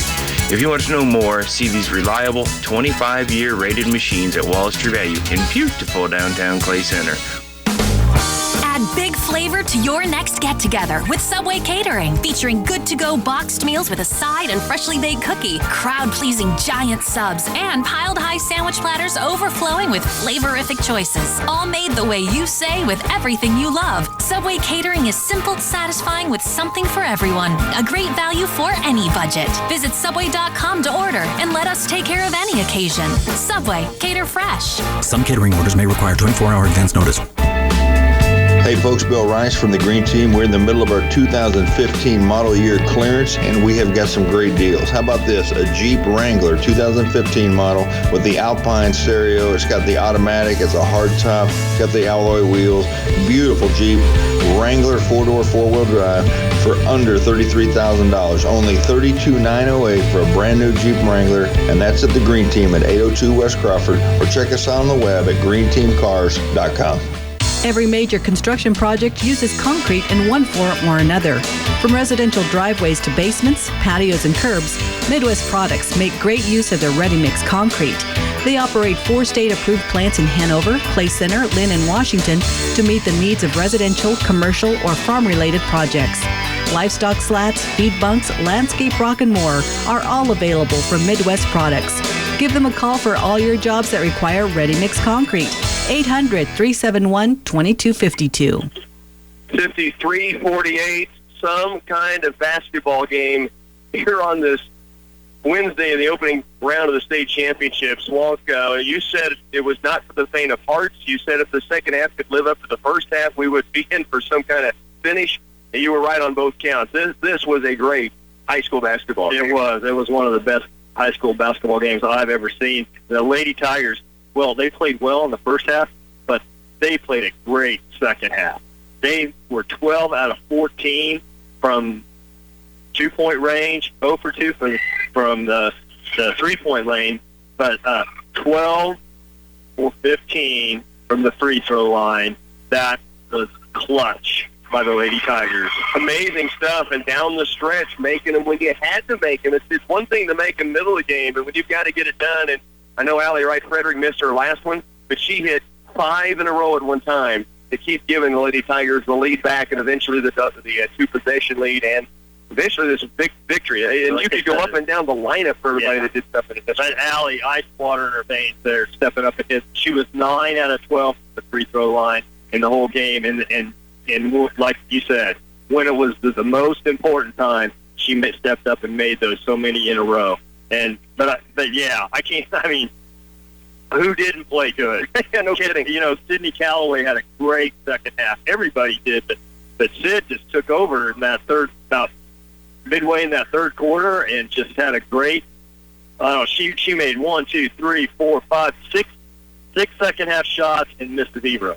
If you want to know more, see these reliable 25-year rated machines at Wallace True Value in beautiful downtown Clay Center. Add big flavor to your next get-together with Subway Catering, featuring good-to-go boxed meals with a side and freshly baked cookie, crowd-pleasing giant subs, and piled-high sandwich platters overflowing with flavorific choices. All made the way you say with everything you love. Subway Catering is simple, satisfying with something for everyone. A great value for any budget. Visit Subway.com to order and let us take care of any occasion. Subway, cater fresh. Some catering orders may require 24-hour advance notice. Hey folks, Bill Rice from the Green Team. We're in the middle of our 2015 model year clearance, and we have got some great deals. How about this? A Jeep Wrangler 2015 model with the Alpine stereo. It's got the automatic. It's a hardtop. Got the alloy wheels. Beautiful Jeep Wrangler 4-door, 4-wheel drive for under $33,000. Only $32,908 for a brand new Jeep Wrangler, and that's at the Green Team at 802 West Crawford, or check us out on the web at greenteamcars.com. Every major construction project uses concrete in one form or another. From residential driveways to basements, patios, and curbs, Midwest Products make great use of their ready-mix concrete. They operate 4 state-approved plants in Hanover, Clay Center, Lynn, and Washington to meet the needs of residential, commercial, or farm-related projects. Livestock slats, feed bunks, landscape rock, and more are all available from Midwest Products. Give them a call for all your jobs that require ready-mix concrete. 800-371-2252. 53-48, some kind of basketball game here on this Wednesday in the opening round of the state championships. Wonka, you said it was not for the faint of hearts. You said if the second half could live up to the first half, we would be in for some kind of finish. And you were right on both counts. This was a great high school basketball game. It was one of the best high school basketball games I've ever seen. The Lady Tigers, well, they played well in the first half, but they played a great second half. They were 12 out of 14 from two-point range, 0 for 2 from the three-point lane, but 12 or 15 from the free throw line. That was clutch by the Lady Tigers. Amazing stuff, and down the stretch, making them when you had to make them. It's one thing to make them middle of the game, but when you've got to get it done, and I know Allie Wright-Frederick missed her last one, but she hit 5 in a row at one time to keep giving the Lady Tigers the lead back, and eventually the 2-possession lead, and eventually this big victory. And you could go up and down the lineup for everybody that did stuff in it. But Allie, ice water in her veins there, stepping up and hit. She was 9 out of 12 at the free throw line in the whole game, and like you said, when it was the most important time, she stepped up and made those so many in a row. But yeah, I can't. I mean, who didn't play good? No kidding. You know, Sydney Calloway had a great second half. Everybody did, but Sid just took over in that about midway in that third quarter, and just had a great. She made 1, 2, 3, 4, 5, 6 second half shots and missed the zero.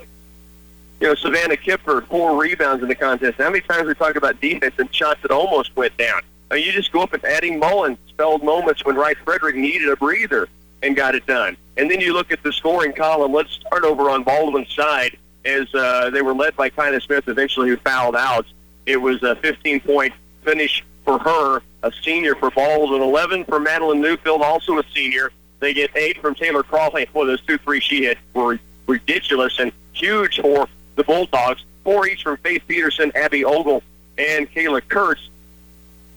You know, Savannah Kipfer, 4 rebounds in the contest. How many times we talked about defense and shots that almost went down? I mean, you just go up and Addie Mullen spelled moments when Wright Frederick needed a breather and got it done. And then you look at the scoring column. Let's start over on Baldwin's side as they were led by Kyna Smith, eventually who fouled out. It was a 15-point finish for her, a senior for Baldwin, 11 for Madeline Newfield, also a senior. They get 8 from Taylor Crawley. Boy, those 2 3 she hit were ridiculous and huge for the Bulldogs. 4 each from Faith Peterson, Abby Ogle, and Kayla Kurtz.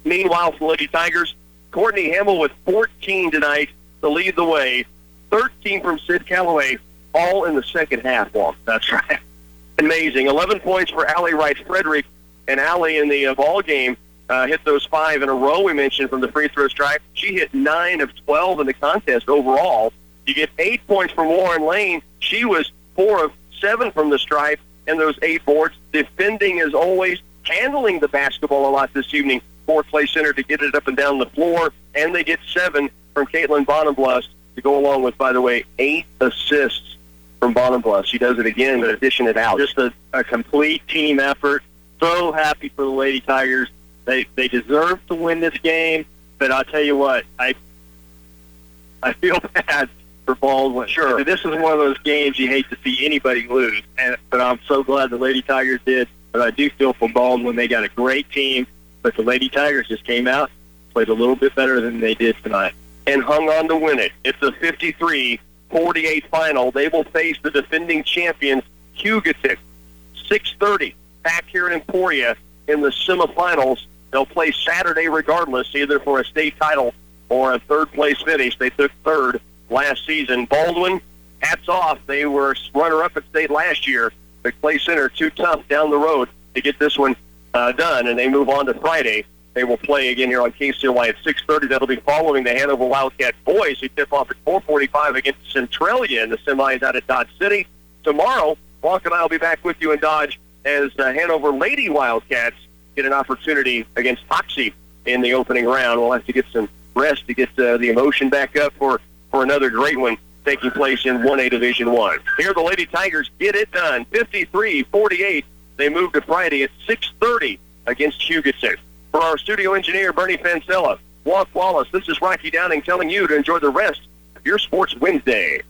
Meanwhile, for Lady Tigers, Courtney Hamill with 14 tonight to lead the way. 13 from Sid Calloway, all in the second half. Well, that's right. Amazing. 11 points for Allie Wright-Frederick, and Allie in the ball game hit those 5 in a row we mentioned from the free throw stripe. She hit 9 of 12 in the contest overall. You get 8 points from Warren Lane. She was 4 of 7 from the stripe, and those 8 boards. Defending as always, handling the basketball a lot this evening for Clay Center to get it up and down the floor, and they get 7 from Caitlin Bonenblust to go along with, by the way, 8 assists from Bottom Bluff. She does it again, but dishing it out. Just a complete team effort. So happy for the Lady Tigers. They deserve to win this game, but I'll tell you what, I feel bad for Baldwin. Sure. This is one of those games you hate to see anybody lose, but I'm so glad the Lady Tigers did. But I do feel for Baldwin. They got a great team, but the Lady Tigers just came out, played a little bit better than they did tonight. And hung on to win it. It's a 53-48 final. They will face the defending champions, Hugueton, 6:30, back here in Emporia in the semifinals. They'll play Saturday regardless, either for a state title or a third-place finish. They took third last season. Baldwin, hats off. They were runner-up at state last year. But Clay Center, too tough down the road to get this one done, and they move on to Friday. They will play again here on KCLY at 6:30. That'll be following the Hanover Wildcat boys, who tip off at 4:45 against Centralia in the semis out at Dodge City. Tomorrow, Walk and I will be back with you in Dodge as Hanover Lady Wildcats get an opportunity against Hoxie in the opening round. We'll have to get some rest to get the emotion back up for another great one taking place in 1A Division I. Here the Lady Tigers get it done, 53-48. They move to Friday at 6:30 against Hugueton. For our studio engineer, Bernie Pancella, Walt Wallace, this is Rocky Downing telling you to enjoy the rest of your Sports Wednesday.